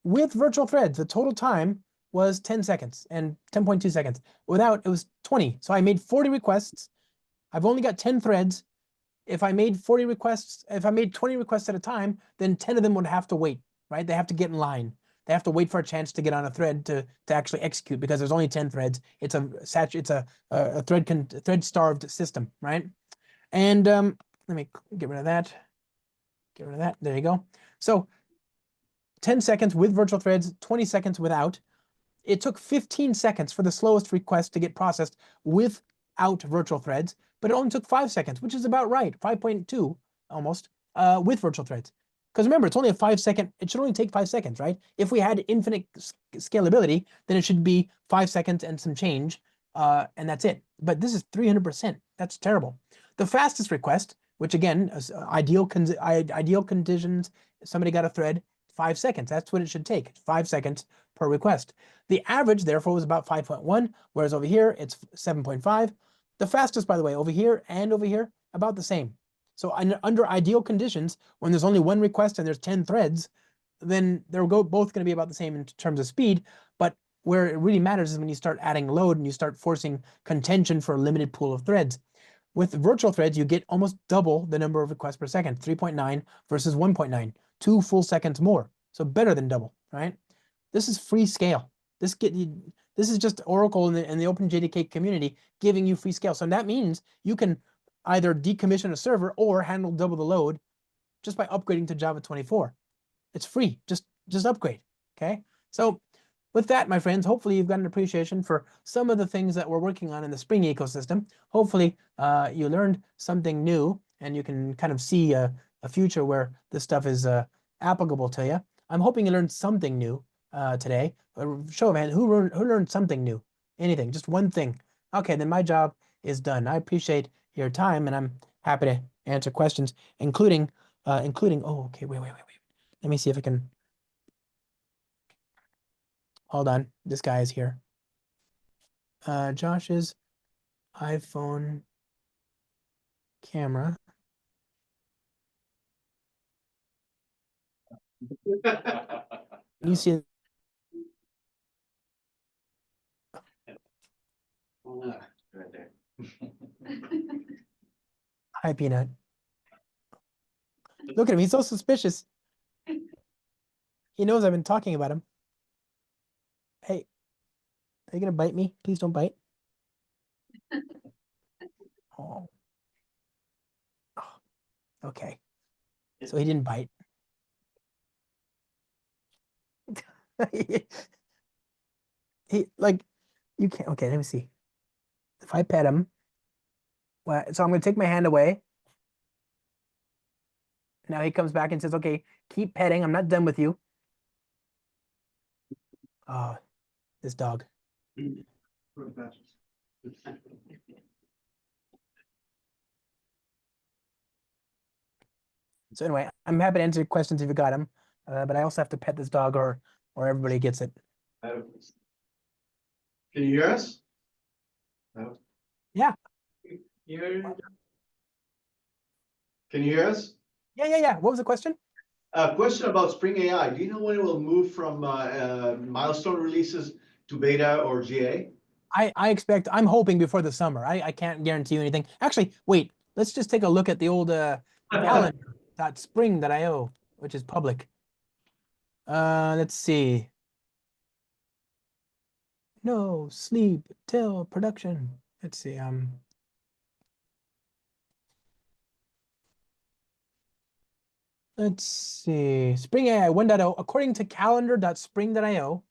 with virtual threads, the total time was 10 seconds and 10.2 seconds. Without, it was 20. So I made 40 requests. I've only got 10 threads. If I made 40 requests, if I made 20 requests at a time, then 10 of them would have to wait, right? They have to get in line. They have to wait for a chance to get on a thread to actually execute because there's only 10 threads. It's a thread starved system, right? And let me get rid of that. Get rid of that. There you go. So 10 seconds with virtual threads, 20 seconds without. It took 15 seconds for the slowest request to get processed without virtual threads, but it only took 5 seconds, which is about right, 5.2 almost, with virtual threads. Because remember, it's only a 5 second, it should only take 5 seconds, right? If we had infinite scalability, then it should be 5 seconds and some change, and that's it. But this is 300%. That's terrible. The fastest request, which again, ideal conditions, somebody got a thread, 5 seconds. That's what it should take, 5 seconds per request. The average, therefore, was about 5.1, whereas over here, it's 7.5. The fastest, by the way, over here and over here, about the same. So under ideal conditions, when there's only one request and there's 10 threads, then they're both going to be about the same in terms of speed. But where it really matters is when you start adding load and you start forcing contention for a limited pool of threads. With virtual threads, you get almost double the number of requests per second, 3.9 versus 1.9, 2 full seconds more. So better than double, right? This is free scale. This is just Oracle and the OpenJDK community giving you free scale. So that means you can either decommission a server or handle double the load just by upgrading to Java 24. It's free. Just upgrade. Okay. So with that, my friends, hopefully you've got an appreciation for some of the things that we're working on in the Spring ecosystem. Hopefully you learned something new and you can kind of see a future where this stuff is applicable to you. I'm hoping you learned something new today. Show of hand, who learned something new? Anything, just one thing. Okay, then my job is done. I appreciate your time and I'm happy to answer questions, including, oh, okay, wait. Let me see if I can, hold on, this guy is here. Josh's iPhone camera. You see, Right there. hi, Peanut. Look at him. He's so suspicious. He knows I've been talking about him. Hey, are you gonna bite me? Please don't bite. Oh. Oh, okay. So he didn't bite. He like you can't. Okay, let me see. If I pet him, well, so I'm gonna take my hand away. Now he comes back and says, "Okay, keep petting. I'm not done with you." Oh, this dog. So anyway, I'm happy to answer your questions if you got them, but I also have to pet this dog, or everybody gets it. Can you hear us? No. Yeah. Here, Can you hear us? Yeah. What was the question? Question about Spring AI. Do you know when it will move from milestone releases to beta or GA? I expect, I'm hoping before the summer. I can't guarantee you anything. Actually, wait, let's just take a look at the old calendar.spring.io, which is public. Let's see. No sleep till production. Let's see. Let's see. Spring AI 1.0, according to calendar.spring.io,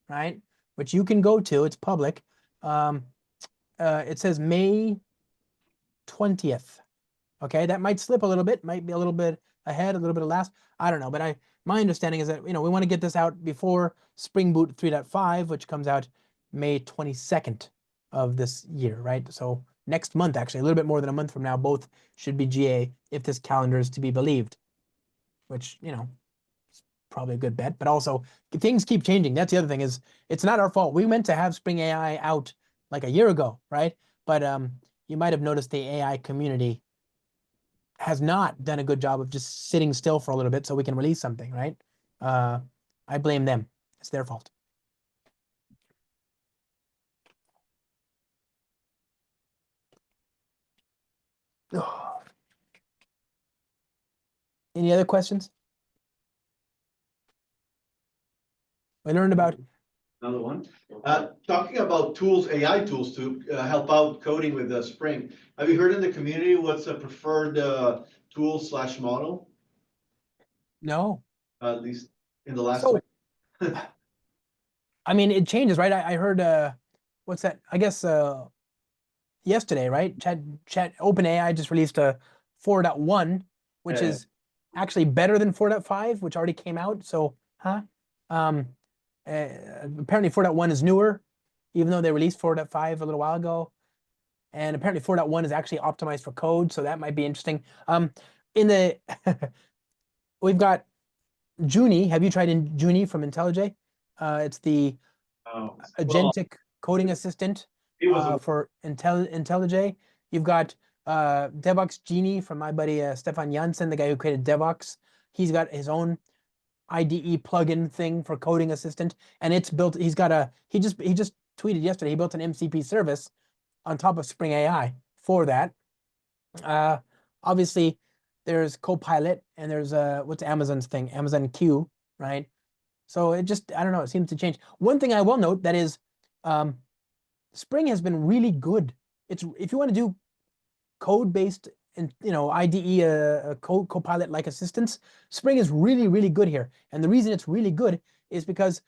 right? Which you can go to, it's public. It says May 20th. Okay, that might slip a little bit, might be a little bit ahead, a little bit of last. I don't know, but my understanding is that we want to get this out before Spring Boot 3.5, which comes out May 22nd of this year, right? So next month, actually, a little bit more than a month from now, both should be GA if this calendar is to be believed, which is probably a good bet. But also, things keep changing. That's the other thing, is it's not our fault. We meant to have Spring AI out like a year ago, right? But you might have noticed the AI community has not done a good job of just sitting still for a little bit so we can release something, right? I blame them. It's their fault. Any other questions? We learned about Another one. Talking about tools, AI tools to help out coding with Spring. Have you heard in the community what's a preferred tool slash model? no. At least in the last So, week. I mean, it changes, right? I heard what's that? I guess yesterday, right? Chat OpenAI just released a 4.1, which Yeah. is actually better than 4.5, which already came out. So, huh? Um, apparently 4.1 is newer, even though they released 4.5 a little while ago. And apparently 4.1 is actually optimized for code, so that might be interesting. In the we've got Junie. Have you tried in Junie from IntelliJ? It's the Well, agentic coding assistant he was for IntelliJ. You've got Devox Genie from my buddy Stefan Janssen, the guy who created Devox. He's got his own IDE plugin thing for coding assistant, and it's built. He just tweeted yesterday. He built an MCP service on top of Spring AI for that. Obviously, there's Copilot, and there's what's Amazon's thing, Amazon Q, right? So it just, I don't know, it seems to change. One thing I will note that is, Spring has been really good. It's if you want to do code-based and IDE Copilot like assistance, Spring is really, really good here. And the reason it's really good is because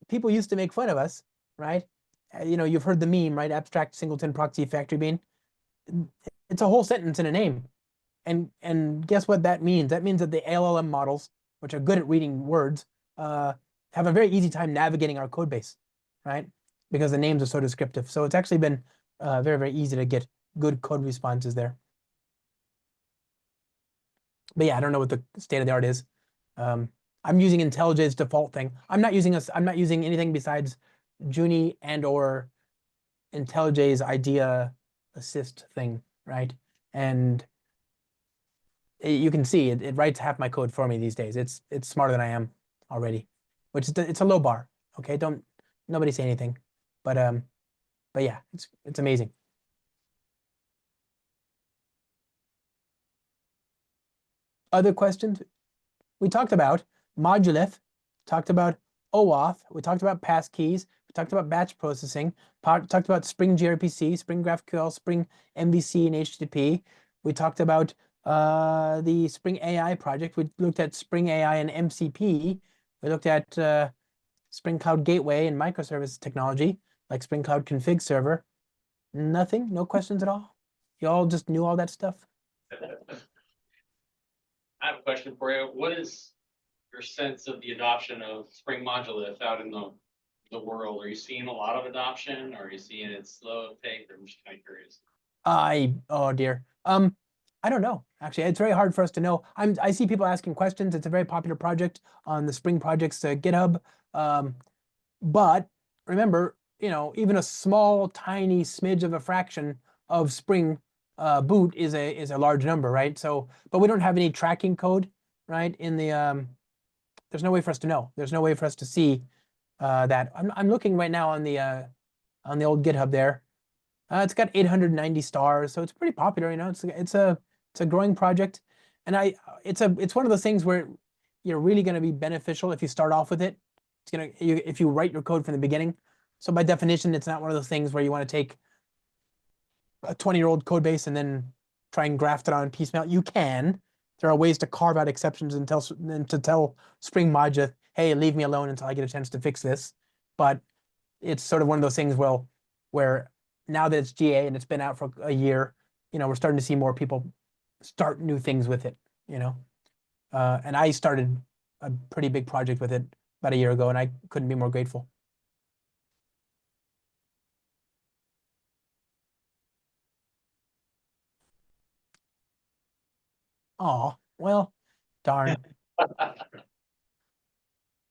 people used to make fun of us, right? You've heard the meme, right? Abstract singleton proxy factory bean. It's a whole sentence in a name. And guess what that means? That means that the LLM models, which are good at reading words, have a very easy time navigating our code base, right? Because the names are so descriptive. So it's actually been very, very easy to get good code responses there. But yeah, I don't know what the state of the art is. I'm using IntelliJ's default thing. I'm not using anything besides Junie and or IntelliJ's idea assist thing, right? And you can see it writes half my code for me these days. It's smarter than I am already, which is it's a low bar. Okay, don't nobody say anything, but yeah, it's amazing. Other questions? We talked about Modulith, talked about OAuth, we talked about passkeys, we talked about batch processing, talked about Spring gRPC, Spring GraphQL, Spring MVC, and HTTP. We talked about the Spring AI project. We looked at Spring AI and MCP. We looked at Spring Cloud Gateway and microservice technology, like Spring Cloud Config Server. Nothing? No questions at all? You all just knew all that stuff? I have a question for you. What is your sense of the adoption of Spring Modulith out in the world? Are you seeing a lot of adoption? Or are you seeing it slow take? I'm just kind of curious. Oh dear. I don't know. Actually, it's very hard for us to know. I see people asking questions. It's a very popular project on the Spring Project's GitHub. But remember, even a small, tiny smidge of a fraction of Spring boot is a large number, right? So, but we don't have any tracking code, right? There's no way for us to know. There's no way for us to see that. I'm looking right now on the old GitHub there. It's got 890 stars, so it's pretty popular. It's a growing project, and it's one of those things where you're really going to be beneficial if you start off with it. If you write your code from the beginning. So by definition, it's not one of those things where you want to take a 20-year-old code base and then try and graft it on piecemeal. You can. There are ways to carve out exceptions and to tell Spring Module, hey, leave me alone until I get a chance to fix this. But it's sort of one of those things where now that it's GA and it's been out for a year, we're starting to see more people start new things with it, and I started a pretty big project with it about a year ago, and I couldn't be more grateful. Oh, well, darn.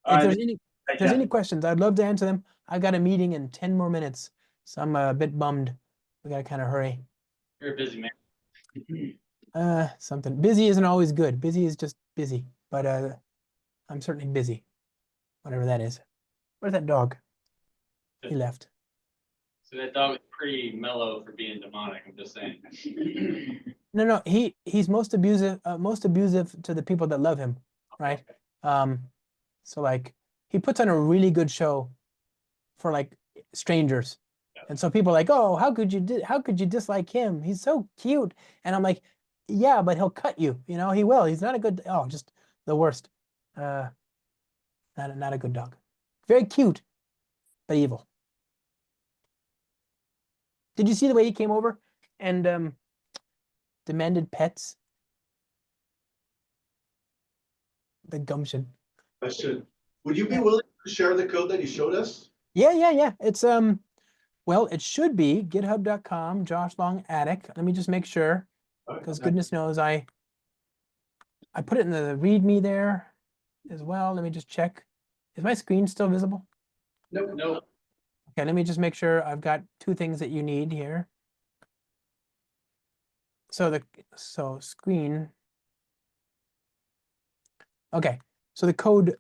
If there's any questions, I'd love to answer them. I've got a meeting in 10 more minutes, so I'm a bit bummed. We gotta kind of hurry. You're a busy man. Something busy isn't always good. Busy is just busy, but I'm certainly busy, whatever that is. Where's that dog? He left. So that dog is pretty mellow for being demonic, I'm just saying. No, he's most abusive to the people that love him, right? So like he puts on a really good show for like strangers. And so people are like, oh, how could you dislike him? He's so cute. And I'm like, yeah, but he'll cut you, he will. He's not a good, just the worst. Not a good dog. Very cute, but evil. Did you see the way he came over and demanded pets? The gumption. Question. Would you be willing to share the code that you showed us? Yeah. It's well, it should be github.com, Josh Long Attic. Let me just make sure, because goodness knows I put it in the README there as well. Let me just check. Is my screen still visible? Nope. No, Okay, let me just make sure I've got two things that you need here. So screen. Okay, so the code